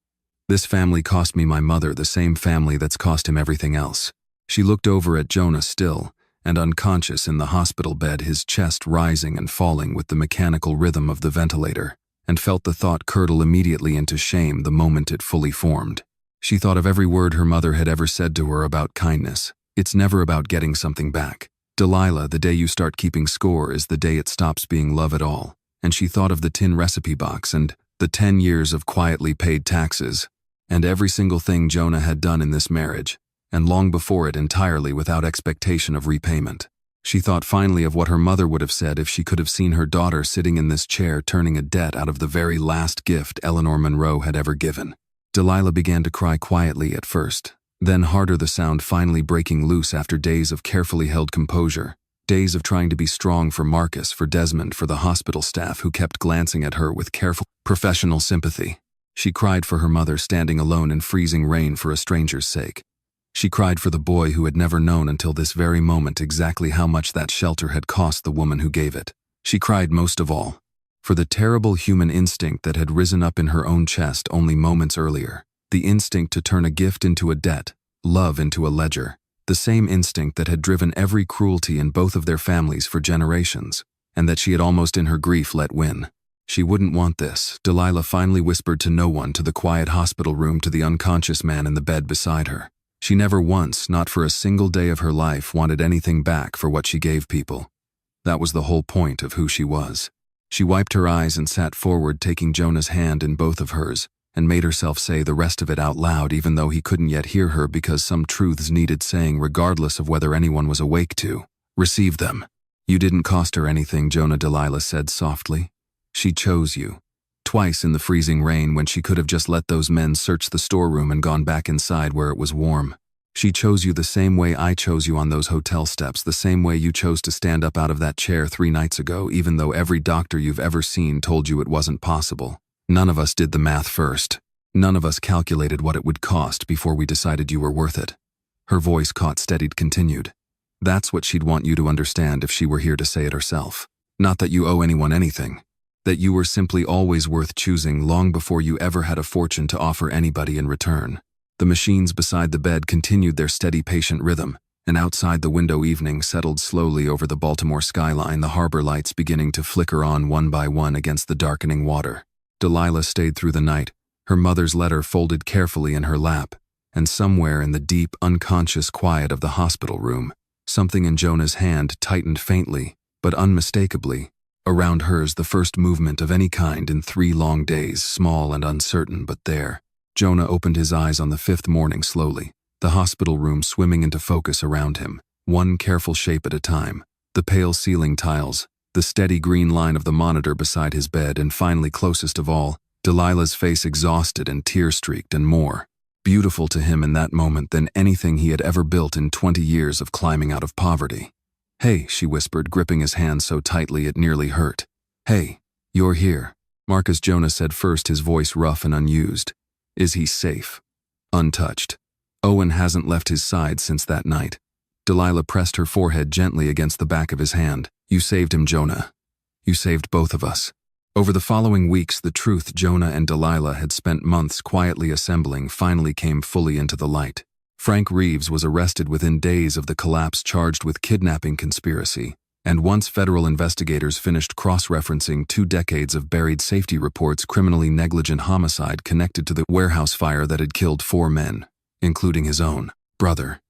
This family cost me my mother, the same family that's cost him everything else. She looked over at Jonah, still and unconscious in the hospital bed, his chest rising and falling with the mechanical rhythm of the ventilator, and felt the thought curdle immediately into shame the moment it fully formed. She thought of every word her mother had ever said to her about kindness. It's never about getting something back. Delilah, the day you start keeping score is the day it stops being love at all. And she thought of the tin recipe box and the 10 years of quietly paid taxes, and every single thing Jonah had done in this marriage, and long before it entirely without expectation of repayment. She thought finally of what her mother would have said if she could have seen her daughter sitting in this chair turning a debt out of the very last gift Eleanor Monroe had ever given. Delilah began to cry quietly at first, then harder, the sound finally breaking loose after days of carefully held composure, days of trying to be strong for Marcus, for Desmond, for the hospital staff who kept glancing at her with careful, professional sympathy. She cried for her mother standing alone in freezing rain for a stranger's sake. She cried for the boy who had never known until this very moment exactly how much that shelter had cost the woman who gave it. She cried most of all for the terrible human instinct that had risen up in her own chest only moments earlier, the instinct to turn a gift into a debt, love into a ledger, the same instinct that had driven every cruelty in both of their families for generations, and that she had almost in her grief let win. She wouldn't want this, Delilah finally whispered to no one, to the quiet hospital room, to the unconscious man in the bed beside her. She never once, not for a single day of her life, wanted anything back for what she gave people. That was the whole point of who she was. She wiped her eyes and sat forward, taking Jonah's hand in both of hers, and made herself say the rest of it out loud, even though he couldn't yet hear her, because some truths needed saying regardless of whether anyone was awake to receive them. "You didn't cost her anything, Jonah," Delilah said softly. "She chose you. Twice in the freezing rain, when she could have just let those men search the storeroom and gone back inside where it was warm. She chose you the same way I chose you on those hotel steps, the same way you chose to stand up out of that chair 3 nights ago, even though every doctor you've ever seen told you it wasn't possible. None of us did the math first. None of us calculated what it would cost before we decided you were worth it." Her voice, caught steadied, continued. "That's what she'd want you to understand if she were here to say it herself. Not that you owe anyone anything. That you were simply always worth choosing long before you ever had a fortune to offer anybody in return." The machines beside the bed continued their steady, patient rhythm, and outside the window evening settled slowly over the Baltimore skyline, the harbor lights beginning to flicker on one by one against the darkening water. Delilah stayed through the night, her mother's letter folded carefully in her lap, and somewhere in the deep, unconscious quiet of the hospital room, something in Jonah's hand tightened faintly, but unmistakably. Around hers, the first movement of any kind in 3 long days, small and uncertain, but there. Jonah opened his eyes on the 5th morning slowly, the hospital room swimming into focus around him, one careful shape at a time. The pale ceiling tiles, the steady green line of the monitor beside his bed, and finally, closest of all, Delilah's face, exhausted and tear-streaked and more beautiful to him in that moment than anything he had ever built in 20 years of climbing out of poverty. "Hey," she whispered, gripping his hand so tightly it nearly hurt. "Hey, you're here." Marcus, Jonah said first, his voice rough and unused. "Is he safe?" "Untouched. Owen hasn't left his side since that night." Delilah pressed her forehead gently against the back of his hand. "You saved him, Jonah. You saved both of us." Over the following weeks, the truth Jonah and Delilah had spent months quietly assembling finally came fully into the light. Frank Reeves was arrested within days of the collapse, charged with kidnapping conspiracy, and once federal investigators finished cross-referencing 2 decades of buried safety reports, criminally negligent homicide connected to the warehouse fire that had killed 4 men, including his own brother.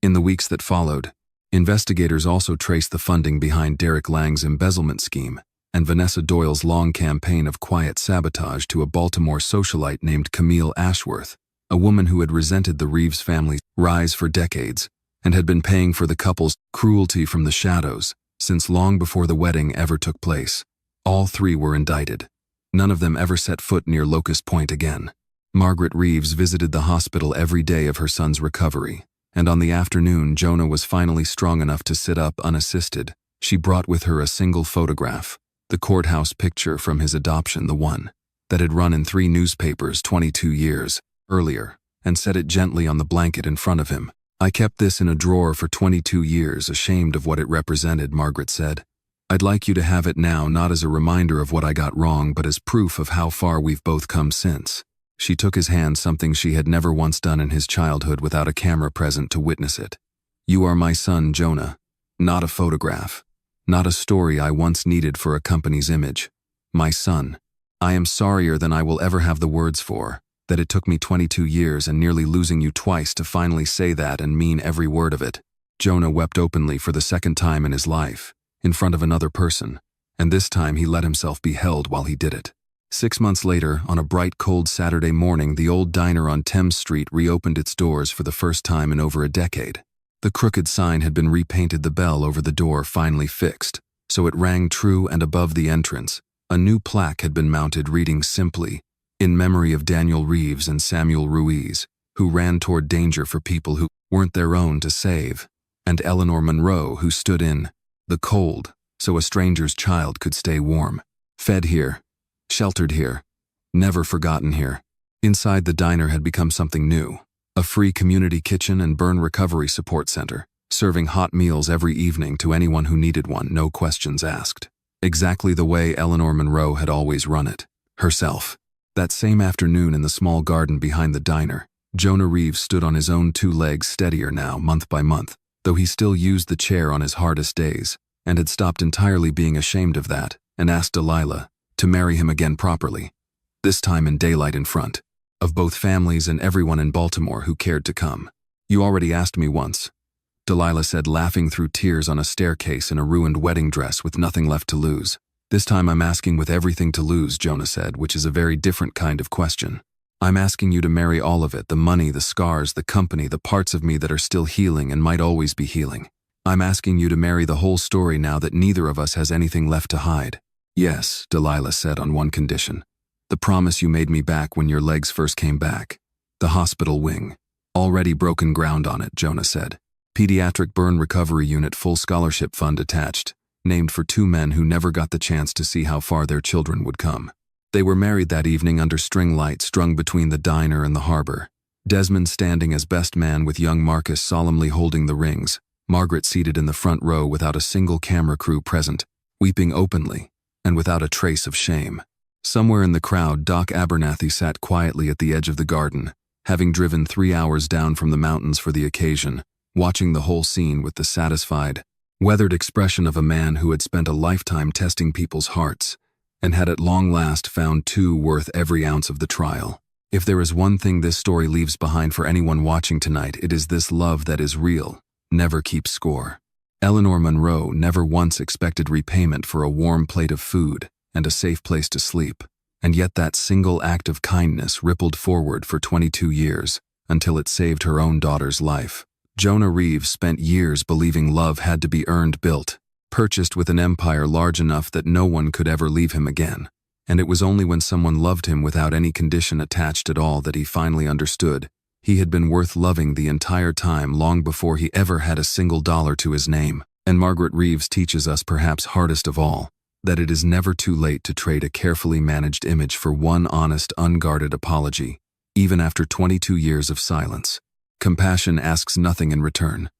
In the weeks that followed, investigators also traced the funding behind Derek Lang's embezzlement scheme and Vanessa Doyle's long campaign of quiet sabotage to a Baltimore socialite named Camille Ashworth, a woman who had resented the Reeves family's rise for decades and had been paying for the couple's cruelty from the shadows since long before the wedding ever took place. All 3 were indicted. None of them ever set foot near Locust Point again. Margaret Reeves visited the hospital every day of her son's recovery, and on the afternoon Jonah was finally strong enough to sit up unassisted, she brought with her a single photograph, the courthouse picture from his adoption, the one that had run in 3 newspapers 22 years earlier, and set it gently on the blanket in front of him. "I kept this in a drawer for 22 years, ashamed of what it represented," Margaret said. "I'd like you to have it now, not as a reminder of what I got wrong, but as proof of how far we've both come since." She took his hand, something she had never once done in his childhood without a camera present to witness it. "You are my son, Jonah. Not a photograph. Not a story I once needed for a company's image. My son. I am sorrier than I will ever have the words for, that it took me 22 years and nearly losing you twice to finally say that and mean every word of it." Jonah wept openly for the 2nd time in his life, in front of another person, and this time he let himself be held while he did it. 6 months later, on a bright, cold Saturday morning, the old diner on Thames Street reopened its doors for the first time in over a decade. The crooked sign had been repainted, the bell over the door finally fixed, so it rang true and above the entrance. A new plaque had been mounted reading simply, "In memory of Daniel Reeves and Samuel Ruiz, who ran toward danger for people who weren't their own to save, and Eleanor Monroe, who stood in the cold so a stranger's child could stay warm. Fed here, sheltered here, never forgotten here." Inside, the diner had become something new. A free community kitchen and burn recovery support center, serving hot meals every evening to anyone who needed one, no questions asked. Exactly the way Eleanor Monroe had always run it, herself. That same afternoon, in the small garden behind the diner, Jonah Reeves stood on his own 2 legs, steadier now, month by month, though he still used the chair on his hardest days, and had stopped entirely being ashamed of that, and asked Delilah to marry him again properly, this time in daylight, in front of both families and everyone in Baltimore who cared to come. "You already asked me once," Delilah said, laughing through tears on a staircase in a ruined wedding dress with nothing left to lose. "This time I'm asking with everything to lose," Jonah said, "which is a very different kind of question. I'm asking you to marry all of it, the money, the scars, the company, the parts of me that are still healing and might always be healing. I'm asking you to marry the whole story now that neither of us has anything left to hide." "Yes," Delilah said, "on one condition. The promise you made me back when your legs first came back. The hospital wing. Already broken ground on it," Jonah said. "Pediatric burn recovery unit, full scholarship fund attached, named for 2 men who never got the chance to see how far their children would come." They were married that evening under string lights strung between the diner and the harbor. Desmond standing as best man with young Marcus solemnly holding the rings, Margaret seated in the front row without a single camera crew present, weeping openly and without a trace of shame. Somewhere in the crowd, Doc Abernathy sat quietly at the edge of the garden, having driven 3 hours down from the mountains for the occasion, watching the whole scene with the satisfied, weathered expression of a man who had spent a lifetime testing people's hearts and had at long last found two worth every ounce of the trial. If there is one thing this story leaves behind for anyone watching tonight, it is this: love that is real never keeps score. Eleanor Monroe never once expected repayment for a warm plate of food and a safe place to sleep, and yet that single act of kindness rippled forward for 22 years until it saved her own daughter's life. Jonah Reeves spent years believing love had to be earned, built, purchased with an empire large enough that no one could ever leave him again. And it was only when someone loved him without any condition attached at all that he finally understood he had been worth loving the entire time, long before he ever had a single dollar to his name. And Margaret Reeves teaches us, perhaps hardest of all, that it is never too late to trade a carefully managed image for one honest, unguarded apology, even after 22 years of silence. Compassion asks nothing in return.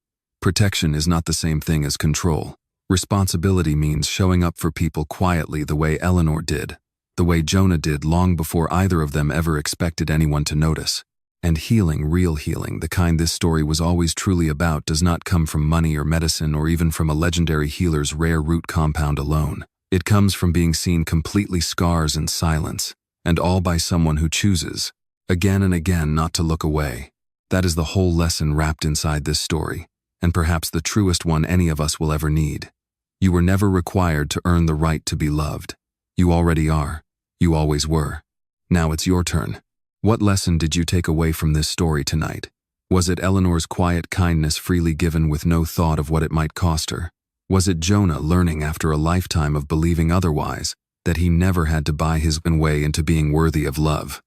Protection is not the same thing as control. Responsibility means showing up for people quietly, the way Eleanor did, the way Jonah did, long before either of them ever expected anyone to notice. And healing, real healing, the kind this story was always truly about, does not come from money or medicine or even from a legendary healer's rare root compound alone. It comes from being seen completely, scars and silence, and all by someone who chooses, again and again, not to look away. That is the whole lesson wrapped inside this story, and perhaps the truest one any of us will ever need. You were never required to earn the right to be loved. You already are. You always were. Now it's your turn. What lesson did you take away from this story tonight? Was it Eleanor's quiet kindness, freely given with no thought of what it might cost her? Was it Jonah learning after a lifetime of believing otherwise that he never had to buy his own way into being worthy of love?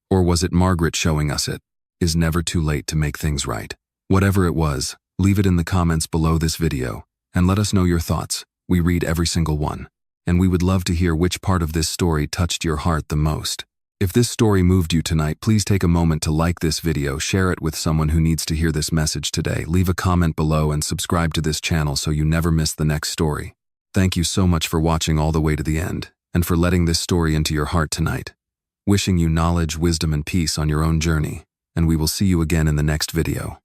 Or was it Margaret showing us it is never too late to make things right? Whatever it was, leave it in the comments below this video and let us know your thoughts. We read every single one, and we would love to hear which part of this story touched your heart the most. If this story moved you tonight, please take a moment to like this video, share it with someone who needs to hear this message today, leave a comment below, and subscribe to this channel so you never miss the next story. Thank you so much for watching all the way to the end, and for letting this story into your heart tonight. Wishing you knowledge, wisdom, and peace on your own journey, and we will see you again in the next video.